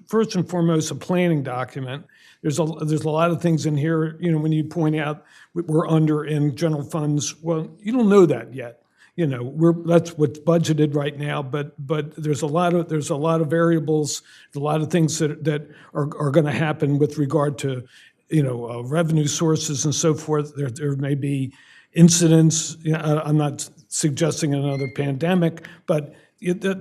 first and foremost a planning document. There's a lot of things in here, when you point out we're under in general funds, well, you don't know that yet. That's what's budgeted right now, but there's a lot of variables, a lot of things that are going to happen with regard to revenue sources and so forth. There may be incidents. I'm not suggesting another pandemic, but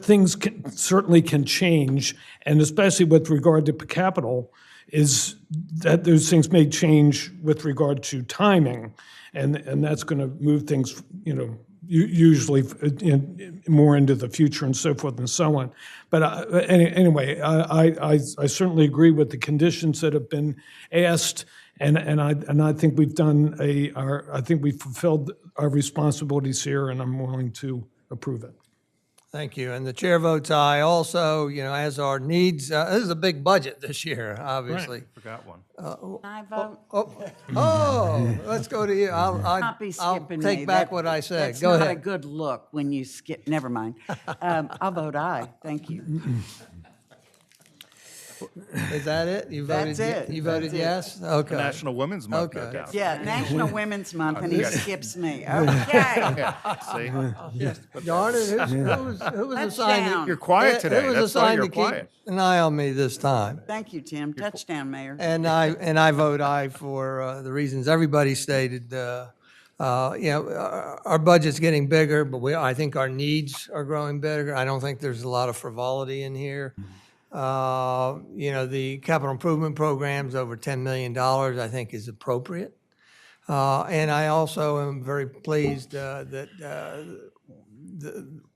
things certainly can change, and especially with regard to capital, is that those things may change with regard to timing, and that's going to move things, usually more into the future and so forth and so on. But anyway, I certainly agree with the conditions that have been asked, and I think we've I think we've fulfilled our responsibilities here, and I'm willing to approve it. Thank you. And the chair votes aye also, as our needs. This is a big budget this year, obviously. Forgot one. I vote. Let's go to you. Not be I'll skipping take me. back what I said. That's Go not ahead. a good look when you skip. Never mind. I'll vote aye. Thank you. Is that it? You voted. That's it. You voted That's yes. Okay. National Women's Month, no Okay. doubt. Yeah, National Women's Month, and he Okay. skips me. Okay. See? Darn it! Who was That's assigned? down. You're quiet today. Who was That's why assigned you're to quiet. keep an eye on me this time? Thank you, Tim. Touchdown, Mayor. And I vote aye for the reasons everybody stated. Our budget's getting bigger, but I think our needs are growing bigger. I don't think there's a lot of frivolity in here. The capital improvement programs over $10 million, I think, is appropriate. And I also am very pleased that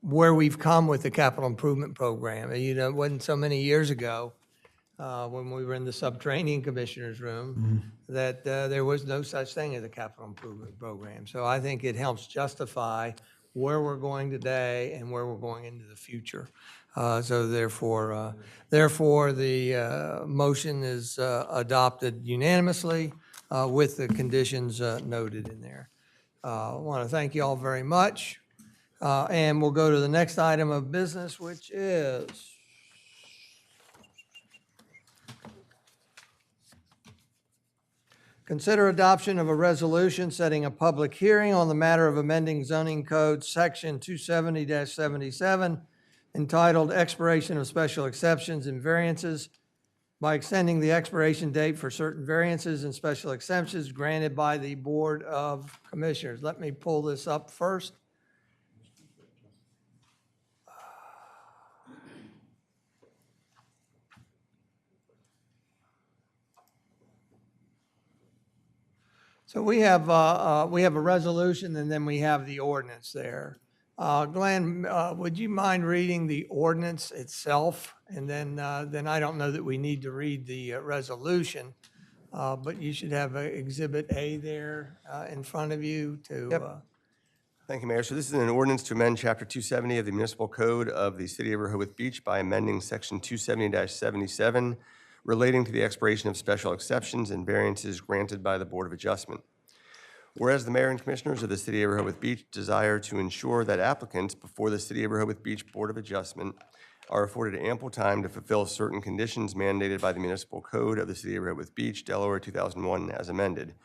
where we've come with the capital improvement program. You know, it wasn't so many years ago, when we were in the subterranean commissioner's room, that there was no such thing as a capital improvement program. So I think it helps justify where we're going today and where we're going into the future. So therefore, the motion is adopted unanimously with the conditions noted in there. I want to thank you all very much. And we'll go to the next item of business, which is consider adoption of a resolution setting a public hearing on the matter of amending zoning code section 270-77 entitled Expiration of Special Exceptions and Variances by extending the expiration date for certain variances and special exceptions granted by the Board of Commissioners. Let me pull this up first. So we have a resolution, and then we have the ordinance there. Glenn, would you mind reading the ordinance itself? And then I don't know that we need to read the resolution, but you should have Exhibit A there in front of you to. Yep. Thank you, Mayor. So this is an ordinance to amend Chapter 270 of the Municipal Code of the City of Rehoboth Beach by amending Section 270-77 relating to the expiration of special exceptions and variances granted by the Board of Adjustment. Whereas the Mayor and Commissioners of the City of Rehoboth Beach desire to ensure that applicants before the City of Rehoboth Beach Board of Adjustment are afforded ample time to fulfill certain conditions mandated by the Municipal Code of the City of Rehoboth Beach, Delaware 2001 as amended,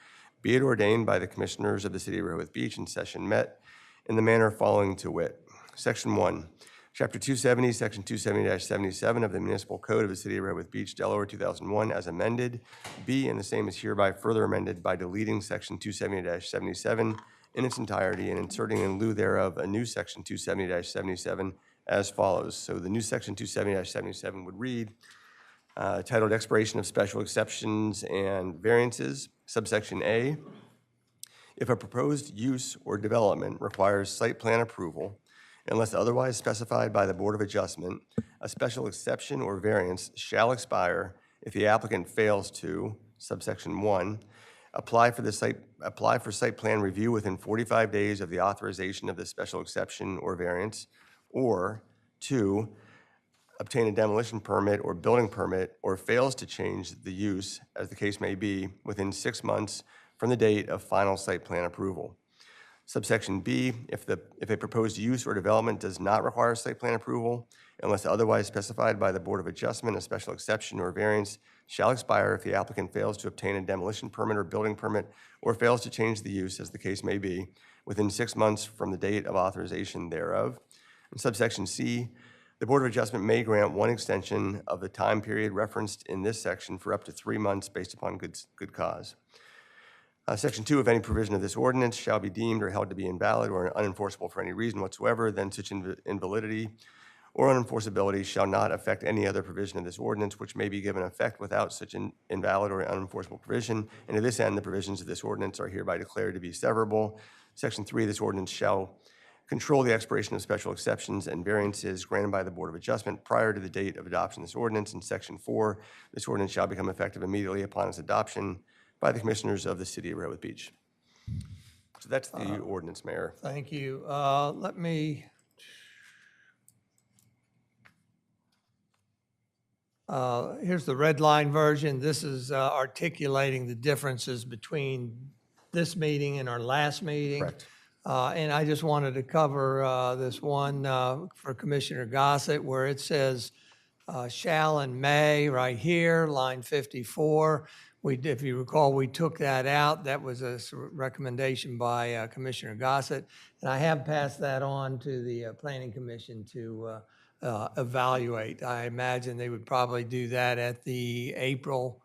be it ordained by the Commissioners of the City of Rehoboth Beach in session met in the manner following to wit. Section 1. Chapter 270, Section 270-77 of the Municipal Code of the City of Rehoboth Beach, Delaware 2001 as amended. B, and the same is hereby further amended by deleting Section 270-77 in its entirety and inserting in lieu thereof a new Section 270-77 as follows. So the new Section 270-77 would read, titled Expiration of Special Exceptions and Variances, subsection A. If a proposed use or development requires site plan approval, unless otherwise specified by the Board of Adjustment, a special exception or variance shall expire if the applicant fails to, subsection 1, apply for site plan review within 45 days of the authorization of the special exception or variance, or 2, obtain a demolition permit or building permit, or fails to change the use, as the case may be, within 6 months from the date of final site plan approval. Subsection B, if a proposed use or development does not require site plan approval, unless otherwise specified by the Board of Adjustment, a special exception or variance shall expire if the applicant fails to obtain a demolition permit or building permit, or fails to change the use, as the case may be, within 6 months from the date of authorization thereof. And subsection C, the Board of Adjustment may grant one extension of the time period referenced in this section for up to 3 months based upon good cause. Section 2, if any provision of this ordinance shall be deemed or held to be invalid or unenforceable for any reason whatsoever, then such invalidity or unenforceability shall not affect any other provision of this ordinance, which may be given effect without such an invalid or unenforceable provision. And to this end, the provisions of this ordinance are hereby declared to be severable. Section 3, this ordinance shall control the expiration of special exceptions and variances granted by the Board of Adjustment prior to the date of adoption of this ordinance. In Section 4, this ordinance shall become effective immediately upon its adoption by the Commissioners of the City of Rehoboth Beach. So that's the ordinance, Mayor. Thank you. Let me, here's the red line version. This is articulating the differences between this meeting and our last meeting. Correct. And I just wanted to cover this one for Commissioner Gossett, where it says shall and may right here, line 54. If you recall, we took that out. That was a recommendation by Commissioner Gossett. And I have passed that on to the Planning Commission to evaluate. I imagine they would probably do that at the April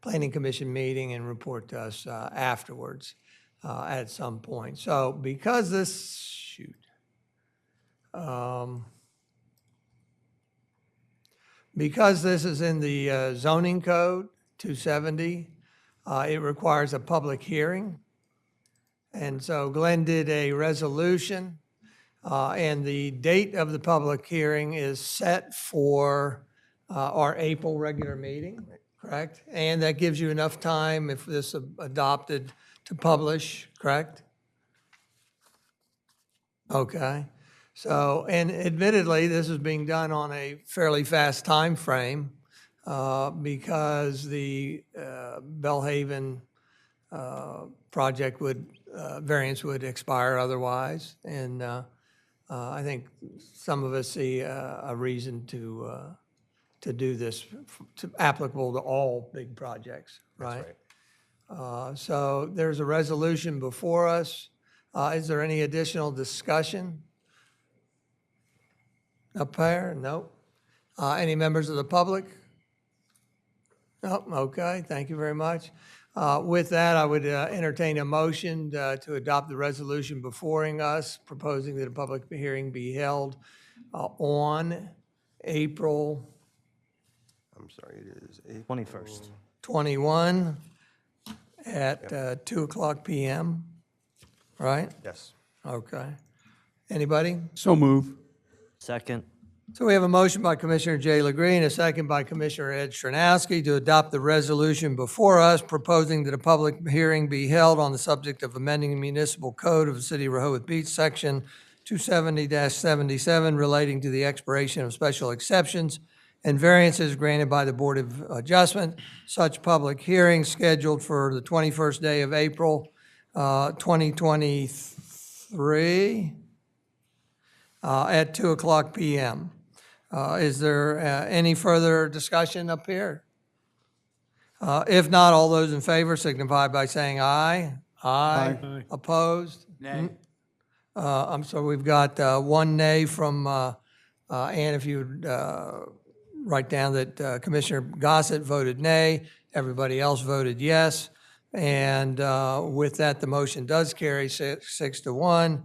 Planning Commission meeting and report to us afterwards at some point. So because this, because this is in the zoning code, 270, it requires a public hearing. And so Glenn did a resolution And the date of the public hearing is set for our April regular meeting, correct? And that gives you enough time, if this adopted, to publish, correct? Okay. So, and admittedly, this is being done on a fairly fast time frame because the Bellhaven project variance would expire otherwise. And I think some of us see a reason to do this applicable to all big projects, right? So there's a resolution before us. Is there any additional discussion? Up there? Nope. Any members of the public? Nope. Okay, thank you very much. With that, I would entertain a motion to adopt the resolution before us, proposing that a public hearing be held on April I'm sorry, it is April 21st. 21 at 2 o'clock p.m., right? Yes. Okay. Anybody? So move. Second. So we have a motion by Commissioner Jay LeGreen, a second by Commissioner Ed Stronowski to adopt the resolution before us, proposing that a public hearing be held on the subject of amending the municipal code of the City of Rehoboth Beach, Section 270-77, relating to the expiration of special exceptions and variances granted by the Board of Adjustment. Such public hearing scheduled for the 21st day of April, 2023 at 2 o'clock p.m. Is there any further discussion up here? If not, all those in favor signify by saying aye. Aye. Opposed? Nay. I'm sorry, we've got one nay from, Ann, if you would write down that Commissioner Gossett voted nay, everybody else voted yes. And with that, the motion does carry 6-1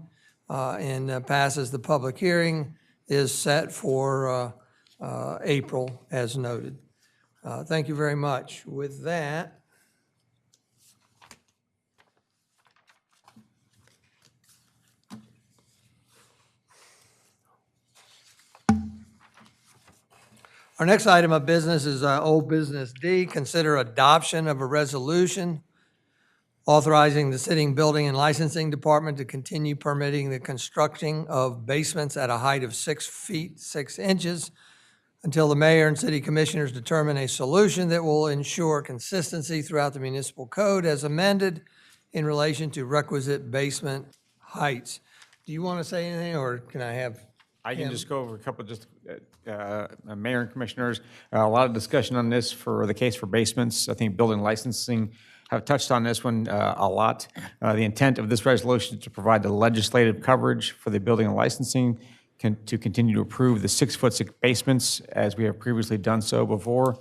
and passes. The public hearing is set for April, as noted. Thank you very much. With that, our next item of business is old business D. Consider adoption of a resolution authorizing the sitting building and licensing department to continue permitting the construction of basements at a height of 6 feet 6 inches until the mayor and city commissioners determine a solution that will ensure consistency throughout the municipal code as amended in relation to requisite basement heights. Do you want to say anything, or can I have? I can just go over a couple, mayor and commissioners, a lot of discussion on this for the case for basements. I think building licensing have touched on this one a lot. The intent of this resolution is to provide the legislative coverage for the building and licensing to continue to approve the 6-foot basements as we have previously done so before,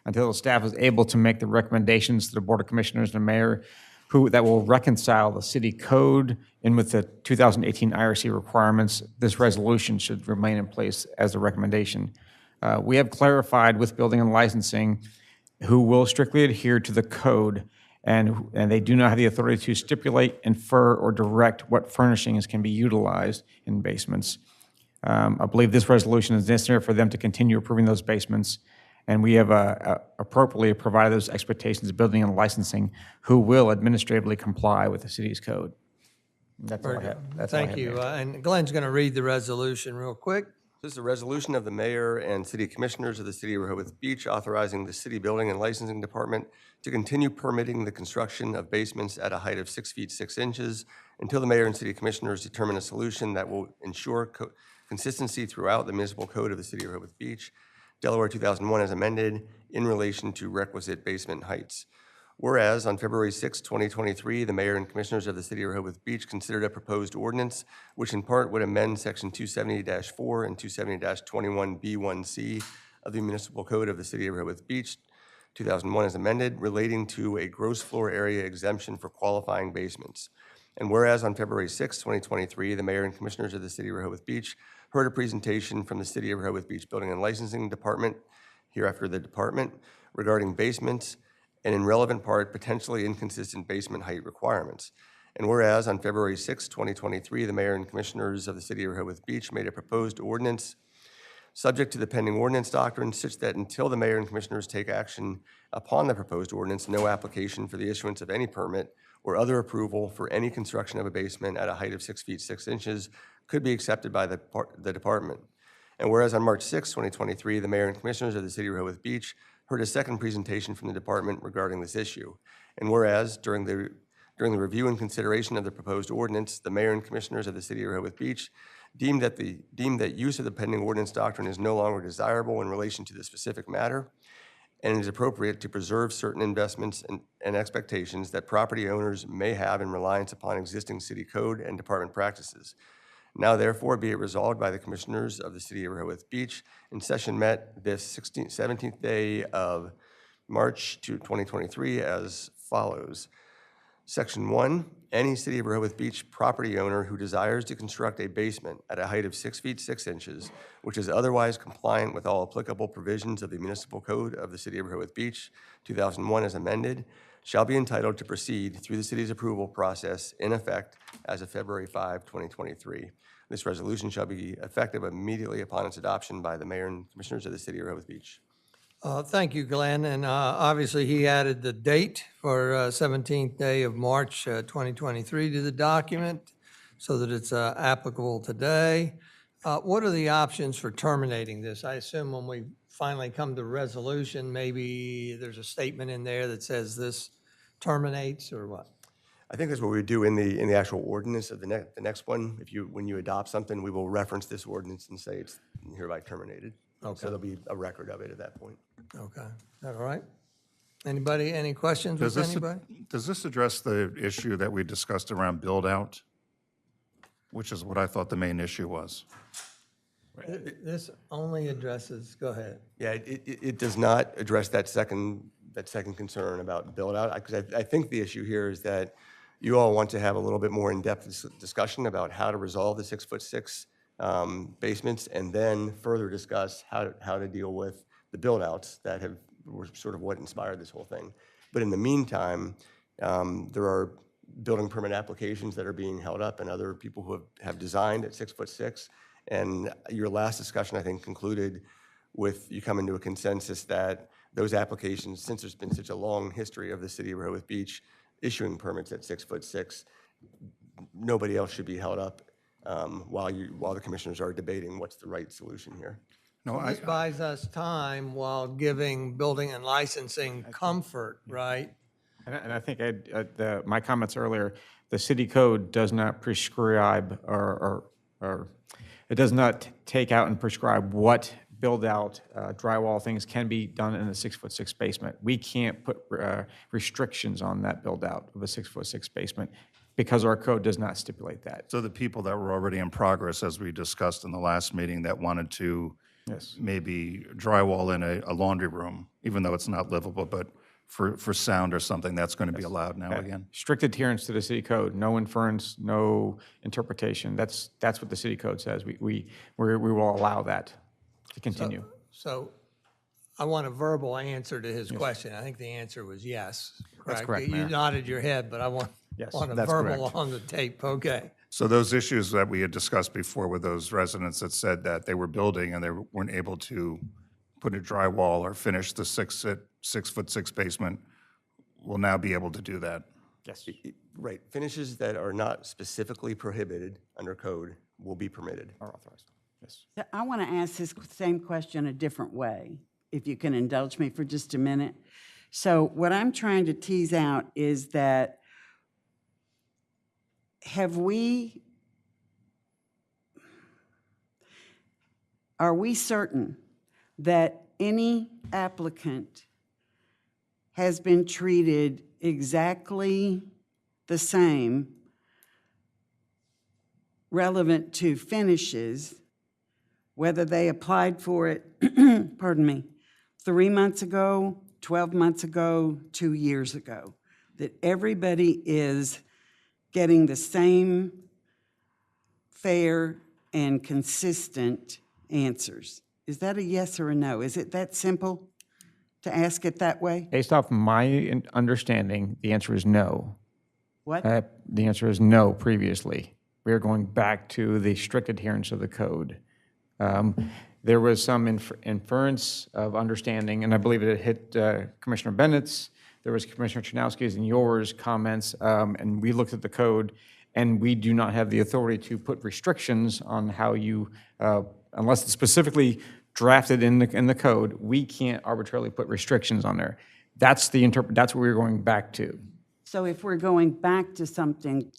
until the staff is able to make the recommendations to the Board of Commissioners and the mayor that will reconcile the city code in with the 2018 IRC requirements. This resolution should remain in place as a recommendation. We have clarified with building and licensing who will strictly adhere to the code, and they do not have the authority to stipulate, infer, or direct what furnishings can be utilized in basements. I believe this resolution is necessary for them to continue approving those basements, and we have appropriately provided those expectations of building and licensing who will administratively comply with the city's code. That's all I have. That's all I Thank have, you. Mayor. And Glenn's going to read the resolution real quick. This is a resolution of the mayor and city commissioners of the city of Rehoboth Beach authorizing the city building and licensing department to continue permitting the construction of basements at a height of 6 feet 6 inches until the mayor and city commissioners determine a solution that will ensure consistency throughout the municipal code of the city of Rehoboth Beach, Delaware 2001 as amended, in relation to requisite basement heights. Whereas on February 6, 2023, the mayor and commissioners of the city of Rehoboth Beach considered a proposed ordinance, which in part would amend section 270-4 and 270-21B1C of the municipal code of the city of Rehoboth Beach, 2001 as amended, relating to a gross floor area exemption for qualifying basements. And whereas on February 6, 2023, the mayor and commissioners of the city of Rehoboth Beach heard a presentation from the city of Rehoboth Beach Building and Licensing Department, hereafter the department, regarding basements and in relevant part, potentially inconsistent basement height requirements. And whereas on February 6, 2023, the mayor and commissioners of the city of Rehoboth Beach made a proposed ordinance subject to the pending ordinance doctrine, such that until the mayor and commissioners take action upon the proposed ordinance, no application for the issuance of any permit or other approval for any construction of a basement at a height of 6 feet 6 inches could be accepted by the department. And whereas on March 6, 2023, the mayor and commissioners of the city of Rehoboth Beach heard a second presentation from the department regarding this issue. And whereas during the review and consideration of the proposed ordinance, the mayor and commissioners of the city of Rehoboth Beach deemed that use of the pending ordinance doctrine is no longer desirable in relation to the specific matter, and it is appropriate to preserve certain investments and expectations that property owners may have in reliance upon existing city code and department practices. Now therefore be it resolved by the commissioners of the city of Rehoboth Beach in session met this 17th day of March 2023 as follows. Section 1, any city of Rehoboth Beach property owner who desires to construct a basement at a height of 6 feet 6 inches, which is otherwise compliant with all applicable provisions of the municipal code of the city of Rehoboth Beach, 2001 as amended, shall be entitled to proceed through the city's approval process in effect as of February 5, 2023. This resolution shall be effective immediately upon its adoption by the mayor and commissioners of the city of Rehoboth Beach. Thank you, Glenn. And obviously, he added the date for 17th day of March 2023 to the document so that it's applicable today. What are the options for terminating this? I assume when we finally come to resolution, maybe there's a statement in there that says this terminates or what? I think that's what we do in the actual ordinance of the next one. When you adopt something, we will reference this ordinance and say it's hereby terminated. Okay. So there'll be a record of it at that point. Okay. Is that all right? Anybody, any questions with anybody? Does this address the issue that we discussed around build-out, which is what I thought the main issue was? This only addresses, go ahead. Yeah, it does not address that second concern about build-out, because I think the issue here is that you all want to have a little bit more in-depth discussion about how to resolve the 6 foot 6 basements, and then further discuss how to deal with the build-outs that were sort of what inspired this whole thing. But in the meantime, there are building permit applications that are being held up, and other people who have designed at 6 foot 6. And your last discussion, I think, concluded with you coming to a consensus that those applications, since there's been such a long history of the city of Rehoboth Beach issuing permits at 6 foot 6, nobody else should be held up while the commissioners are debating what's the right solution here. No, This buys us time while giving building and licensing comfort, right? And I think my comments earlier, the city code does not prescribe or it does not take out and prescribe what build-out drywall things can be done in a 6 foot 6 basement. We can't put restrictions on that build-out of a 6 foot 6 basement because our code does not stipulate that. So the people that were already in progress, as we discussed in the last meeting, that wanted to maybe drywall in a laundry room, even though it's not livable, but for sound or something, that's going to be allowed now again? Strict adherence to the city code, no inference, no interpretation. That's what the city code says. We will allow that to continue. So I want a verbal answer to his question. I think the answer was yes. That's correct, Mayor. You nodded your head, but I want a that's verbal correct. on the tape. Okay. So those issues that we had discussed before with those residents that said that they were building and they weren't able to put a drywall or finish the 6 foot 6 basement will now be able to do that. Yes. Right. Finishes that are not specifically prohibited under code will be permitted. Are authorized. Yes. I want to ask this same question a different way, if you can indulge me for just a minute. So what I'm trying to tease out is that are we certain that any applicant has been treated exactly the same relevant to finishes, whether they applied for it, pardon me, 3 months ago, 12 months ago, 2 years ago, that everybody is getting the same fair and consistent answers? Is that a yes or a no? Is it that simple to ask it that way? Based off my understanding, the answer is no. What? The answer is no, previously. We are going back to the strict adherence of the code. There was some inference of understanding, and I believe it hit Commissioner Bennett's, there was Commissioner Chanowski's and yours comments, and we looked at the code, and we do not have the authority to put restrictions on how you, unless it's specifically drafted in the code, we can't arbitrarily put restrictions on there. That's what we're going back to. So if we're going back to something,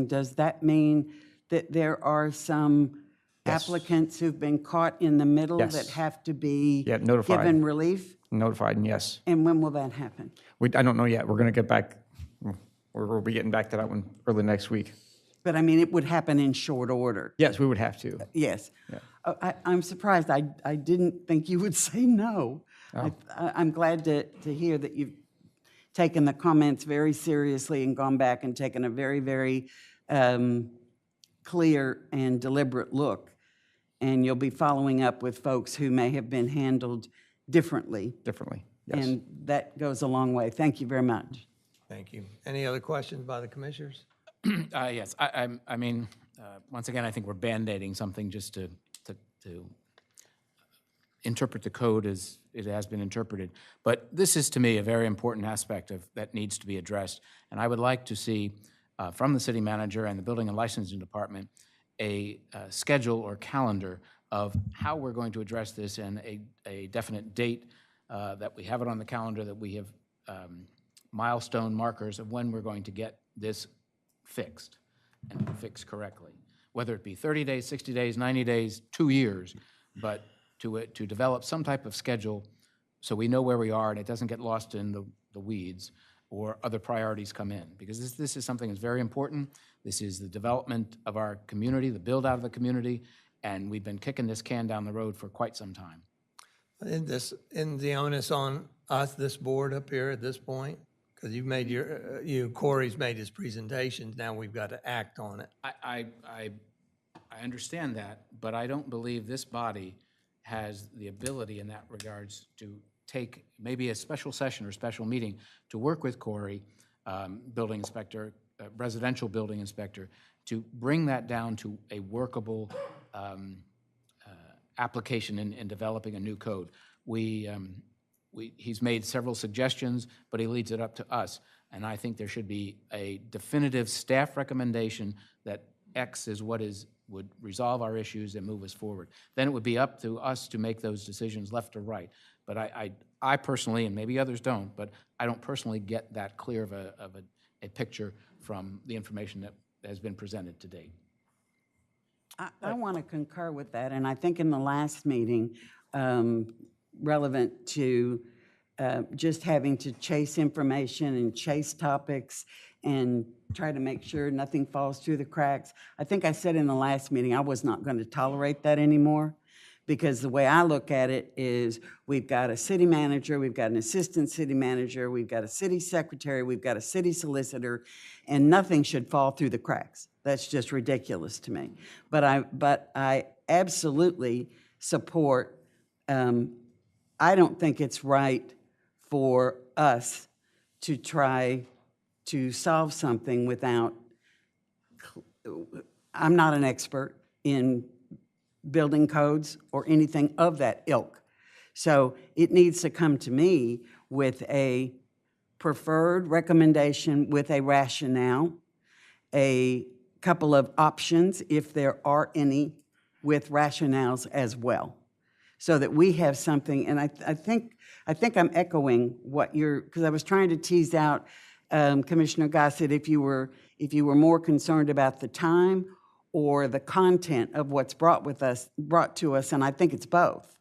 does that mean that there are some applicants who've been caught in the middle Yes. that have to be notified. given relief? Notified, and yes. And when will that happen? I don't know yet. We're going to get back, we'll be getting back to that one early next week. But I mean, it would happen in short order. Yes, we would have to. Yes. I'm surprised. I didn't think you would say no. Oh. I'm glad to hear that you've taken the comments very seriously and gone back and taken a very, very clear and deliberate look. And you'll be following up with folks who may have been handled differently. Differently, yes. And that goes a long way. Thank you very much. Thank you. Any other questions by the commissioners? Yes, I mean, once again, I think we're Band-Aiding something just to interpret the code as it has been interpreted. But this is, to me, a very important aspect that needs to be addressed. And I would like to see from the city manager and the building and licensing department a schedule or calendar of how we're going to address this and a definite date that we have it on the calendar, that we have milestone markers of when we're going to get this fixed and fixed correctly. Whether it be 30 days, 60 days, 90 days, 2 years, but to develop some type of schedule so we know where we are and it doesn't get lost in the weeds or other priorities come in. Because this is something that's very important. This is the development of our community, the build out of the community, and we've been kicking this can down the road for quite some time. In the onus on us, this board up here at this point? Because you've made Corey's made his presentations, now we've got to act on it. I understand that, but I don't believe this body has the ability in that regards to take maybe a special session or special meeting to work with Corey, building inspector, residential building inspector, to bring that down to a workable application in developing a new code. He's made several suggestions, but he leads it up to us. And I think there should be a definitive staff recommendation that X is what would resolve our issues and move us forward. Then it would be up to us to make those decisions left or right. But I personally, and maybe others don't, but I don't personally get that clear of a picture from the information that has been presented to date. I want to concur with that, and I think in the last meeting, relevant to just having to chase information and chase topics and try to make sure nothing falls through the cracks. I think I said in the last meeting I was not going to tolerate that anymore, because the way I look at it is we've got a city manager, we've got an assistant city manager, we've got a city secretary, we've got a city solicitor, and nothing should fall through the cracks. That's just ridiculous to me. But I absolutely support, I don't think it's right for us to try to solve something without, I'm not an expert in building codes or anything of that ilk. So it needs to come to me with a preferred recommendation with a rationale, a couple of options, if there are any, with rationales as well, so that we have something. And I think I'm echoing what you're, because I was trying to tease out, Commissioner Gossett, if you were more concerned about the time or the content of what's brought to us, and I think it's both.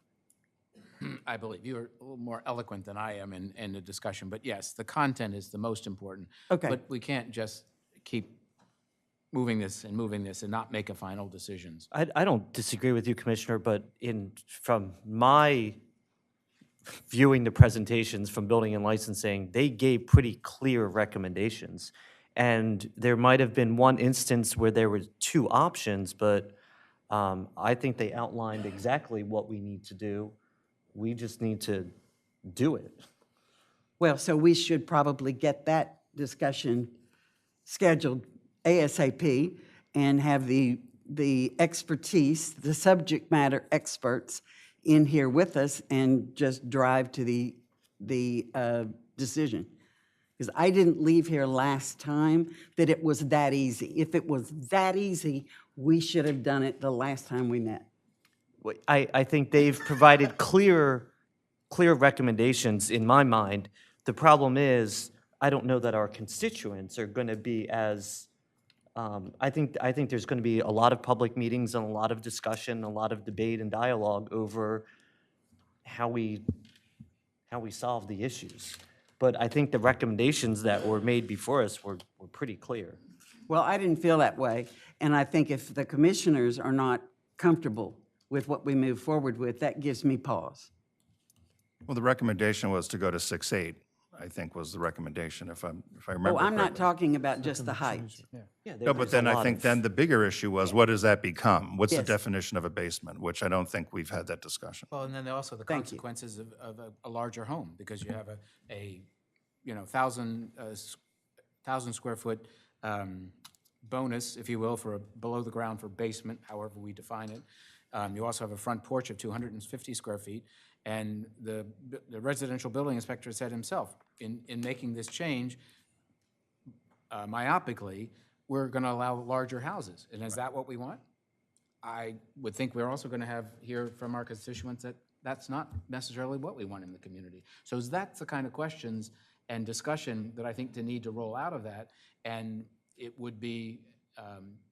I believe you're a little more eloquent than I am in the discussion, but yes, the content is the most important. Okay. But we can't just keep moving this and not make a final decisions. I don't disagree with you, Commissioner, but from my viewing the presentations from building and licensing, they gave pretty clear recommendations. And there might have been one instance where there were two options, but I think they outlined exactly what we need to do. We just need to do it. Well, so we should probably get that discussion scheduled ASAP and have the expertise, the subject matter experts in here with us and just drive to the decision. Because I didn't leave here last time that it was that easy. If it was that easy, we should have done it the last time we met. I think they've provided clear recommendations in my mind. The problem is, I don't know that our constituents are going to be as, I think there's going to be a lot of public meetings and a lot of discussion, a lot of debate and dialogue over how we solve the issues. But I think the recommendations that were made before us were pretty clear. Well, I didn't feel that way, and I think if the commissioners are not comfortable with what we move forward with, that gives me pause. Well, the recommendation was to go to 6'8", I think was the recommendation, if I remember Oh, I'm not correctly. talking about just the height. No, but then I think then the bigger issue was, what does that become? What's the Yes. definition of a basement, which I don't think we've had that discussion. Well, and then also the Thank you. consequences of a larger home, because you have a 1,000 square foot bonus, if you will, for a below the ground for basement, however we define it. You also have a front porch of 250 square feet, and the residential building inspector said himself, in making this change, myopically, we're going to allow larger houses. And is that what we want? I would think we're also going to hear from our constituents that that's not necessarily what we want in the community. So that's the kind of questions and discussion that I think to need to roll out of that. And it would be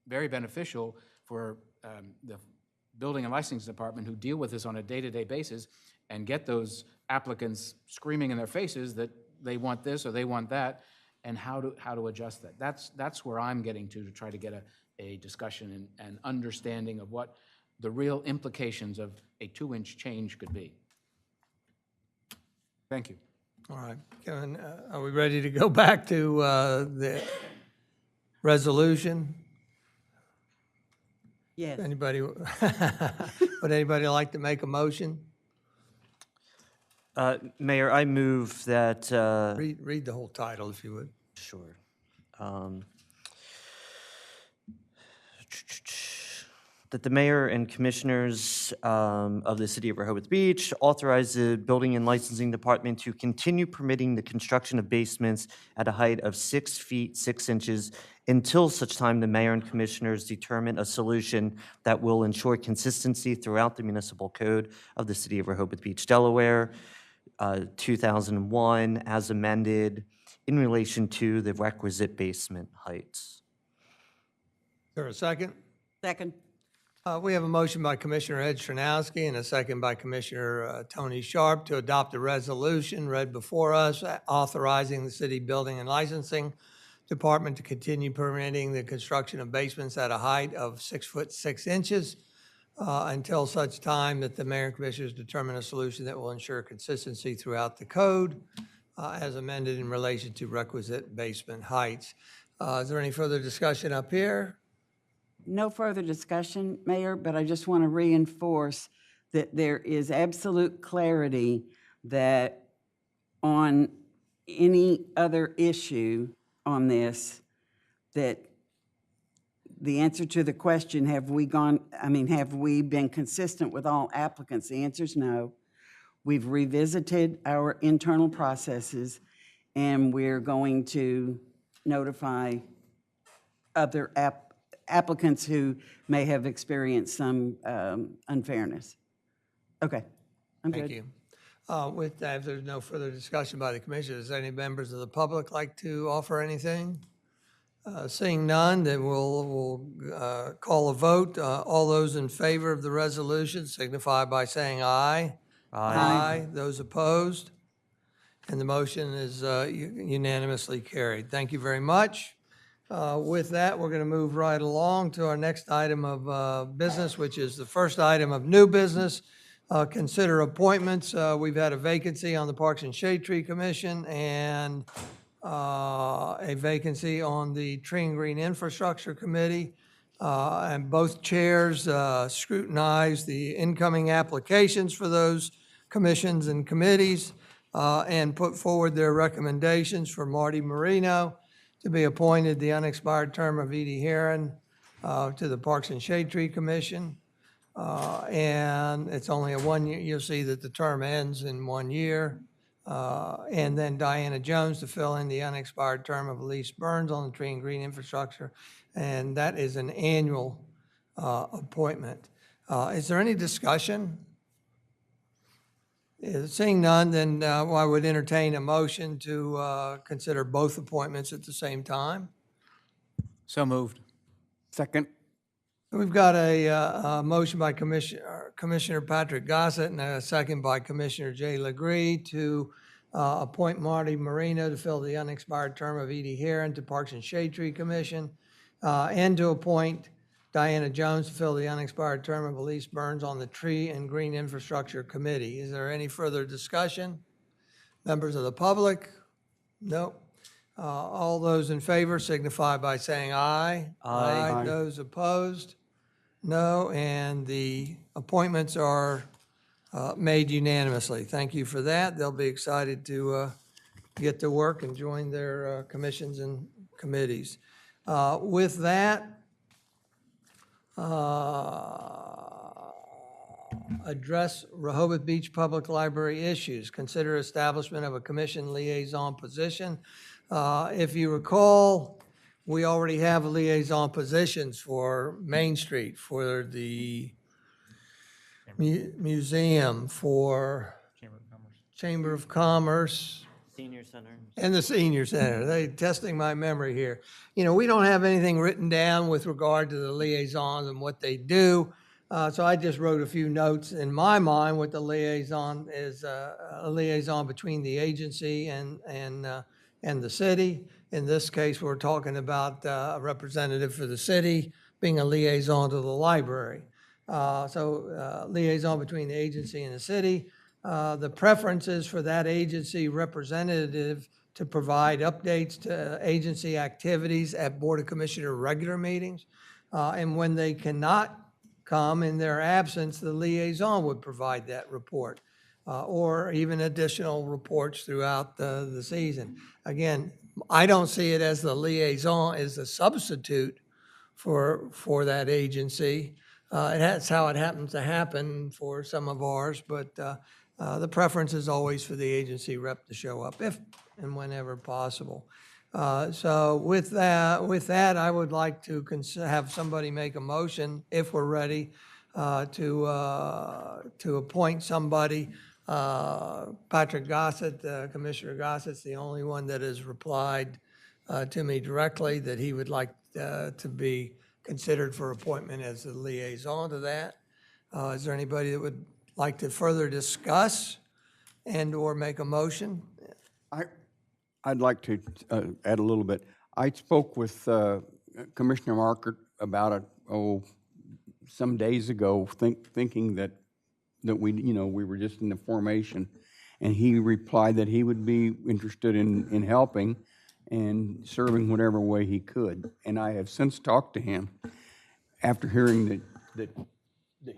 very beneficial for the Building and Licensing Department, who deal with this on a day-to-day basis, and get those applicants screaming in their faces that they want this or they want that, and how to adjust that. That's where I'm getting to try to get a discussion and understanding of what the real implications of a 2-inch change could be. Thank you. All right, Kevin, are we ready to go back to the resolution? Yes. Anybody, would anybody like to make a motion? Mayor, I move that, Read the whole title, if you would. sure. That the mayor and commissioners of the city of Rehoboth Beach authorize the Building and Licensing Department to continue permitting the construction of basements at a height of 6 feet 6 inches until such time the mayor and commissioners determine a solution that will ensure consistency throughout the municipal code of the city of Rehoboth Beach, Delaware, 2001, as amended in relation to the requisite basement heights. Is there a second? Second. We have a motion by Commissioner Ed Stranowski and a second by Commissioner Tony Sharp to adopt a resolution read before us authorizing the City Building and Licensing Department to continue permitting the construction of basements at a height of 6 foot 6 inches until such time that the mayor and commissioners determine a solution that will ensure consistency throughout the code as amended in relation to requisite basement heights. Is there any further discussion up here? No further discussion, Mayor, but I just want to reinforce that there is absolute clarity that on any other issue on this, that the answer to the question, have we been consistent with all applicants? The answer is no. We've revisited our internal processes, and we're going to notify other applicants who may have experienced some unfairness. Okay, I'm good. Thank you. With that, if there's no further discussion by the commission, does any members of the public like to offer anything? Seeing none, then we'll call a vote. All those in favor of the resolution signify by saying aye. Aye. Those opposed? And the motion is unanimously carried. Thank you very much. With that, we're going to move right along to our next item of business, which is the first item of new business. Consider appointments. We've had a vacancy on the Parks and Shade Tree Commission and a vacancy on the Tree and Green Infrastructure Committee. And both chairs scrutinized the incoming applications for those commissions and committees and put forward their recommendations for Marty Marino to be appointed the unexpired term of Edie Heron to the Parks and Shade Tree Commission. And it's only a 1 year, you'll see that the term ends in 1 year. And then Diana Jones to fill in the unexpired term of Elise Burns on the Tree and Green Infrastructure. And that is an annual appointment. Is there any discussion? Seeing none, then I would entertain a motion to consider both appointments at the same time. So moved. Second. We've got a motion by Commissioner Patrick Gossett and a second by Commissioner Jay Legree to appoint Marty Marino to fill the unexpired term of Edie Heron to Parks and Shade Tree Commission, and to appoint Diana Jones to fill the unexpired term of Elise Burns on the Tree and Green Infrastructure Committee. Is there any further discussion? Members of the public? No. All those in favor signify by saying aye. Aye. Those opposed? No. And the appointments are made unanimously. Thank you for that. They'll be excited to get to work and join their commissions and committees. With that, address Rehoboth Beach Public Library issues. Consider establishment of a commission liaison position. If you recall, we already have liaison positions for Main Street, for the museum, for Chamber of Commerce, Senior Center. and the senior center. They testing my memory here. You know, we don't have anything written down with regard to the liaisons and what they do. So I just wrote a few notes in my mind. What the liaison is, a liaison between the agency and the city. In this case, we're talking about a representative for the city being a liaison to the library. So liaison between the agency and the city. The preference is for that agency representative to provide updates to agency activities at Board of Commissioner regular meetings. And when they cannot come in their absence, the liaison would provide that report, or even additional reports throughout the season. Again, I don't see it as the liaison as a substitute for that agency. That's how it happens to happen for some of ours, but the preference is always for the agency rep to show up if and whenever possible. So with that, I would like to have somebody make a motion, if we're ready, to appoint somebody. Patrick Gossett, Commissioner Gossett's the only one that has replied to me directly that he would like to be considered for appointment as a liaison to that. Is there anybody that would like to further discuss and/or make a motion? I'd like to add a little bit. I spoke with Commissioner Markert about it, some days ago, thinking that we were just in the formation, and he replied that he would be interested in helping and serving whatever way he could. And I have since talked to him after hearing that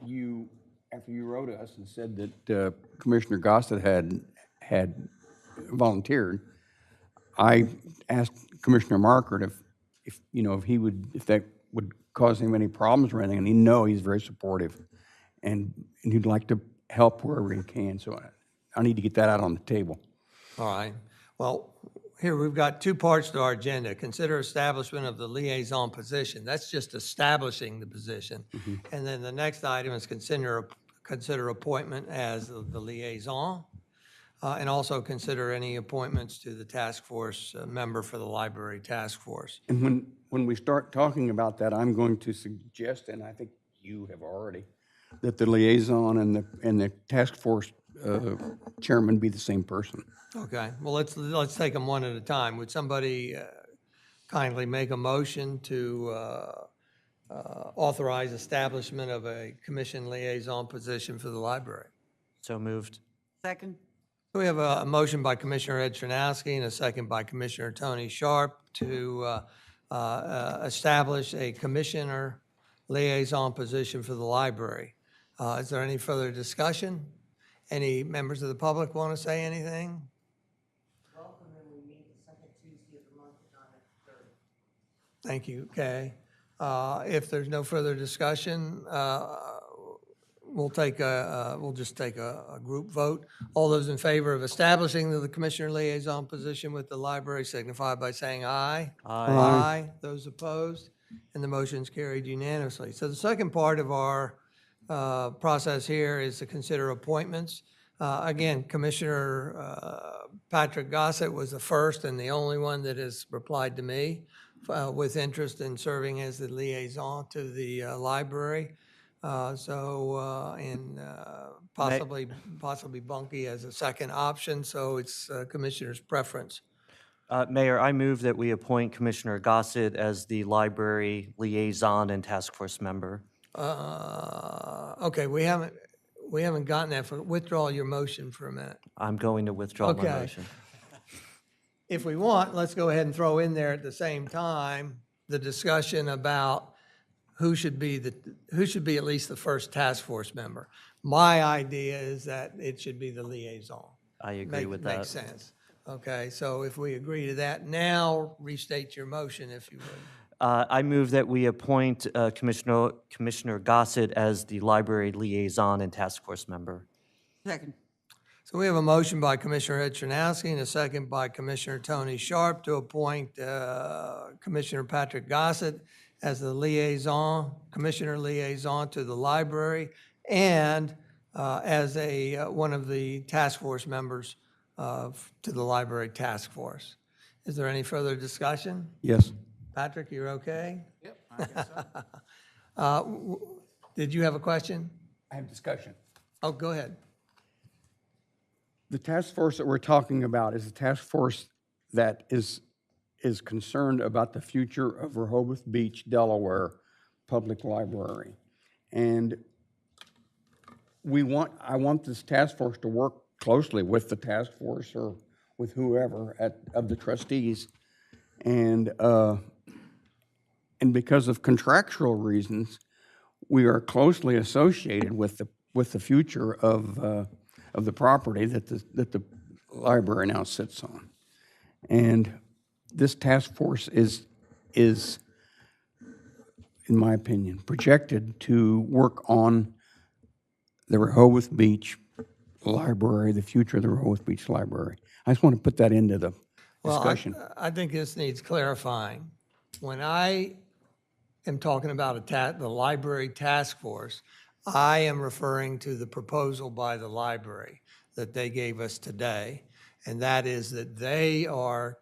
you, after you wrote us and said that Commissioner Gossett had volunteered. I asked Commissioner Markert if that would cause him any problems or anything, and he's very supportive, and he'd like to help wherever he can. So I need to get that out on the table. All right. Well, here we've got two parts to our agenda. Consider establishment of the liaison position. That's just establishing the position. Mm-hmm. And then the next item is consider appointment as the liaison, and also consider any appointments to the task force member for the library task force. And when we start talking about that, I'm going to suggest, and I think you have already, that the liaison and the task force chairman be the same person. Okay. Well, let's take them one at a time. Would somebody kindly make a motion to authorize establishment of a commission liaison position for the library? So moved. Second. We have a motion by Commissioner Ed Chernowski and a second by Commissioner Tony Sharp to establish a commissioner liaison position for the library. Is there any further discussion? Any members of the public want to say anything? Thank you, Kay. If there's no further discussion, we'll just take a group vote. All those in favor of establishing the commissioner liaison position with the library signify by saying aye. Aye. Those opposed? And the motion's carried unanimously. So the second part of our process here is to consider appointments. Again, Commissioner Patrick Gossett was the first and the only one that has replied to me with interest in serving as the liaison to the library. And possibly Bunky as a second option, so it's Commissioner's preference. Mayor, I move that we appoint Commissioner Gossett as the library liaison and task force member. Okay, we haven't gotten that. Withdraw your motion for a minute. I'm going to withdraw my motion. If we want, let's go ahead and throw in there at the same time the discussion about who should be at least the first task force member. My idea is that it should be the liaison. I agree with that. Makes sense. Okay, so if we agree to that now, restate your motion if you would. I move that we appoint Commissioner Gossett as the library liaison and task force member. Second. So we have a motion by Commissioner Edchanowski and a second by Commissioner Tony Sharp to appoint Commissioner Patrick Gossett as the liaison, commissioner liaison to the library, and as one of the task force members to the library task force. Is there any further discussion? Yes. Patrick, you're okay? Yep, I guess so. Did you have a question? I have discussion. Oh, go ahead. The task force that we're talking about is a task force that is concerned about the future of Rehoboth Beach, Delaware Public Library. And I want this task force to work closely with the task force or with whoever of the trustees. And because of contractual reasons, we are closely associated with the future of the property that the library now sits on. And this task force is, in my opinion, projected to work on the Rehoboth Beach Library, the future of the Rehoboth Beach Library. I just want to put that into the discussion. Well, I think this needs clarifying. When I am talking about the library task force, I am referring to the proposal by the library that they gave us today, and that is that they are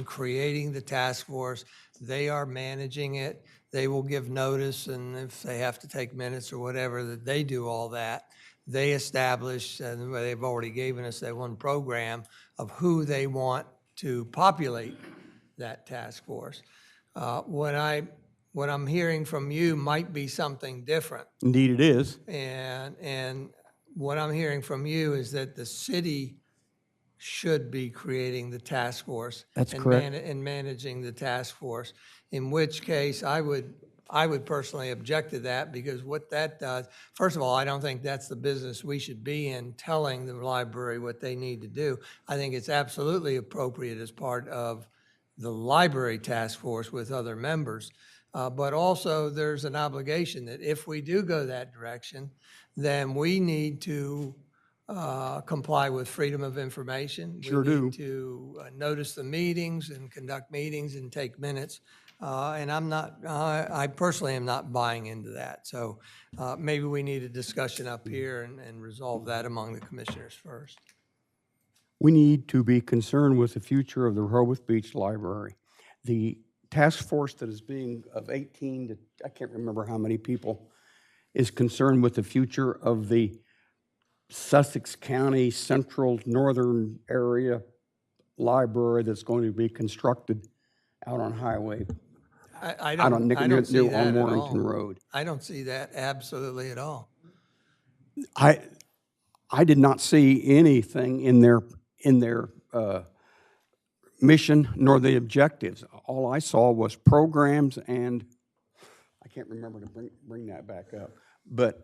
creating the task force. They are managing it. They will give notice, and if they have to take minutes or whatever, that they do all that. They establish, and they've already given us that one program of who they want to populate that task force. What I'm hearing from you might be something different. Indeed it is. And what I'm hearing from you is that the city should be creating the task force. That's correct. And managing the task force, in which case I would personally object to that, because what that does, first of all, I don't think that's the business we should be in, telling the library what they need to do. I think it's absolutely appropriate as part of the library task force with other members. But also there's an obligation that if we do go that direction, then we need to comply with freedom of information. Sure do. We need to notice the meetings and conduct meetings and take minutes. And I personally am not buying into that. So maybe we need a discussion up here and resolve that among the commissioners first. We need to be concerned with the future of the Rehoboth Beach Library. The task force that is being of 18 to, I can't remember how many people, is concerned with the future of the Sussex County Central Northern Area Library that's going to be constructed out on Highway. I don't see near that on at Warrington all. Road. I don't see that absolutely at all. I did not see anything in their mission nor the objectives. All I saw was programs, and I can't remember to bring that back up. But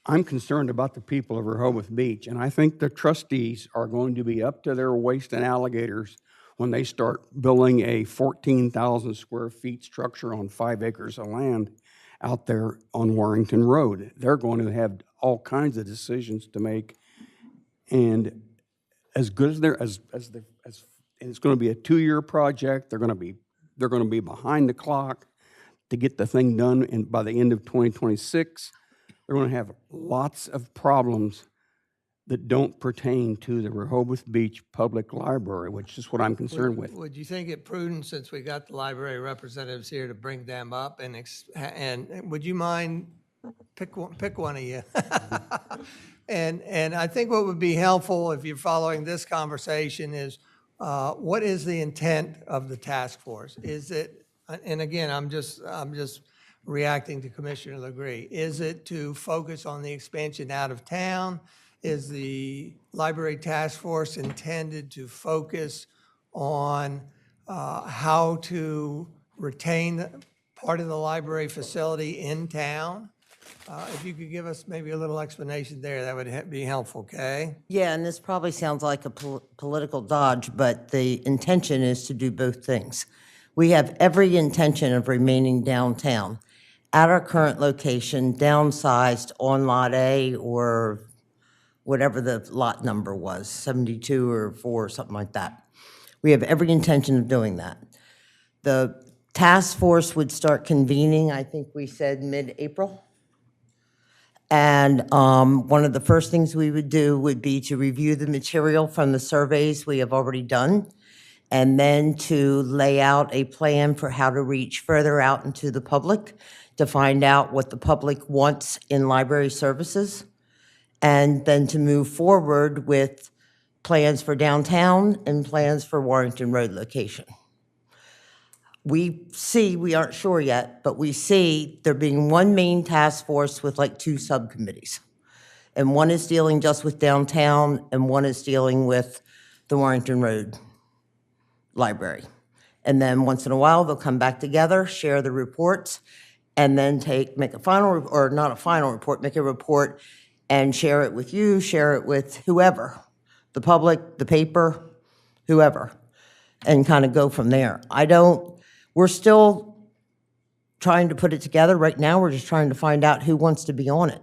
I'm concerned about the people of Rehoboth Beach, and I think the trustees are going to be up to their waist in alligators when they start building a 14,000 square feet structure on 5 acres of land out there on Warrington Road. They're going to have all kinds of decisions to make. And as good as and it's going to be a 2-year project, they're going to be behind the clock to get the thing done by the end of 2026. They're going to have lots of problems that don't pertain to the Rehoboth Beach Public Library, which is what I'm concerned with. Would you think it prudent, since we got the library representatives here, to bring them up and would you mind, pick one of you? And I think what would be helpful if you're following this conversation is, what is the intent of the task force? Is it, and again, I'm just reacting to Commissioner Legree, is it to focus on the expansion out of town? Is the library task force intended to focus on how to retain part of the library facility in town? If you could give us maybe a little explanation there, that would be helpful, okay? Yeah, and this probably sounds like a political dodge, but the intention is to do both things. We have every intention of remaining downtown at our current location, downsized on Lot A or whatever the lot number was, 72 or 4, something like that. We have every intention of doing that. The task force would start convening, I think we said mid-April. And one of the first things we would do would be to review the material from the surveys we have already done, and then to lay out a plan for how to reach further out into the public to find out what the public wants in library services, and then to move forward with plans for downtown and plans for Warrington Road location. We aren't sure yet, but we see there being one main task force with like 2 subcommittees. And one is dealing just with downtown, and one is dealing with the Warrington Road Library. And then once in a while, they'll come back together, share the reports, and then make a final, or not a final report, make a report and share it with you, share it with whoever, the public, the paper, whoever, and kind of go from there. We're still trying to put it together. Right now, we're just trying to find out who wants to be on it.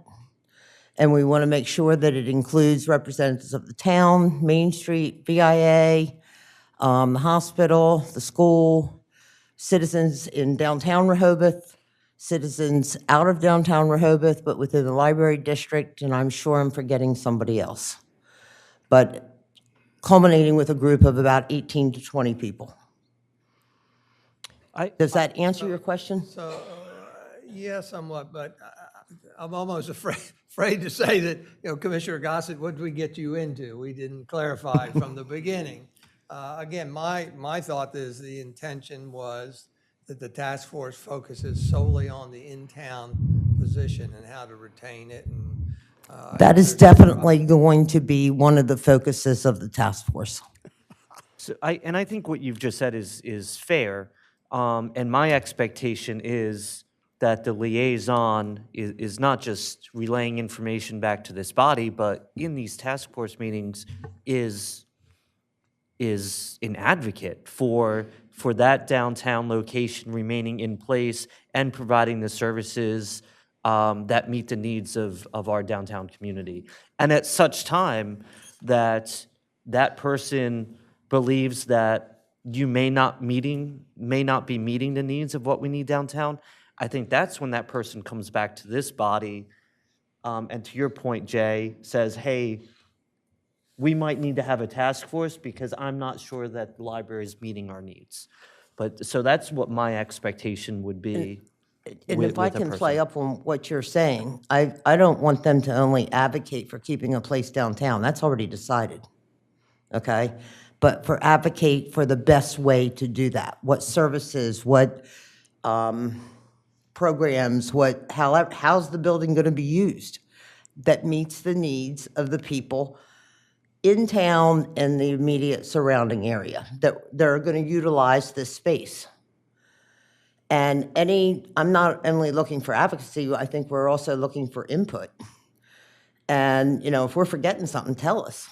And we want to make sure that it includes representatives of the town, Main Street, VIA, the hospital, the school, citizens in downtown Rehoboth, citizens out of downtown Rehoboth, but within the library district, and I'm sure I'm forgetting somebody else. But culminating with a group of about 18 to 20 people. Does that answer your question? So, yeah, somewhat, but I'm almost afraid to say that, Commissioner Gossett, what did we get you into? We didn't clarify from the beginning. Again, my thought is the intention was that the task force focuses solely on the in-town position and how to retain it. And that is definitely going to be one of the focuses of the task force. So I think what you've just said is fair. And my expectation is that the liaison is not just relaying information back to this body, but in these task force meetings is an advocate for that downtown location remaining in place and providing the services that meet the needs of our downtown community. And at such time that that person believes that you may not be meeting the needs of what we need downtown, I think that's when that person comes back to this body, and to your point, Jay, says, hey, we might need to have a task force because I'm not sure that the library is meeting our needs. But so that's what my expectation would be. And if I can play up on what you're saying, I don't want them to only advocate for keeping a place downtown. That's already decided, okay? But advocate for the best way to do that. What services, what programs, how's the building going to be used that meets the needs of the people in town and the immediate surrounding area that they're going to utilize this space. And I'm not only looking for advocacy, I think we're also looking for input. And, if we're forgetting something, tell us.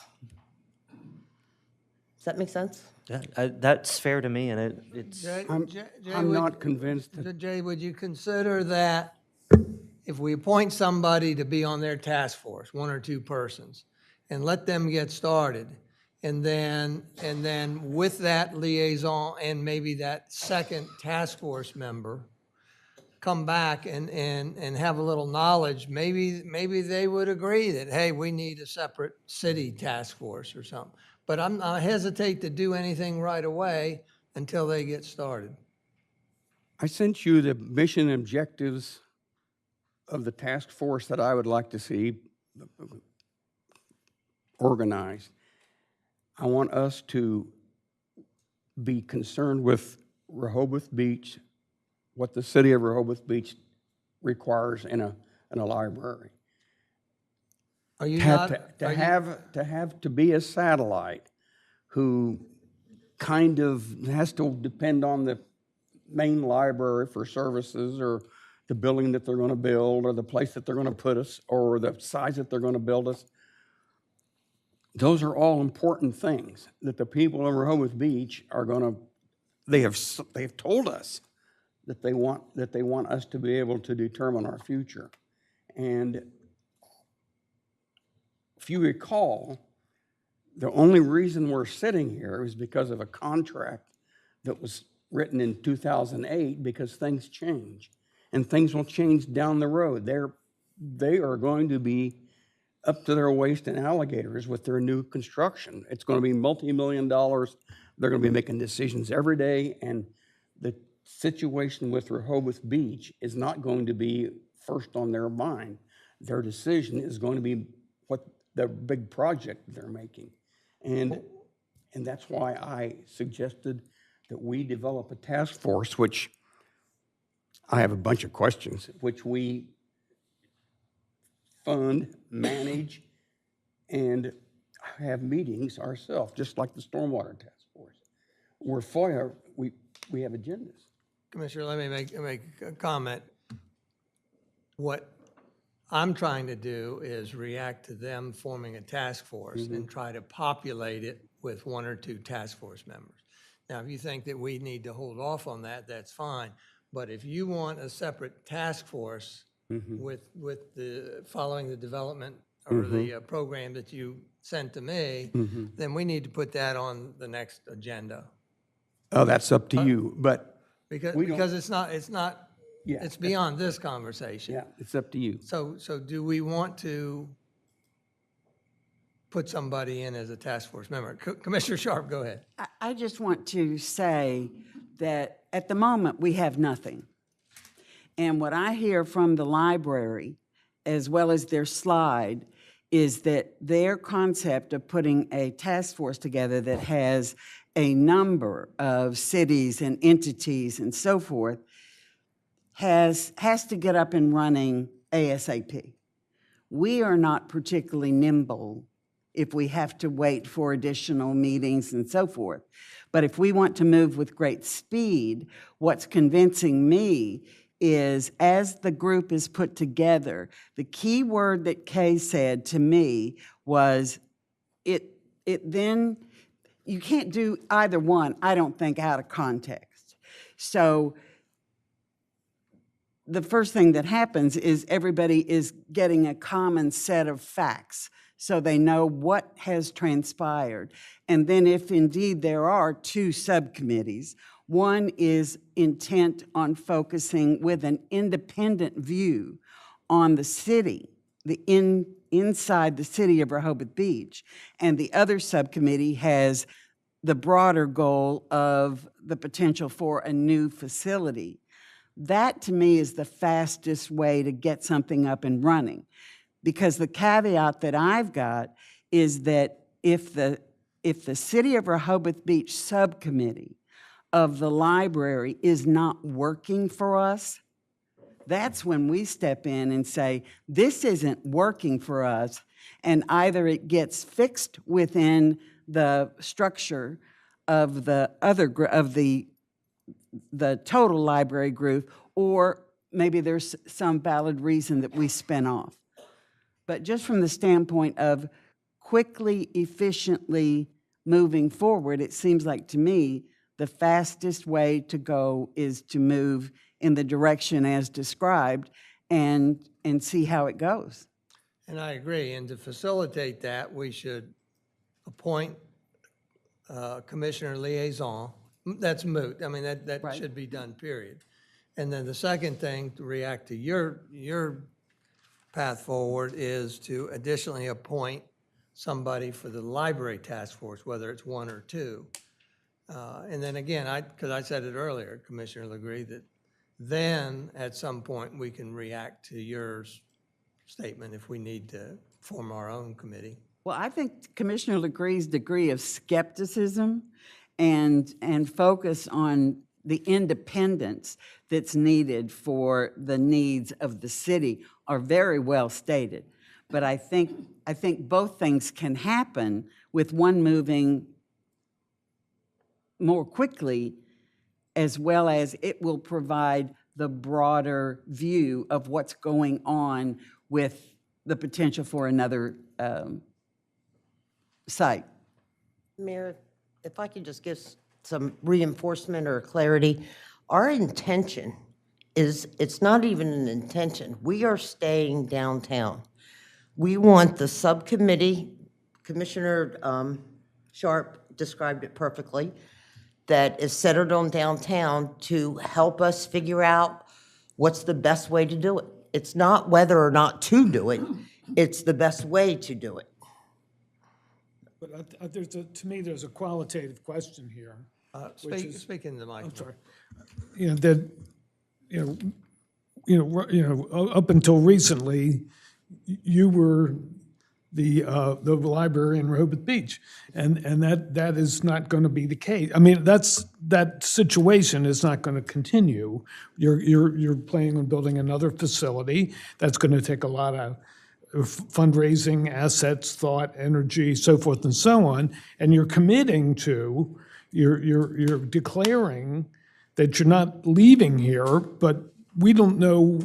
Does that make sense? That's fair to me, and it's. Jay, I'm would- not convinced. Jay, would you consider that if we appoint somebody to be on their task force, one or two persons, and let them get started, and then with that liaison and maybe that second task force member, come back and have a little knowledge, maybe they would agree that, hey, we need a separate city task force or something. But I hesitate to do anything right away until they get started. I sent you the mission objectives of the task force that I would like to see organized. I want us to be concerned with Rehoboth Beach, what the city of Rehoboth Beach requires in a library. Are you To be a satellite who kind of has to depend on the main library for services, or the building that they're going to build, or the place that they're going to put us, or the size that they're going to build us. Those are all important things that the people in Rehoboth Beach are going to. They have told us that they want us to be able to determine our future. And if you recall, the only reason we're sitting here is because of a contract that was written in 2008, because things change, and things will change down the road. They are going to be up to their waist in alligators with their new construction. It's going to be multi-million dollars. They're going to be making decisions every day, and the situation with Rehoboth Beach is not going to be first on their mind. Their decision is going to be what the big project they're making. And that's why I suggested that we develop a task force, which I have a bunch of questions, which we fund, manage, and have meetings ourselves, just like the Stormwater Task Force. We're FOIA, we have agendas. Commissioner, let me make a comment. What I'm trying to do is react to them forming a task force and try to populate it with one or two task force members. Now, if you think that we need to hold off on that, that's fine. But if you want a separate task force with the following the development or the program that you sent to me, then we need to put that on the next agenda. Oh, that's up to you, but Because it's not, Yeah, it's beyond this conversation. yeah, it's up to you. So do we want to put somebody in as a task force member? Commissioner Sharp, go ahead. I just want to say that at the moment, we have nothing. And what I hear from the library, as well as their slide, is that their concept of putting a task force together that has a number of cities and entities and so forth has to get up and running ASAP. We are not particularly nimble if we have to wait for additional meetings and so forth. But if we want to move with great speed, what's convincing me is as the group is put together, the key word that Kay said to me was it then, you can't do either one, I don't think, out of context. So the first thing that happens is everybody is getting a common set of facts so they know what has transpired. And then if indeed there are two subcommittees, one is intent on focusing with an independent view on the city, inside the city of Rehoboth Beach, and the other subcommittee has the broader goal of the potential for a new facility. That, to me, is the fastest way to get something up and running. Because the caveat that I've got is that if the City of Rehoboth Beach subcommittee of the library is not working for us, that's when we step in and say, this isn't working for us, and either it gets fixed within the structure of the total library group, or maybe there's some valid reason that we spin off. But just from the standpoint of quickly, efficiently moving forward, it seems like to me, the fastest way to go is to move in the direction as described and see how it goes. And I agree, and to facilitate that, we should appoint Commissioner Liaison. That's moot, I mean, that Right. should be done, period. And then the second thing, to react to your path forward, is to additionally appoint somebody for the library task force, whether it's one or two. And then again, because I said it earlier, Commissioner Legree, that then at some point we can react to your statement if we need to form our own committee. Well, I think Commissioner Legree's degree of skepticism and focus on the independence that's needed for the needs of the city are very well stated. But I think both things can happen with one moving more quickly, as well as it will provide the broader view of what's going on with the potential for another site. Mayor, if I could just give some reinforcement or clarity, our intention is, it's not even an intention. We are staying downtown. We want the subcommittee, Commissioner Sharp described it perfectly, that is centered on downtown to help us figure out what's the best way to do it. It's not whether or not to do it, it's the best way to do it. But to me, there's a qualitative question here. Speak into the microphone. I'm sorry. You know, that, up until recently, you were the library in Rehoboth Beach, and that is not going to be the case. I mean, that situation is not going to continue. You're planning on building another facility that's going to take a lot of fundraising, assets, thought, energy, so forth and so on, and you're committing to, you're declaring that you're not leaving here, but we don't know,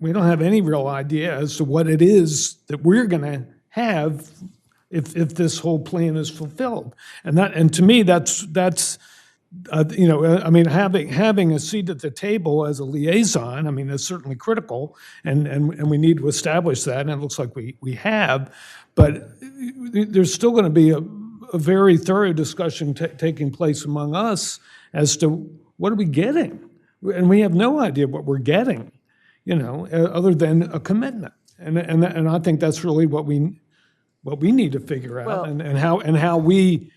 we don't have any real idea as to what it is that we're going to have if this whole plan is fulfilled. And to me, that's I mean, having a seat at the table as a liaison, I mean, that's certainly critical, and we need to establish that, and it looks like we have, but there's still going to be a very thorough discussion taking place among us as to what are we getting, and we have no idea what we're getting, other than a commitment, and I think that's really what we need to figure out, Well, and how we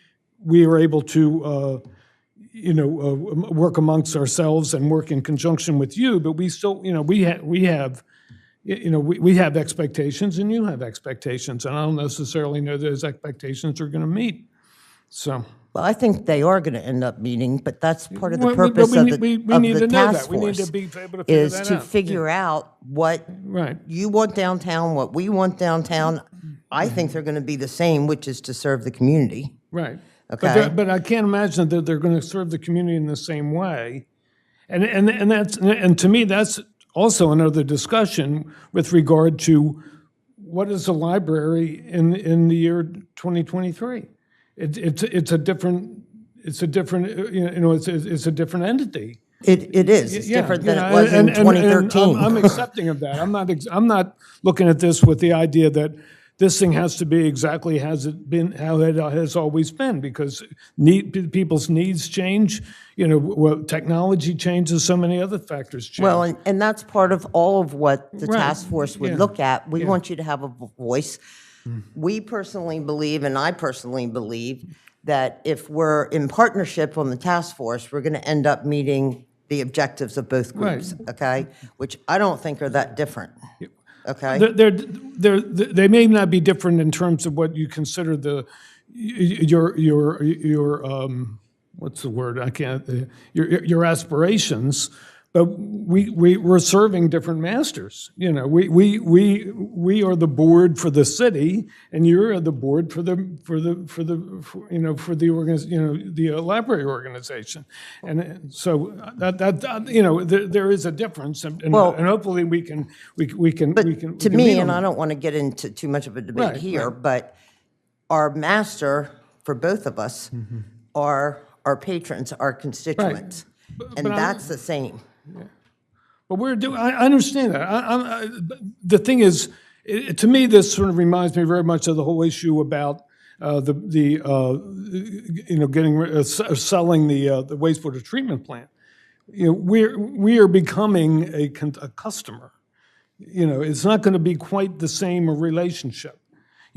are able to work amongst ourselves and work in conjunction with you, but we still, we have expectations and you have expectations, and I don't necessarily know those expectations are going to meet. So. Well, I think they are going to end up meeting, but that's part of the Well, purpose of we need to the know task that. We need to force, be able to figure is that to out. figure out what Right. you want downtown, what we want downtown. I think they're going to be the same, which is to serve the community. Right. Okay. But I can't imagine that they're going to serve the community in the same way. And to me, that's also another discussion with regard to what is a library in the year 2023. It's a different it's a different entity. It is. It's Yeah, different than you it know, was in and 2013. I'm accepting of that. I'm not looking at this with the idea that this thing has to be exactly how it has always been, because people's needs change. Technology changes, so many other factors change. Well, and that's part of all of what the Right. task force would Yeah. look at. We Yeah. want you to have a voice. We personally believe, and I personally believe, that if we're in partnership on the task force, we're going to end up meeting the objectives of both groups, okay? Which I don't think are that different, okay? They may not be different in terms of what you consider your what's the word? I can't. Your aspirations, but we're serving different masters. We are the board for the city, and you're the board for the library organization, and so there is a difference, and hopefully we can. But to me, and I don't want to get into too much of a debate Right, here, right. but our master for both of us are our patrons, our constituents. And that's the same. But I understand that. The thing is, to me, this sort of reminds me very much of the whole issue about selling the wastewater treatment plant. We are becoming a customer. It's not going to be quite the same a relationship.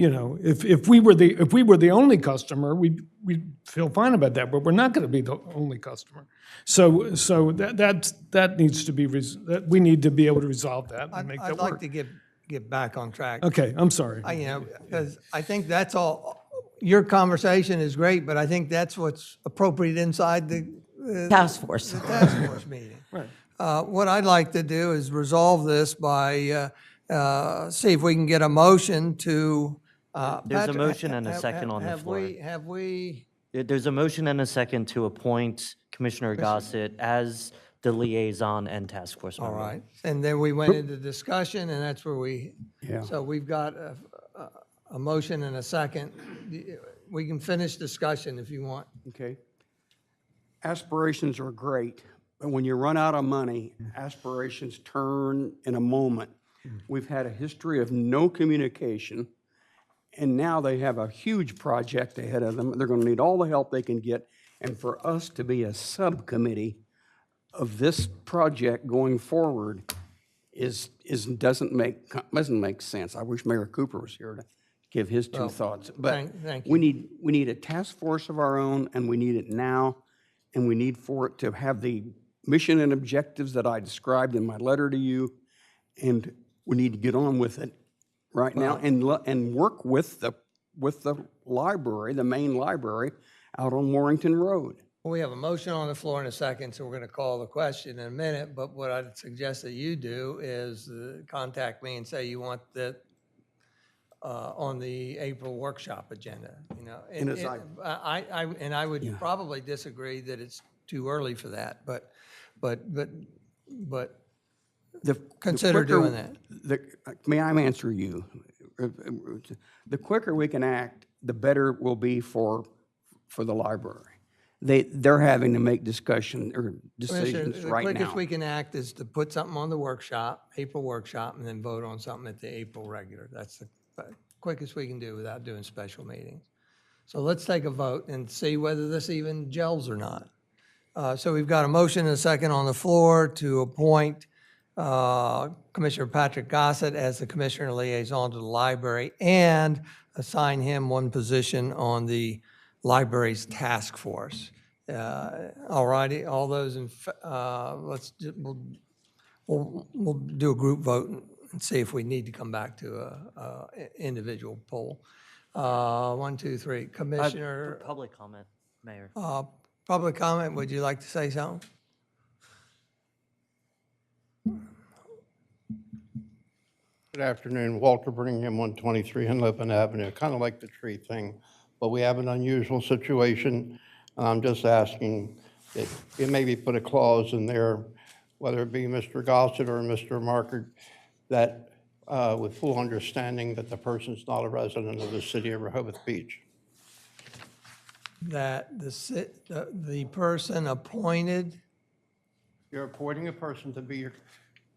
If we were the only customer, we'd feel fine about that. But we're not going to be the only customer. So that needs to be we need to be able to resolve that and make that I'd work. like to get back on track. Okay, I'm sorry. Because I think that's all. Your conversation is great, but I think that's what's appropriate inside the Task force. The task force meeting. Right. What I'd like to do is resolve this by see if we can get a motion to. There's a motion and a second on the floor. Have we? There's a motion and a second to appoint Commissioner Gossett as the liaison and task force member. All right, and then we went into discussion, and that's where we. Yeah. So we've got a motion and a second. We can finish discussion if you want. Okay. Aspirations are great, but when you run out of money, aspirations turn in a moment. We've had a history of no communication, and now they have a huge project ahead of them. They're going to need all the help they can get, and for us to be a subcommittee of this project going forward doesn't make sense. I wish Mayor Cooper was here to give his two thoughts. But thank we need a task force of our own, and we need it now, and we need for it to have the mission and objectives that I described in my letter to you, and we need to get on with it right now and work with the library, the main library, out on Warrington Road. Well, we have a motion on the floor in a second, so we're going to call the question in a minute. But what I'd suggest that you do is contact me and say you want that on the April workshop agenda. I would probably disagree that it's too early for that, but consider doing that. May I answer you? The quicker we can act, the better it will be for the library. They're having to make decisions Commissioner, right the now. quickest we can act is to put something on the workshop, April workshop, and then vote on something at the April regular. That's the quickest we can do without doing special meetings. So let's take a vote and see whether this even gels or not. So we've got a motion and a second on the floor to appoint Commissioner Patrick Gossett as the Commissioner Liaison to the library and assign him one position on the library's task force. All righty, all those we'll do a group vote and see if we need to come back to a individual poll. 1, 2, 3, Commissioner. Public comment, Mayor. Public comment, would you like to say something? Good afternoon, Walter Birmingham, 123 Henlopen Avenue. Kind of like the tree thing, but we have an unusual situation. I'm just asking that you maybe put a clause in there, whether it be Mr. Gossett or Mr. Markert, that with full understanding that the person's not a resident of the city of Rehoboth Beach. That the person appointed. You're appointing a person to be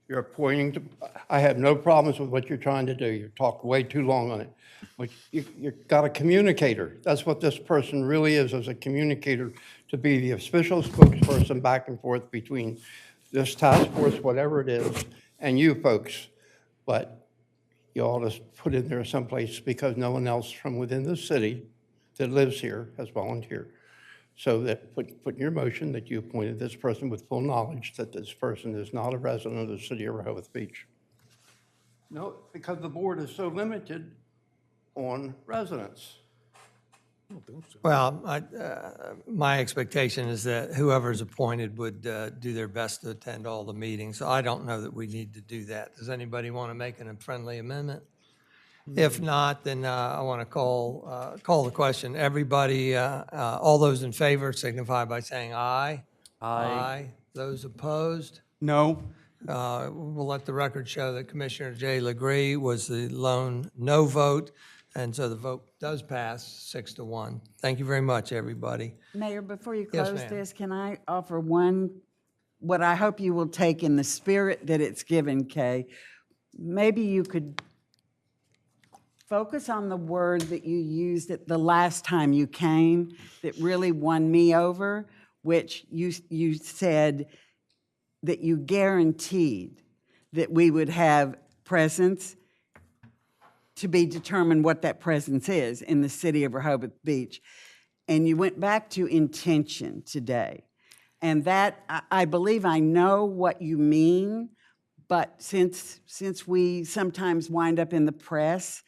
you're appointing to, I have no problems with what you're trying to do. You talked way too long on it. But you've got a communicator. That's what this person really is, as a communicator, to be the official spokesperson back and forth between this task force, whatever it is, and you folks. But you ought to put in there someplace, because no one else from within the city that lives here has volunteered. So that put in your motion that you appointed this person with full knowledge that this person is not a resident of the city of Rehoboth Beach. No, because the board is so limited on residents. Well, my expectation is that whoever's appointed would do their best to attend all the meetings. So I don't know that we need to do that. Does anybody want to make a friendly amendment? If not, then I want to call the question. Everybody, all those in favor signify by saying aye. Aye. Those opposed? No. We'll let the record show that Commissioner Jay Legree was the lone no vote. And so the vote does pass 6-1. Thank you very much, everybody. Mayor, before you Yes, close ma'am. this, can I offer one, what I hope you will take in the spirit that it's given, Kay? Maybe you could focus on the word that you used at the last time you came that really won me over, which you said that you guaranteed that we would have presence, to be determined what that presence is in the city of Rehoboth Beach. And you went back to intention today. And that, I believe I know what you mean, but since we sometimes wind up in the press,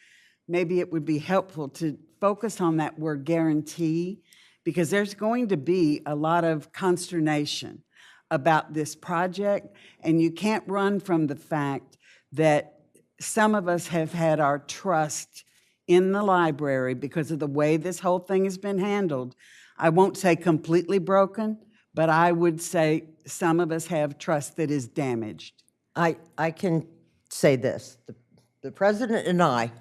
maybe it would be helpful to focus on that word guarantee, because there's going to be a lot of consternation about this project, and you can't run from the fact that some of us have had our trust in the library because of the way this whole thing has been handled. I won't say completely broken, but I would say some of us have trust that is damaged. I can say this. The president and I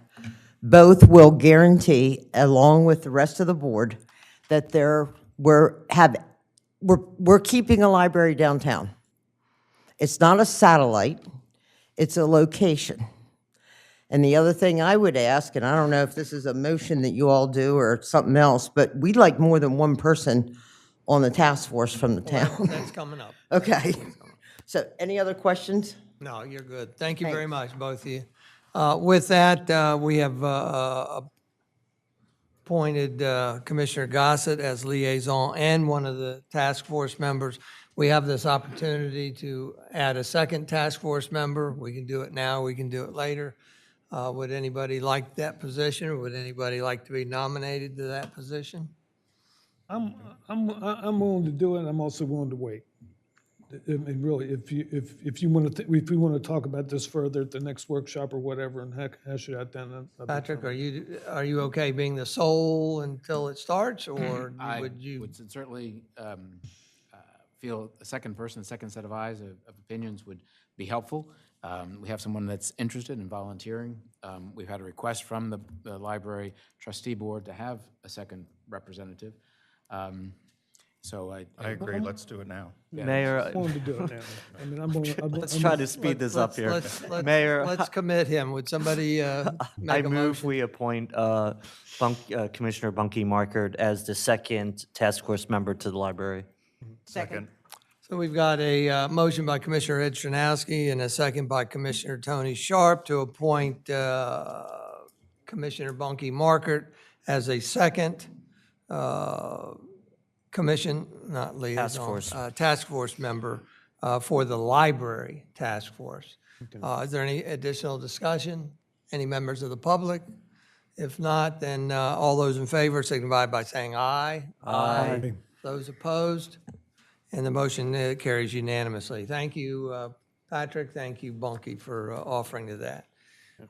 both will guarantee, along with the rest of the board, that we're keeping a library downtown. It's not a satellite, it's a location. And the other thing I would ask, and I don't know if this is a motion that you all do or something else, but we'd like more than one person on the task force from the town. That's coming up. Okay. So any other questions? No, you're good. Thank you very much, both of you. With that, we have appointed Commissioner Gossett as liaison and one of the task force members. We have this opportunity to add a second task force member. We can do it now, we can do it later. Would anybody like that position, or would anybody like to be nominated to that position? I'm willing to do it. I'm also willing to wait. And really, if you want to, if we want to talk about this further at the next workshop or whatever, and hash it out then. Patrick, are you okay being the sole until it starts, or would you? Would certainly feel a second person, a second set of eyes, of opinions would be helpful. We have someone that's interested in volunteering. We've had a request from the library trustee board to have a second representative. So I agree, let's do it now. Yeah. Mayor, I'm willing to do it now. I mean, I'm willing. let's try to speed this up here. Mayor, Let's commit him. Would somebody I make a move motion? we appoint Commissioner Bunky Markert as the second task force member to the library. Second. So we've got a motion by Commissioner Ed Stranowski and a second by Commissioner Tony Sharp to appoint Commissioner Bunky Markert as a second commission, not liaison, task force member for the library task force. Is there any additional discussion? Any members of the public? If not, then all those in favor signify by saying aye. Aye. Those opposed? And the motion carries unanimously. Thank you, Patrick. Thank you, Bunky, for offering to that.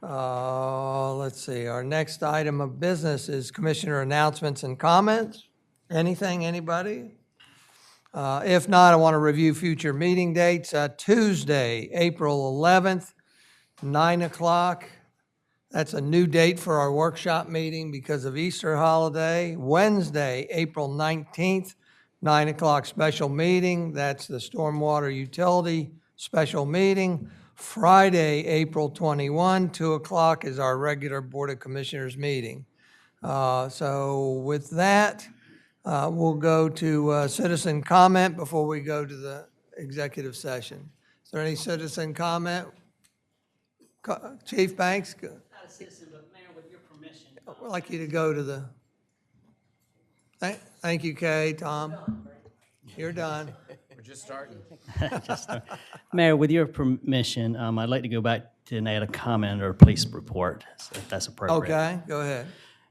Let's see, our next item of business is commissioner announcements and comments. Anything, anybody? If not, I want to review future meeting dates. Tuesday, April 11th, 9 o'clock. That's a new date for our workshop meeting because of Easter holiday. Wednesday, April 19th, 9 o'clock special meeting. That's the Stormwater Utility special meeting. Friday, April 21, 2 o'clock is our regular Board of Commissioners meeting. So with that, we'll go to citizen comment before we go to the executive session. Is there any citizen comment? Chief Banks? Not a citizen, but Mayor, with your permission. I'd like you to go to the, thank you, Kay, Tom. You're done. We're just starting. Mayor, with your permission, I'd like to go back to and add a comment or a police report, if that's appropriate. Okay, go ahead.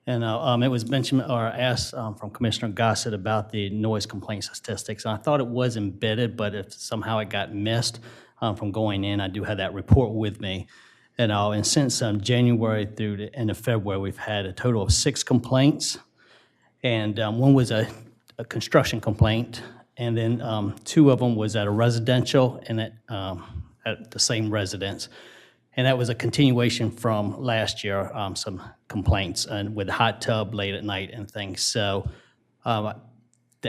And it was mentioned or asked from Commissioner Gossett about the noise complaint statistics. And I thought it was embedded, but if somehow it got missed from going in, I do have that report with me. And since January through the end of February, we've had a total of 6 complaints. And one was a construction complaint. And then 2 of them was at a residential and at the same residence. And that was a continuation from last year, some complaints and with hot tub late at night and things. So I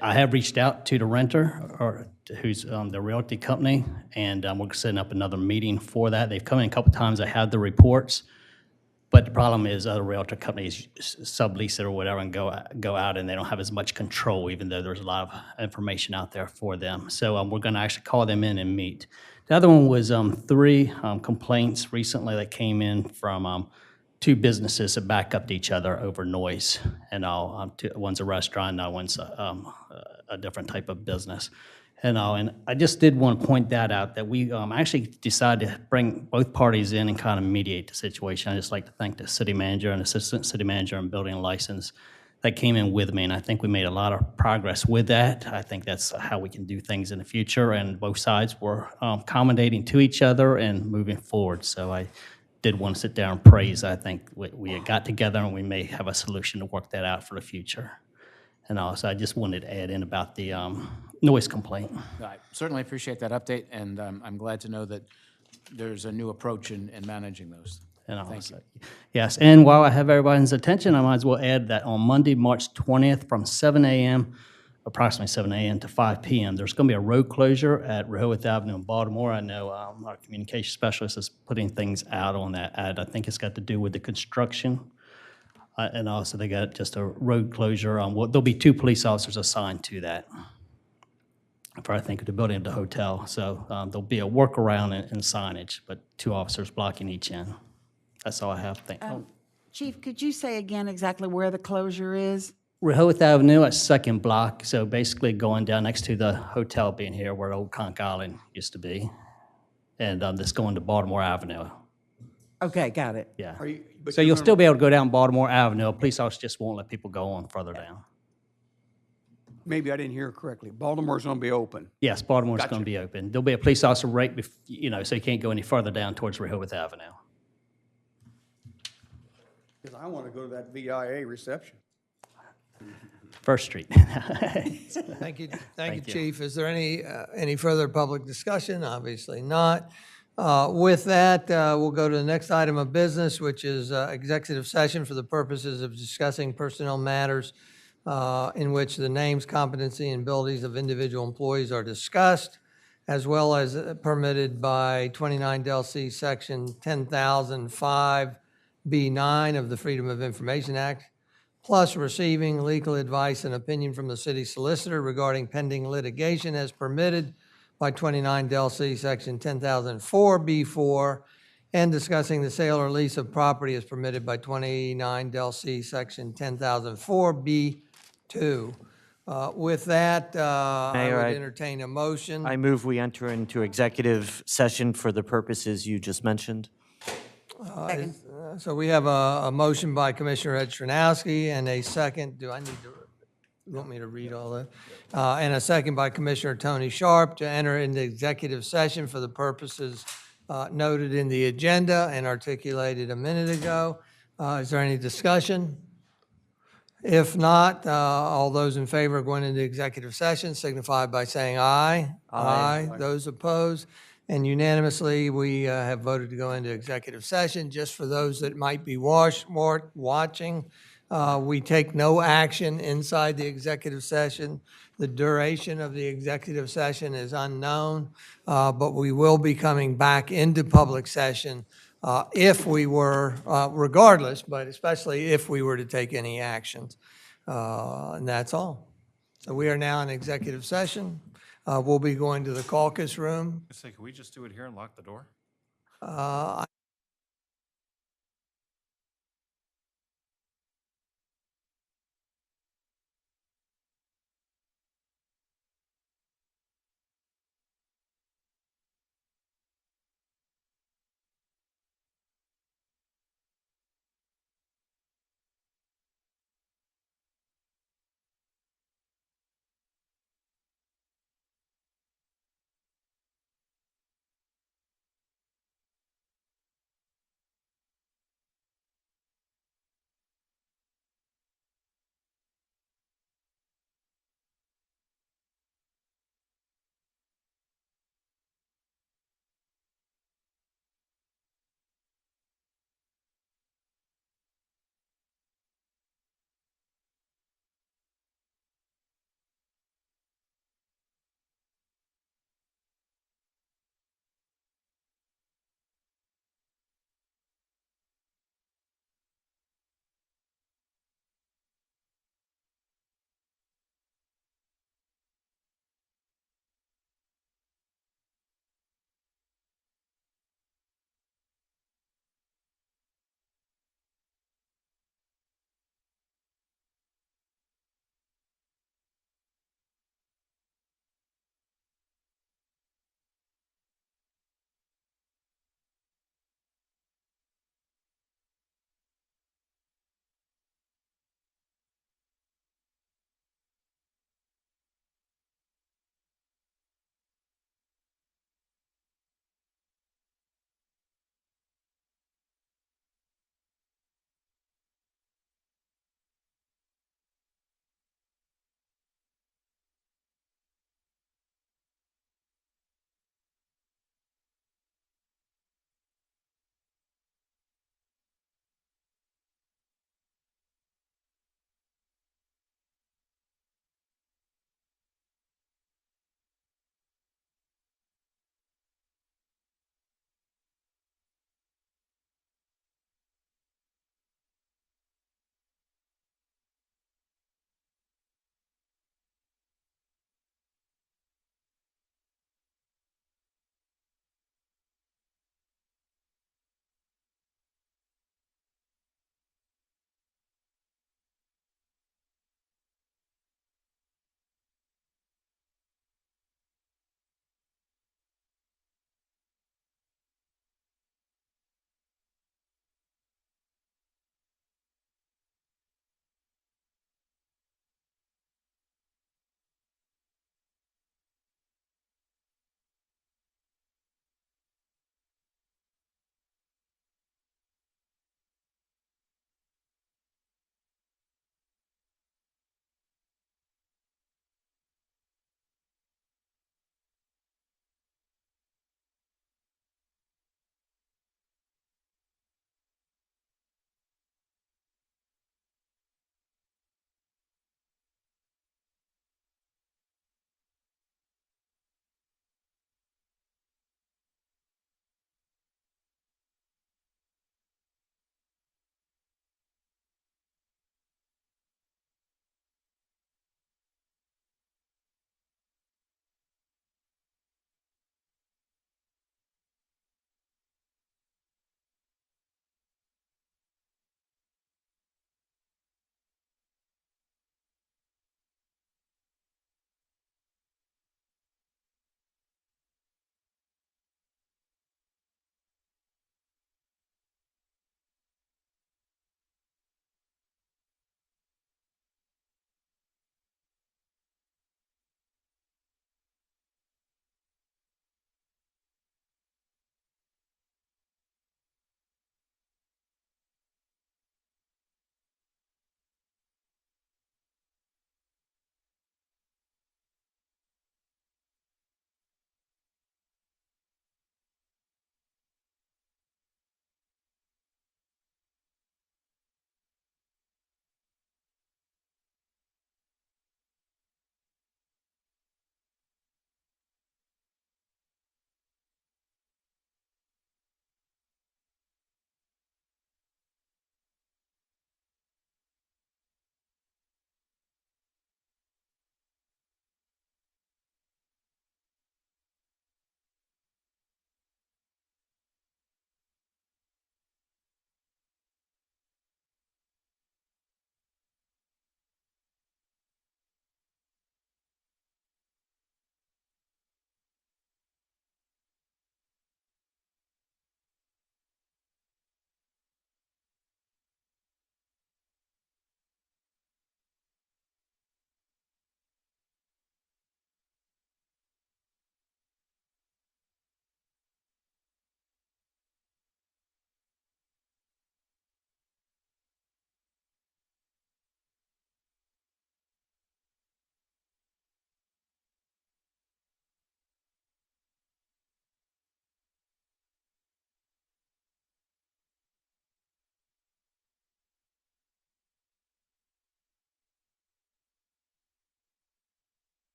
have reached out to the renter, or who's the realty company, and we're setting up another meeting for that. They've come in a couple times. I have the reports, but the problem is other realtor companies sublease it or whatever and go out, and they don't have as much control, even though there's a lot of information out there for them. So we're going to actually call them in and meet. The other one was 3 complaints recently that came in from 2 businesses that back up to each other over noise. And one's a restaurant, and one's a different type of business. And I just did want to point that out, that we actually decided to bring both parties in and kind of mediate the situation. I'd just like to thank the city manager and assistant city manager and building license that came in with me, and I think we made a lot of progress with that. I think that's how we can do things in the future, and both sides were accommodating to each other and moving forward. So I did want to sit down and praise. I think we had got together, and we may have a solution to work that out for the future. And also, I just wanted to add in about the noise complaint. I certainly appreciate that update, and I'm glad to know that there's a new approach in managing those. Thank you. Yes, and while I have everybody's attention, I might as well add that on Monday, March 20th, from 7 a.m., approximately 7 a.m. to 5 p.m., there's going to be a road closure at Rehoboth Avenue in Baltimore. I know our communication specialist is putting things out on that ad. I think it's got to do with the construction. And also, they got just a road closure. There'll be 2 police officers assigned to that for, I think, the building of the hotel. So there'll be a workaround and signage, but 2 officers blocking each end. That's all I have. Chief, could you say again exactly where the closure is? Rehoboth Avenue at 2nd block, so basically going down next to the hotel being here where Old Conch Island used to be, and this going to Baltimore Avenue. Okay, got it. Yeah. So you'll still be able to go down Baltimore Avenue. Police officers just won't let people go on further down. Maybe I didn't hear correctly. Baltimore's going to be open. Yes, Baltimore's going to be open. There'll be a police officer right before, so you can't go any further down towards Rehoboth Avenue. Because I want to go to that VIA reception. First Street. Thank you, Chief. Is there any further public discussion? Obviously not. With that, we'll go to the next item of business, which is executive session for the purposes of discussing personnel matters in which the names, competency, and abilities of individual employees are discussed, as well as permitted by 29 Del C Section 10,005B9 of the Freedom of Information Act, plus receiving legal advice and opinion from the city solicitor regarding pending litigation as permitted by 29 Del C Section 10,004B4, and discussing the sale or lease of property as permitted by 29 Del C Section 10,004B2. With that, I Mayor, would I- entertain a motion. I move we enter into executive session for the purposes you just mentioned. So we have a motion by Commissioner Ed Stranowski and a second. Do I need to, you want me to read all that? And a second by Commissioner Tony Sharp to enter into executive session for the purposes noted in the agenda and articulated a minute ago. Is there any discussion? If not, all those in favor of going into executive session signify by saying aye. Aye. Those opposed? And unanimously, we have voted to go into executive session. Just for those that might be watching, we take no action inside the executive session. The duration of the executive session is unknown, but we will be coming back into public session if we were, regardless, but especially if we were to take any actions. And that's all. So we are now in executive session. We'll be going to the caucus room. Can we just do it here and lock the door?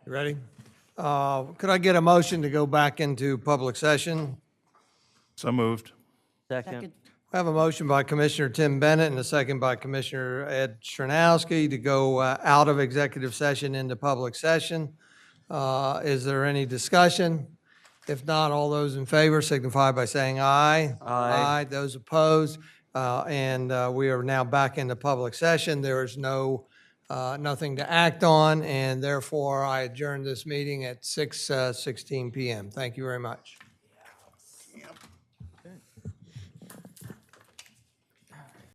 You ready? Could I get a motion to go back into public session? So moved. Second. I have a motion by Commissioner Tim Bennett and a second by Commissioner Ed Chernowski to go out of executive session into public session. Is there any discussion? If not, all those in favor signify by saying aye. Aye. Those opposed? And we are now back into public session. There is nothing to act on, and therefore I adjourn this meeting at 6:16 PM. Thank you very much.